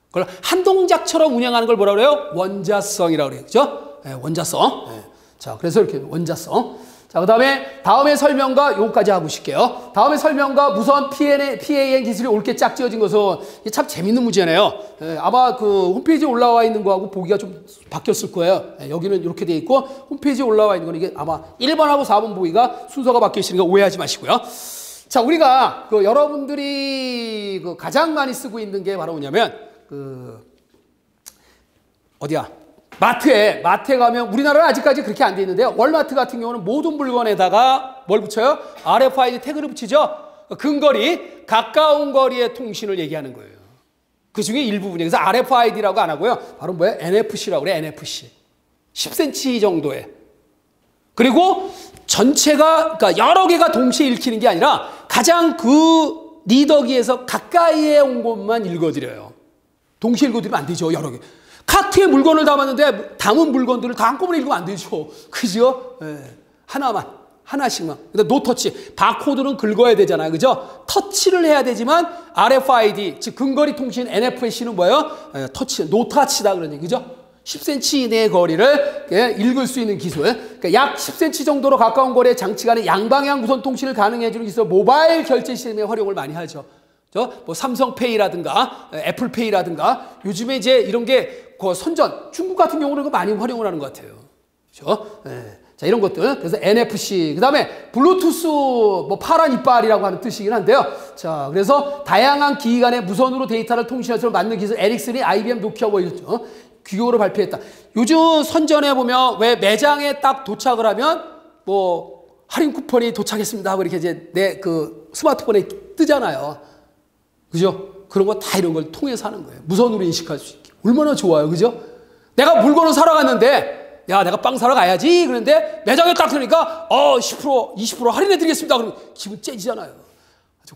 그걸 한 동작처럼 운영하는 걸 뭐라 그래요? 원자성이라고 그래요. 그죠? 네, 원자성. 네. 자, 그래서 이렇게 원자성. 자, 그 다음에 설명과 요거까지 하고 있을게요. 다음에 설명과 무선 PAN 기술이 옳게 짝지어진 것은 이게 참 재밌는 문제네요. 예, 아마 그 홈페이지에 올라와 있는 거하고 보기가 좀 바뀌었을 거예요. 예, 여기는 이렇게 돼 있고 홈페이지에 올라와 있는 건 이게 아마 1번하고 4번 보기가 순서가 바뀌어 있으니까 오해하지 마시고요. 자, 우리가 그 여러분들이 그 가장 많이 쓰고 있는 게 바로 뭐냐면 그 어디야? 마트에 가면 우리나라는 아직까지 그렇게 안 돼 있는데요. 월마트 같은 경우는 모든 물건에다가 뭘 붙여요? RFID 태그를 붙이죠. 근거리, 가까운 거리의 통신을 얘기하는 거예요. 그 중에 일부분이에요. 그래서 RFID라고 안 하고요. 바로 뭐예요? NFC라고 그래요. NFC. 10cm 정도의. 그리고 전체가 그러니까 여러 개가 동시에 읽히는 게 아니라 가장 그 리더기에서 가까이에 온 것만 읽어드려요. 동시에 읽어드리면 안 되죠. 여러 개. 카트에 물건을 담았는데 담은 물건들을 다 한꺼번에 읽으면 안 되죠. 그죠? 예. 하나씩만. 근데 노터치. 바코드는 긁어야 되잖아요. 그죠? 터치를 해야 되지만 RFID, 즉 근거리 통신 NFC는 뭐예요? 예, 터치, 노터치다 그런 얘기. 그죠? 10cm 이내의 거리를 읽을 수 있는 기술. 그러니까 약 10cm 정도로 가까운 거리의 장치 간의 양방향 무선 통신을 가능해주는 기술, 모바일 결제 시스템의 활용을 많이 하죠. 뭐 삼성페이라든가 애플페이라든가 요즘에 이제 이런 게 그 선전 중국 같은 경우는 그 많이 활용을 하는 것 같아요. 그렇죠? 네. 자, 이런 것들. 그래서 NFC 그다음에 블루투스 뭐 파란 이빨이라고 하는 뜻이긴 한데요. 자, 그래서 다양한 기기 간의 무선으로 데이터를 통신할 수 있는 기술 에릭슨이 IBM 노키아 뭐 이랬죠. 규격으로 발표했다. 요즘 선전에 보면 왜 매장에 딱 도착을 하면 뭐 할인 쿠폰이 도착했습니다 하고 이렇게 이제 내 그 스마트폰에 뜨잖아요. 그죠? 그런 거 다 이런 걸 통해서 하는 거예요. 무선으로 인식할 수 있게. 얼마나 좋아요. 그죠? 내가 물건을 사러 갔는데, 야, 내가 빵 사러 가야지. 그런데 매장에 딱 들으니까, 10%, 20% 할인해 드리겠습니다. 그러면 기분 째지잖아요.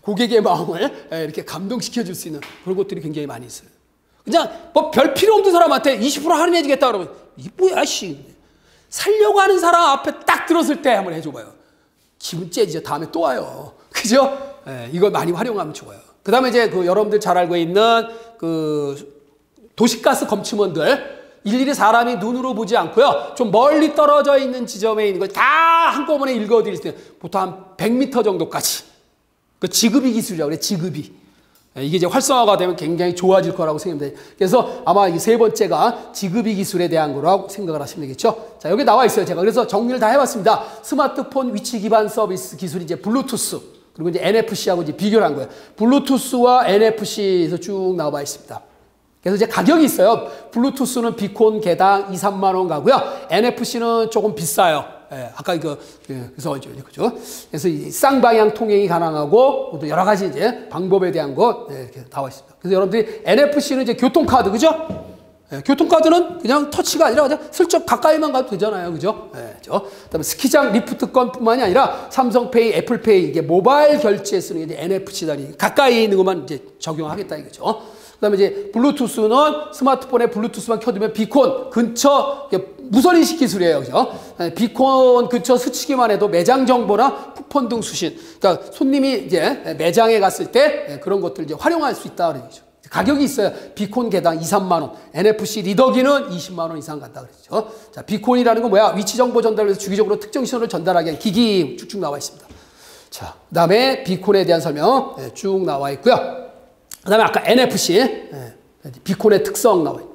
고객의 마음을 이렇게 감동시켜 줄 수 있는 그런 것들이 굉장히 많이 있어요. 그냥 뭐 별 필요 없는 사람한테 20% 할인해 주겠다 그러면, 이게 뭐야, 씨. 살려고 하는 사람 앞에 딱 들었을 때 한번 해줘봐요. 기분 째지죠. 다음에 또 와요. 그죠? 이걸 많이 활용하면 좋아요. 그 다음에 이제 그 여러분들 잘 알고 있는 그 도시가스 검침원들 일일이 사람이 눈으로 보지 않고요. 좀 멀리 떨어져 있는 지점에 있는 걸 다 한꺼번에 읽어드릴 때 보통 한 100m 정도까지. 그 지급이 기술이라고 그래, 지급이. 이게 이제 활성화가 되면 굉장히 좋아질 거라고 생각합니다. 그래서 아마 이 세 번째가 지급이 기술에 대한 거라고 생각을 하시면 되겠죠. 자, 여기 나와 있어요. 제가 그래서 정리를 다 해봤습니다. 스마트폰 위치 기반 서비스 기술이 이제 블루투스. 그리고 이제 NFC하고 이제 비교를 한 거예요. 블루투스와 NFC에서 쭉 나와 있습니다. 그래서 이제 가격이 있어요. 블루투스는 비콘 개당 2, 3만 원 가고요. NFC는 조금 비싸요. 예, 아까 그래서 그죠? 그래서 이 쌍방향 통행이 가능하고 또 여러 가지 이제 방법에 대한 거 이렇게 나와 있습니다. 그래서 여러분들이 NFC는 이제 교통카드, 그죠? 예, 교통카드는 그냥 터치가 아니라 그냥 슬쩍 가까이만 가도 되잖아요. 그죠? 예, 그죠? 그다음에 스키장 리프트권뿐만이 아니라 삼성페이, 애플페이 이게 모바일 결제에 쓰는 게 이제 NFC다니 가까이에 있는 것만 이제 적용하겠다 이거죠. 그다음에 이제 블루투스는 스마트폰에 블루투스만 켜두면 비콘 근처 무선 인식 기술이에요. 그죠? 비콘 근처 스치기만 해도 매장 정보나 쿠폰 등 수신. 그러니까 손님이 이제 매장에 갔을 때 그런 것들 이제 활용할 수 있다 그런 얘기죠. 가격이 있어요. 비콘 개당 2, 3만 원. NFC 리더기는 20만 원 이상 간다 그랬죠. 자, 비콘이라는 건 뭐야? 위치 정보 전달을 위해서 주기적으로 특정 신호를 전달하게 하는 기기 쭉쭉 나와 있습니다. 자, 그다음에 비콘에 대한 설명 쭉 나와 있고요. 그다음에 아까 NFC 비콘의 특성 나와 있고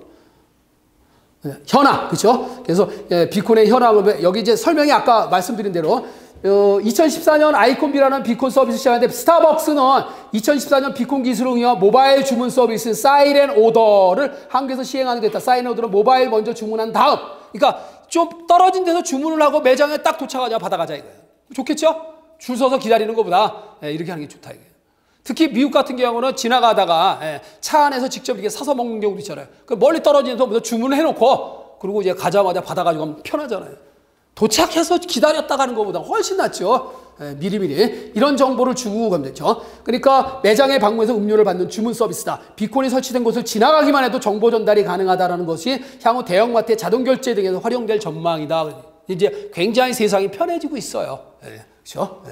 현황, 그렇죠? 그래서 비콘의 현황을 여기 이제 설명이 아까 말씀드린 대로 2014년 아이콘비라는 비콘 서비스 시작하는데 스타벅스는 2014년 비콘 기술을 응용한 모바일 주문 서비스 사이렌 오더를 한국에서 시행하는 게 있다. 사이렌 오더는 모바일 먼저 주문한 다음, 그러니까 좀 떨어진 데서 주문을 하고 매장에 딱 도착하자 받아가자 이거예요. 좋겠죠? 줄 서서 기다리는 것보다 이렇게 하는 게 좋다 이거예요. 특히 미국 같은 경우는 지나가다가 차 안에서 직접 이렇게 사서 먹는 경우도 있잖아요. 그 멀리 떨어지는 데부터 주문을 해놓고 그리고 이제 가자마자 받아가지고 가면 편하잖아요. 도착해서 기다렸다 가는 것보다 훨씬 낫죠. 미리미리 이런 정보를 주고 가면 되죠. 그러니까 매장에 방문해서 음료를 받는 주문 서비스다. 비콘이 설치된 곳을 지나가기만 해도 정보 전달이 가능하다는 것이 향후 대형마트의 자동 결제 등에서 활용될 전망이다. 이제 굉장히 세상이 편해지고 있어요. 그렇죠?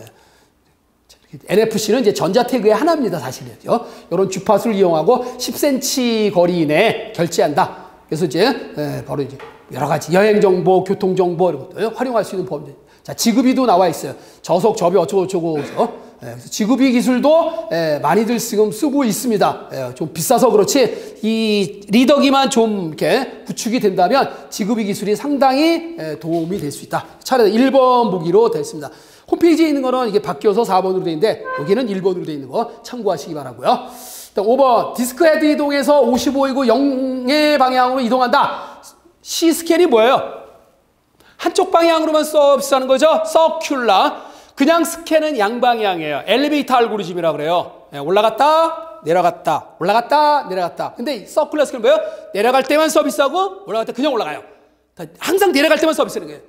NFC는 이제 전자태그의 하나입니다, 사실은요. 이런 주파수를 이용하고 10cm 거리 이내에 결제한다. 그래서 이제 바로 이제 여러 가지 여행 정보, 교통 정보 이런 것들 활용할 수 있는 법입니다. 자, 지급이도 나와 있어요. 저속, 접이 어쩌고저쩌고. 그래서 지급이 기술도 많이들 지금 쓰고 있습니다. 좀 비싸서 그렇지 이 리더기만 좀 이렇게 구축이 된다면 지급이 기술이 상당히 도움이 될 수 있다. 차례 1번 보기로 되어 있습니다. 홈페이지에 있는 거는 이게 바뀌어서 4번으로 되어 있는데 여기는 1번으로 되어 있는 거 참고하시기 바라고요. 5번 디스크 헤드 이동에서 55이고 0의 방향으로 이동한다. C 스캔이 뭐예요? 한쪽 방향으로만 서비스하는 거죠. 서큘라. 그냥 스캔은 양방향이에요. 엘리베이터 알고리즘이라고 그래요. 올라갔다 내려갔다 올라갔다 내려갔다. 근데 서큘라 스캔은 뭐예요? 내려갈 때만 서비스하고 올라갈 때 그냥 올라가요. 항상 내려갈 때만 서비스하는 거예요.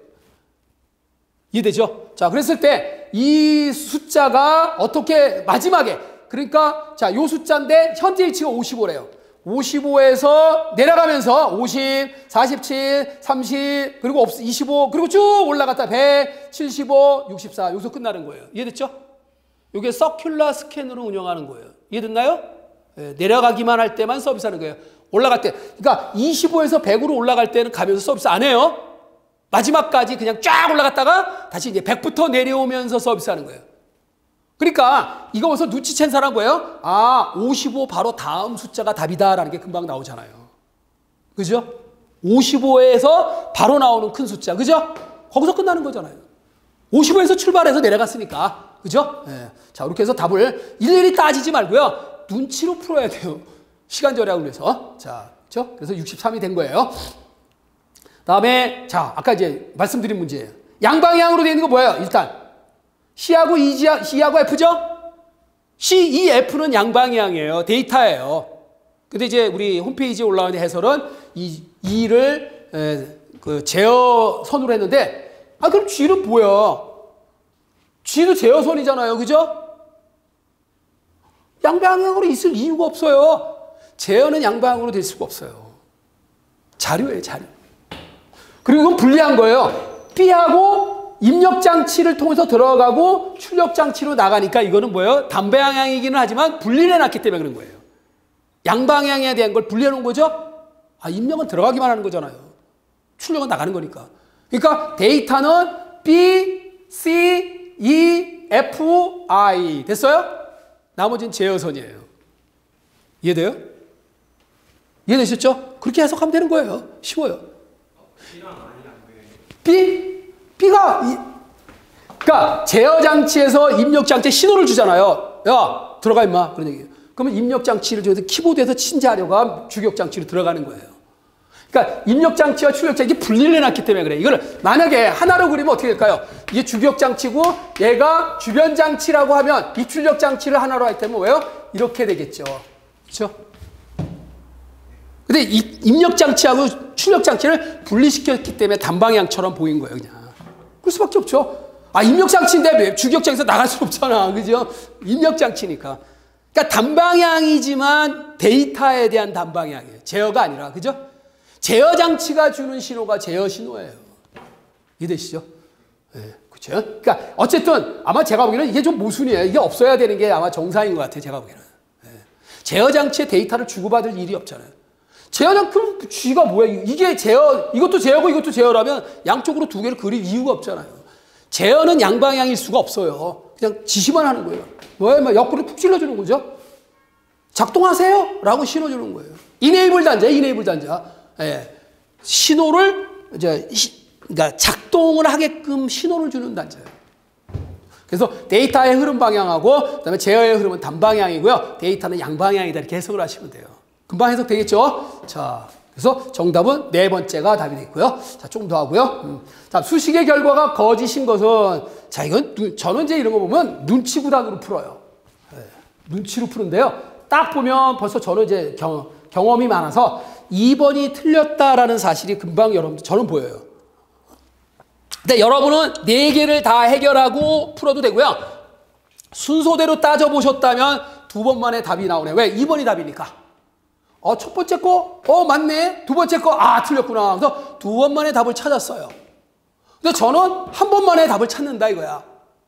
이해되죠? 자, 그랬을 때 이 숫자가 어떻게 마지막에 그러니까 자, 요 숫자인데 현재 위치가 55래요. 55에서 내려가면서 50, 47, 30, 그리고 25, 그리고 쭉 올라갔다 100, 75, 64 여기서 끝나는 거예요. 이해됐죠? 이게 서큘라 스캔으로 운영하는 거예요. 이해됐나요? 내려가기만 할 때만 서비스하는 거예요. 올라갈 때. 그러니까 25에서 100으로 올라갈 때는 가면서 서비스 안 해요. 마지막까지 그냥 쫙 올라갔다가 다시 이제 100부터 내려오면서 서비스하는 거예요. 그러니까 이거 벌써 눈치챈 사람 뭐예요? 아, 55 바로 다음 숫자가 답이다라는 게 금방 나오잖아요. 그죠? 55에서 바로 나오는 큰 숫자. 그죠? 거기서 끝나는 거잖아요. 55에서 출발해서 내려갔으니까. 그죠? 자, 이렇게 해서 답을 일일이 따지지 말고요. 눈치로 풀어야 돼요. 시간 절약을 위해서. 자, 그죠? 그래서 63이 된 거예요. 다음에 자, 아까 이제 말씀드린 문제예요. 양방향으로 되어 있는 거 뭐예요? 일단 C하고 F죠? C, E, F는 양방향이에요. 데이터예요. 근데 이제 우리 홈페이지에 올라오는 해설은 이 E를 그 제어선으로 했는데 아, 그럼 G는 뭐야? G도 제어선이잖아요. 그죠? 양방향으로 있을 이유가 없어요. 제어는 양방향으로 될 수가 없어요. 자료예요, 자료. 그리고 이건 불리한 거예요. B하고 입력장치를 통해서 들어가고 출력장치로 나가니까 이거는 뭐예요? 단방향이기는 하지만 분리를 해놨기 때문에 그런 거예요. 양방향에 대한 걸 분리해 놓은 거죠? 아, 입력은 들어가기만 하는 거잖아요. 출력은 나가는 거니까. 그러니까 데이터는 B, C, E, F, I. 됐어요? 나머지는 제어선이에요. 이해돼요? 이해되셨죠? 그렇게 해석하면 되는 거예요. 쉬워요. B가 그러니까 제어장치에서 입력장치에 신호를 주잖아요. 야, 들어가 임마. 그런 얘기예요. 그러면 입력장치를 줘서 키보드에서 친 자료가 주격장치로 들어가는 거예요. 그러니까 입력장치와 출력장치 분리를 해놨기 때문에 그래. 이걸 만약에 하나로 그리면 어떻게 될까요? 이게 주격장치고 얘가 주변장치라고 하면 이 출력장치를 하나로 할 때면 왜요? 이렇게 되겠죠. 그렇죠? 근데 이 입력장치하고 출력장치를 분리시켰기 때문에 단방향처럼 보인 거예요, 그냥. 그럴 수밖에 없죠. 아, 입력장치인데 왜 주격장치에서 나갈 수 없잖아. 그죠? 입력장치니까. 그러니까 단방향이지만 데이터에 대한 단방향이에요. 제어가 아니라. 그죠? 제어장치가 주는 신호가 제어 신호예요. 이해되시죠? 네, 그렇죠? 그러니까 어쨌든 아마 제가 보기에는 이게 좀 모순이에요. 이게 없어야 되는 게 아마 정상인 것 같아요, 제가 보기에는. 네. 제어장치의 데이터를 주고받을 일이 없잖아요. 제어장, 그럼 G가 뭐야? 이게 제어, 이것도 제어고 이것도 제어라면 양쪽으로 두 개를 그릴 이유가 없잖아요. 제어는 양방향일 수가 없어요. 그냥 지시만 하는 거예요. 왜? 옆구리 푹 찔러주는 거죠? 작동하세요! 라고 신호주는 거예요. 이네이블 단자, 이네이블 단자. 예. 신호를, 그러니까 작동을 하게끔 신호를 주는 단자예요. 그래서 데이터의 흐름 방향하고, 그 다음에 제어의 흐름은 단방향이고요. 데이터는 양방향이다. 이렇게 해석을 하시면 돼요. 금방 해석되겠죠? 자, 그래서 정답은 네 번째가 답이 되고요. 자, 조금 더 하고요. 자, 수식의 결과가 거짓인 것은, 자, 이건 저는 이제 이런 거 보면 눈치 구단으로 풀어요. 네. 눈치로 푸는데요. 딱 보면 벌써 저는 이제 경험이 많아서 2번이 틀렸다라는 사실이 금방 여러분들 저는 보여요. 근데 여러분은 4개를 다 해결하고 풀어도 되고요. 순서대로 따져보셨다면 2번 만에 답이 나오네. 왜? 2번이 답이니까. 첫 번째 거, 맞네. 두 번째 거, 틀렸구나. 그래서 2번 만에 답을 찾았어요. 근데 저는 한 번 만에 답을 찾는다 이거야.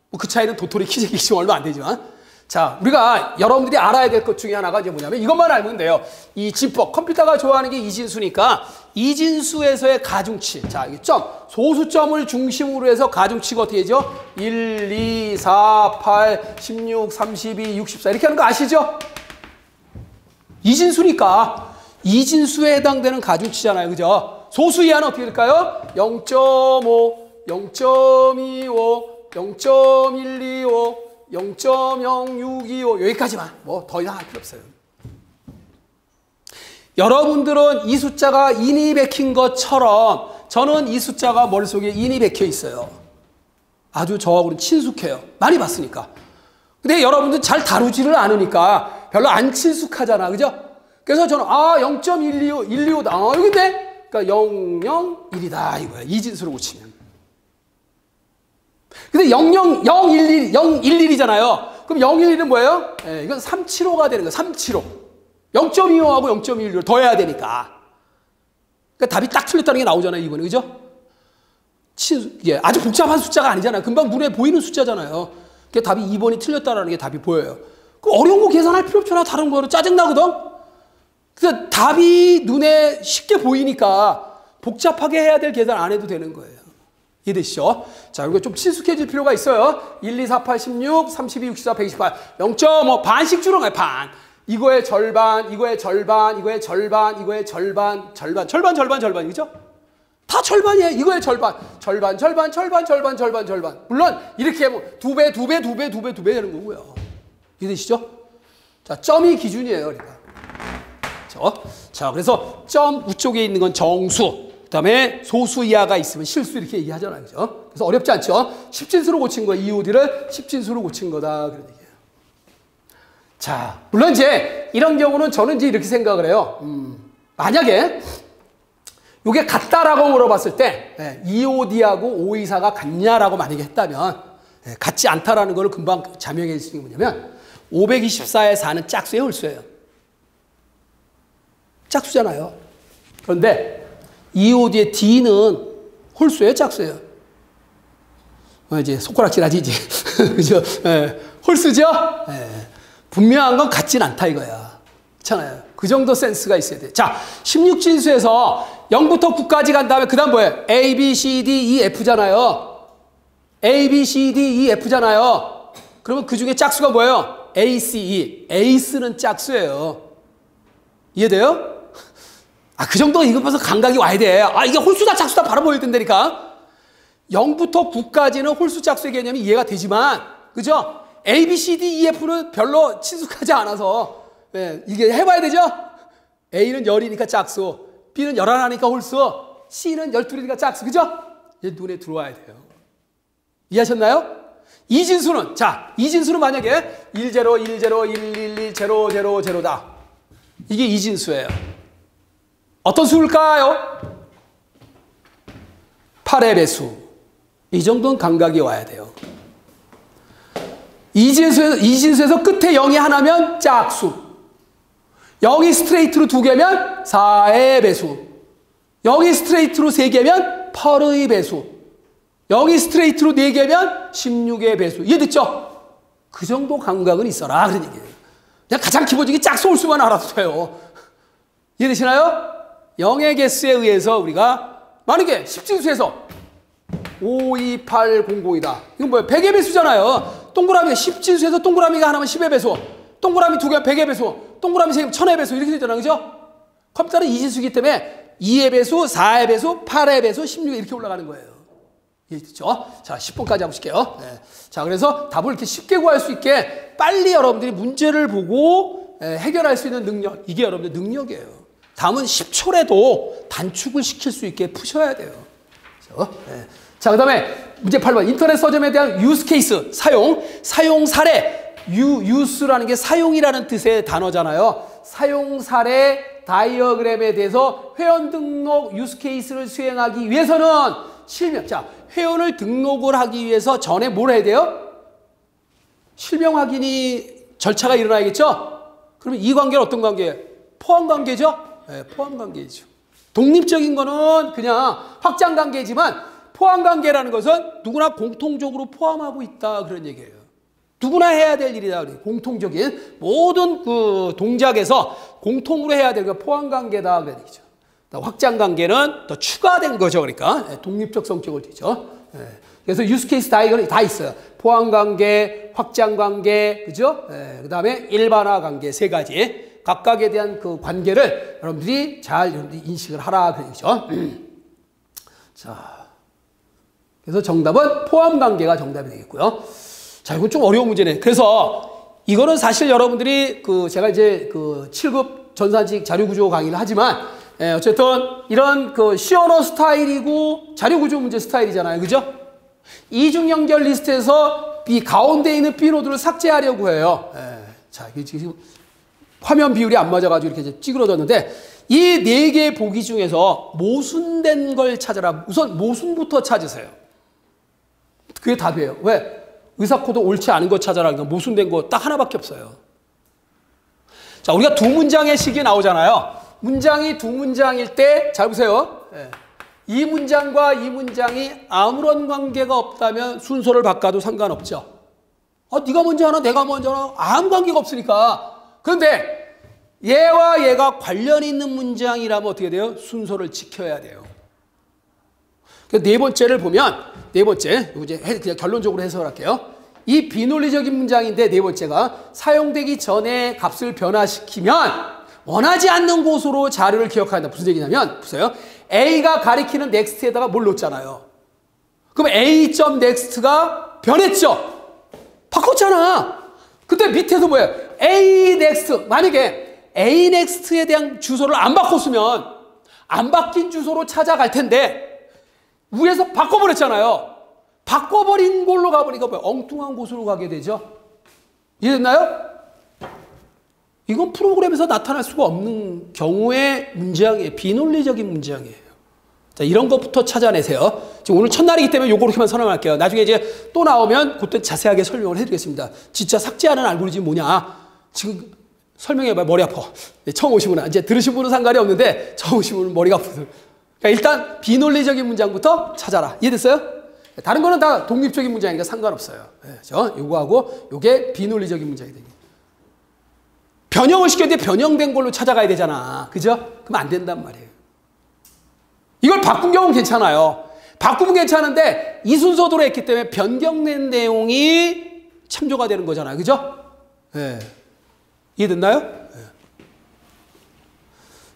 뭐 그 차이는 도토리 키재기 지금 얼마 안 되지만. 자, 우리가 여러분들이 알아야 될 것 중에 하나가 이제 뭐냐면 이것만 알면 돼요. 이 진법, 컴퓨터가 좋아하는 게 이진수니까 이진수에서의 가중치. 자, 이게 점, 소수점을 중심으로 해서 가중치가 어떻게 되죠? 1, 2, 4, 8, 16, 32, 64 이렇게 하는 거 아시죠? 이진수니까 이진수에 해당되는 가중치잖아요. 그죠? 소수 이하는 어떻게 될까요? 0.5, 0.25, 0.125, 0.0625 여기까지만. 뭐 더 이상 할 필요 없어요. 여러분들은 이 숫자가 인이 박힌 것처럼 저는 이 숫자가 머릿속에 인이 박혀 있어요. 아주 저하고는 친숙해요. 많이 봤으니까. 근데 여러분들 잘 다루지를 않으니까 별로 안 친숙하잖아. 그죠? 그래서 저는 0.125, 125다. 여기인데? 그러니까 001이다 이거야. 이진수로 고치면. 근데 011, 011이잖아요. 그럼 011은 뭐예요? 이건 375가 되는 거예요. 375. 0.25하고 0.16을 더해야 되니까. 그러니까 답이 딱 틀렸다는 게 나오잖아요. 이번에. 그죠? 아주 복잡한 숫자가 아니잖아요. 금방 눈에 보이는 숫자잖아요. 그러니까 답이 2번이 틀렸다는 게 답이 보여요. 그 어려운 거 계산할 필요 없잖아. 다른 거는 짜증나거든. 그래서 답이 눈에 쉽게 보이니까 복잡하게 해야 될 계산 안 해도 되는 거예요. 이해되시죠? 자, 그리고 좀 친숙해질 필요가 있어요. 1, 2, 4, 8, 16, 32, 64, 128, 0.5 반씩 줄어가요. 반. 이거의 절반, 이거의 절반, 이거의 절반, 이거의 절반, 절반, 그죠? 다 절반이에요. 이거의 절반. 물론 이렇게 뭐 2배 되는 거고요. 이해되시죠? 자, 점이 기준이에요. 그러니까. 자, 그래서 점 우쪽에 있는 건 정수. 그 다음에 소수 이하가 있으면 실수 이렇게 얘기하잖아요. 그죠? 그래서 어렵지 않죠? 10진수로 고친 거예요. EOD를 10진수로 고친 거다. 그런 얘기예요. 자, 물론 이제 이런 경우는 저는 이제 이렇게 생각을 해요. 만약에 이게 같다라고 물어봤을 때 EOD하고 524가 같냐라고 만약에 했다면 같지 않다라는 걸 금방 자명해 줄 수 있는 게 뭐냐면 524의 4는 짝수의 홀수예요. 짝수잖아요. 그런데 EOD의 D는 홀수예요, 짝수예요? 이제 손가락질하지 이제. 그죠? 홀수죠? 분명한 건 같진 않다 이거야. 그렇잖아요. 그 정도 센스가 있어야 돼. 자, 16진수에서 0부터 9까지 간 다음에 그 다음 뭐예요? A, B, C, D, E, F잖아요. A, B, C, D, E, F잖아요. 그러면 그 중에 짝수가 뭐예요? A, C, E. 에이스는 짝수예요. 이해돼요? 그 정도 이거 벌써 감각이 와야 돼. 이게 홀수다 짝수다 바로 보여야 된다니까. 0부터 9까지는 홀수 짝수의 개념이 이해가 되지만, 그죠? A, B, C, D, E, F는 별로 친숙하지 않아서 이게 해봐야 되죠? A는 10이니까 짝수, B는 11이니까 홀수, C는 12이니까 짝수, 그죠? 이제 눈에 들어와야 돼요. 이해하셨나요? 이진수는, 자, 이진수는 만약에 10, 10, 111, 0, 0, 0다. 이게 이진수예요. 어떤 수일까요? 8의 배수. 이 정도는 감각이 와야 돼요. 이진수에서 끝에 0이 하나면 짝수. 0이 스트레이트로 2개면 4의 배수. 0이 스트레이트로 3개면 8의 배수. 0이 스트레이트로 4개면 16의 배수. 이해됐죠? 그 정도 감각은 있어라. 그런 얘기예요. 그냥 가장 기본적인 짝수 홀수만 알아도 돼요. 이해되시나요? 0의 개수에 의해서 우리가 만약에 10진수에서 5, 2, 8, 0, 0이다. 이건 뭐예요? 100의 배수잖아요. 동그라미 10진수에서 동그라미가 하나면 10의 배수, 동그라미 2개면 100의 배수, 동그라미 3개면 1000의 배수 이렇게 되잖아요. 그죠? 컴퓨터는 이진수이기 때문에 2의 배수, 4의 배수, 8의 배수, 16에 이렇게 올라가는 거예요. 이해됐죠? 자, 10번까지 해보실게요. 자, 그래서 답을 이렇게 쉽게 구할 수 있게 빨리 여러분들이 문제를 보고 해결할 수 있는 능력, 이게 여러분들 능력이에요. 다음은 10초라도 단축을 시킬 수 있게 푸셔야 돼요. 그렇죠? 자, 그 다음에 문제 8번. 인터넷 서점에 대한 유스 케이스, 사용 사례. use라는 게 사용이라는 뜻의 단어잖아요. 사용 사례 다이어그램에 대해서 회원 등록 유스 케이스를 수행하기 위해서는 실명. 자, 회원을 등록을 하기 위해서 전에 뭘 해야 돼요? 실명 확인이 절차가 일어나야겠죠? 그러면 이 관계는 어떤 관계예요? 포함 관계죠? 네, 포함 관계죠. 독립적인 거는 그냥 확장 관계지만 포함 관계라는 것은 누구나 공통적으로 포함하고 있다 그런 얘기예요. 누구나 해야 될 일이다. 공통적인 모든 그 동작에서 공통으로 해야 될 게 포함 관계다 그런 얘기죠. 확장 관계는 더 추가된 거죠. 그러니까 독립적 성격을 띠죠. 그래서 유스 케이스 다이어그램이 다 있어요. 포함 관계, 확장 관계, 그죠? 그다음에 일반화 관계 세 가지. 각각에 대한 그 관계를 여러분들이 잘 인식을 하라 그런 얘기죠. 자. 그래서 정답은 포함 관계가 정답이 되겠고요. 자, 이건 좀 어려운 문제네. 그래서 이거는 사실 여러분들이 제가 이제 7급 전산직 자료구조 강의를 하지만 어쨌든 이런 시 언어 스타일이고 자료구조 문제 스타일이잖아요. 그죠? 이중 연결 리스트에서 이 가운데 있는 B노드를 삭제하려고 해요. 자, 이게 지금 화면 비율이 안 맞아가지고 이렇게 찌그러졌는데 이 네 개의 보기 중에서 모순된 걸 찾아라. 우선 모순부터 찾으세요. 그게 답이에요. 왜? 의사 코드 옳지 않은 거 찾아라. 그러니까 모순된 거 딱 하나밖에 없어요. 자, 우리가 두 문장의 식이 나오잖아요. 문장이 두 문장일 때 잘 보세요. 이 문장과 이 문장이 아무런 관계가 없다면 순서를 바꿔도 상관없죠. 네가 먼저 하나 내가 먼저 하나 아무 관계가 없으니까. 그런데 얘와 얘가 관련 있는 문장이라면 어떻게 돼요? 순서를 지켜야 돼요. 네 번째를 보면 네 번째 이제 그냥 결론적으로 해석할게요. 이 비논리적인 문장인데 네 번째가 사용되기 전에 값을 변화시키면 원하지 않는 곳으로 자료를 기억한다. 무슨 얘기냐면 보세요. A가 가리키는 next에다가 뭘 넣었잖아요. 그럼 A.next가 변했죠. 바꿨잖아. 근데 밑에서 뭐예요? A next. 만약에 A next에 대한 주소를 안 바꿨으면 안 바뀐 주소로 찾아갈 텐데 위에서 바꿔버렸잖아요. 바꿔버린 걸로 가보니까 뭐예요? 엉뚱한 곳으로 가게 되죠. 이해됐나요? 이건 프로그램에서 나타날 수가 없는 경우의 문장이에요. 비논리적인 문장이에요. 자, 이런 것부터 찾아내세요. 지금 오늘 첫날이기 때문에 요거 이렇게만 설명할게요. 나중에 이제 또 나오면 그때 자세하게 설명을 해드리겠습니다. 진짜 삭제하는 알고리즘이 뭐냐. 지금 설명해봐요. 머리 아파. 처음 오신 분은. 이제 들으신 분은 상관이 없는데 처음 오신 분은 머리가 아프죠. 그러니까 일단 비논리적인 문장부터 찾아라. 이해됐어요? 다른 거는 다 독립적인 문장이니까 상관없어요. 그렇죠? 요거하고 요게 비논리적인 문장이 되겠죠. 변형을 시켰는데 변형된 걸로 찾아가야 되잖아. 그죠? 그럼 안 된단 말이에요. 이걸 바꾼 경우는 괜찮아요. 바꾸면 괜찮은데 이 순서대로 했기 때문에 변경된 내용이 참조가 되는 거잖아요. 그죠? 네. 이해됐나요? 네.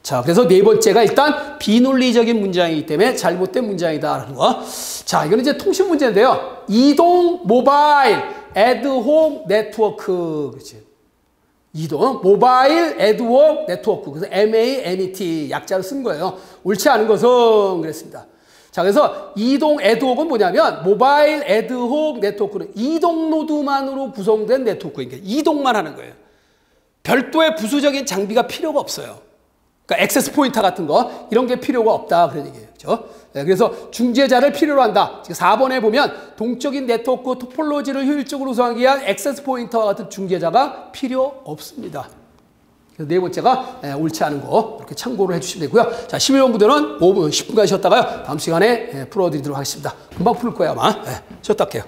자, 그래서 네 번째가 일단 비논리적인 문장이기 때문에 잘못된 문장이다라는 거. 자, 이거는 이제 통신 문제인데요. 이동 모바일 애드홈 네트워크. 그렇지? 이동 모바일 애드웍 네트워크. 그래서 MANET 약자로 쓴 거예요. 옳지 않은 것은 그랬습니다. 자, 그래서 이동 애드웍은 뭐냐면 모바일 애드혹 네트워크는 이동 노드만으로 구성된 네트워크니까 이동만 하는 거예요. 별도의 부수적인 장비가 필요가 없어요. 그러니까 액세스 포인터 같은 거 이런 게 필요가 없다 그런 얘기예요. 그렇죠? 네, 그래서 중재자를 필요로 한다. 지금 4번에 보면 동적인 네트워크 토폴로지를 효율적으로 구성하기 위한 액세스 포인터와 같은 중재자가 필요 없습니다. 그래서 네 번째가 옳지 않은 거 이렇게 참고를 해주시면 되고요. 자, 11번부터는 5분, 10분간 쉬었다가요. 다음 시간에 풀어드리도록 하겠습니다. 금방 풀 거예요 아마. 쉬었다 할게요.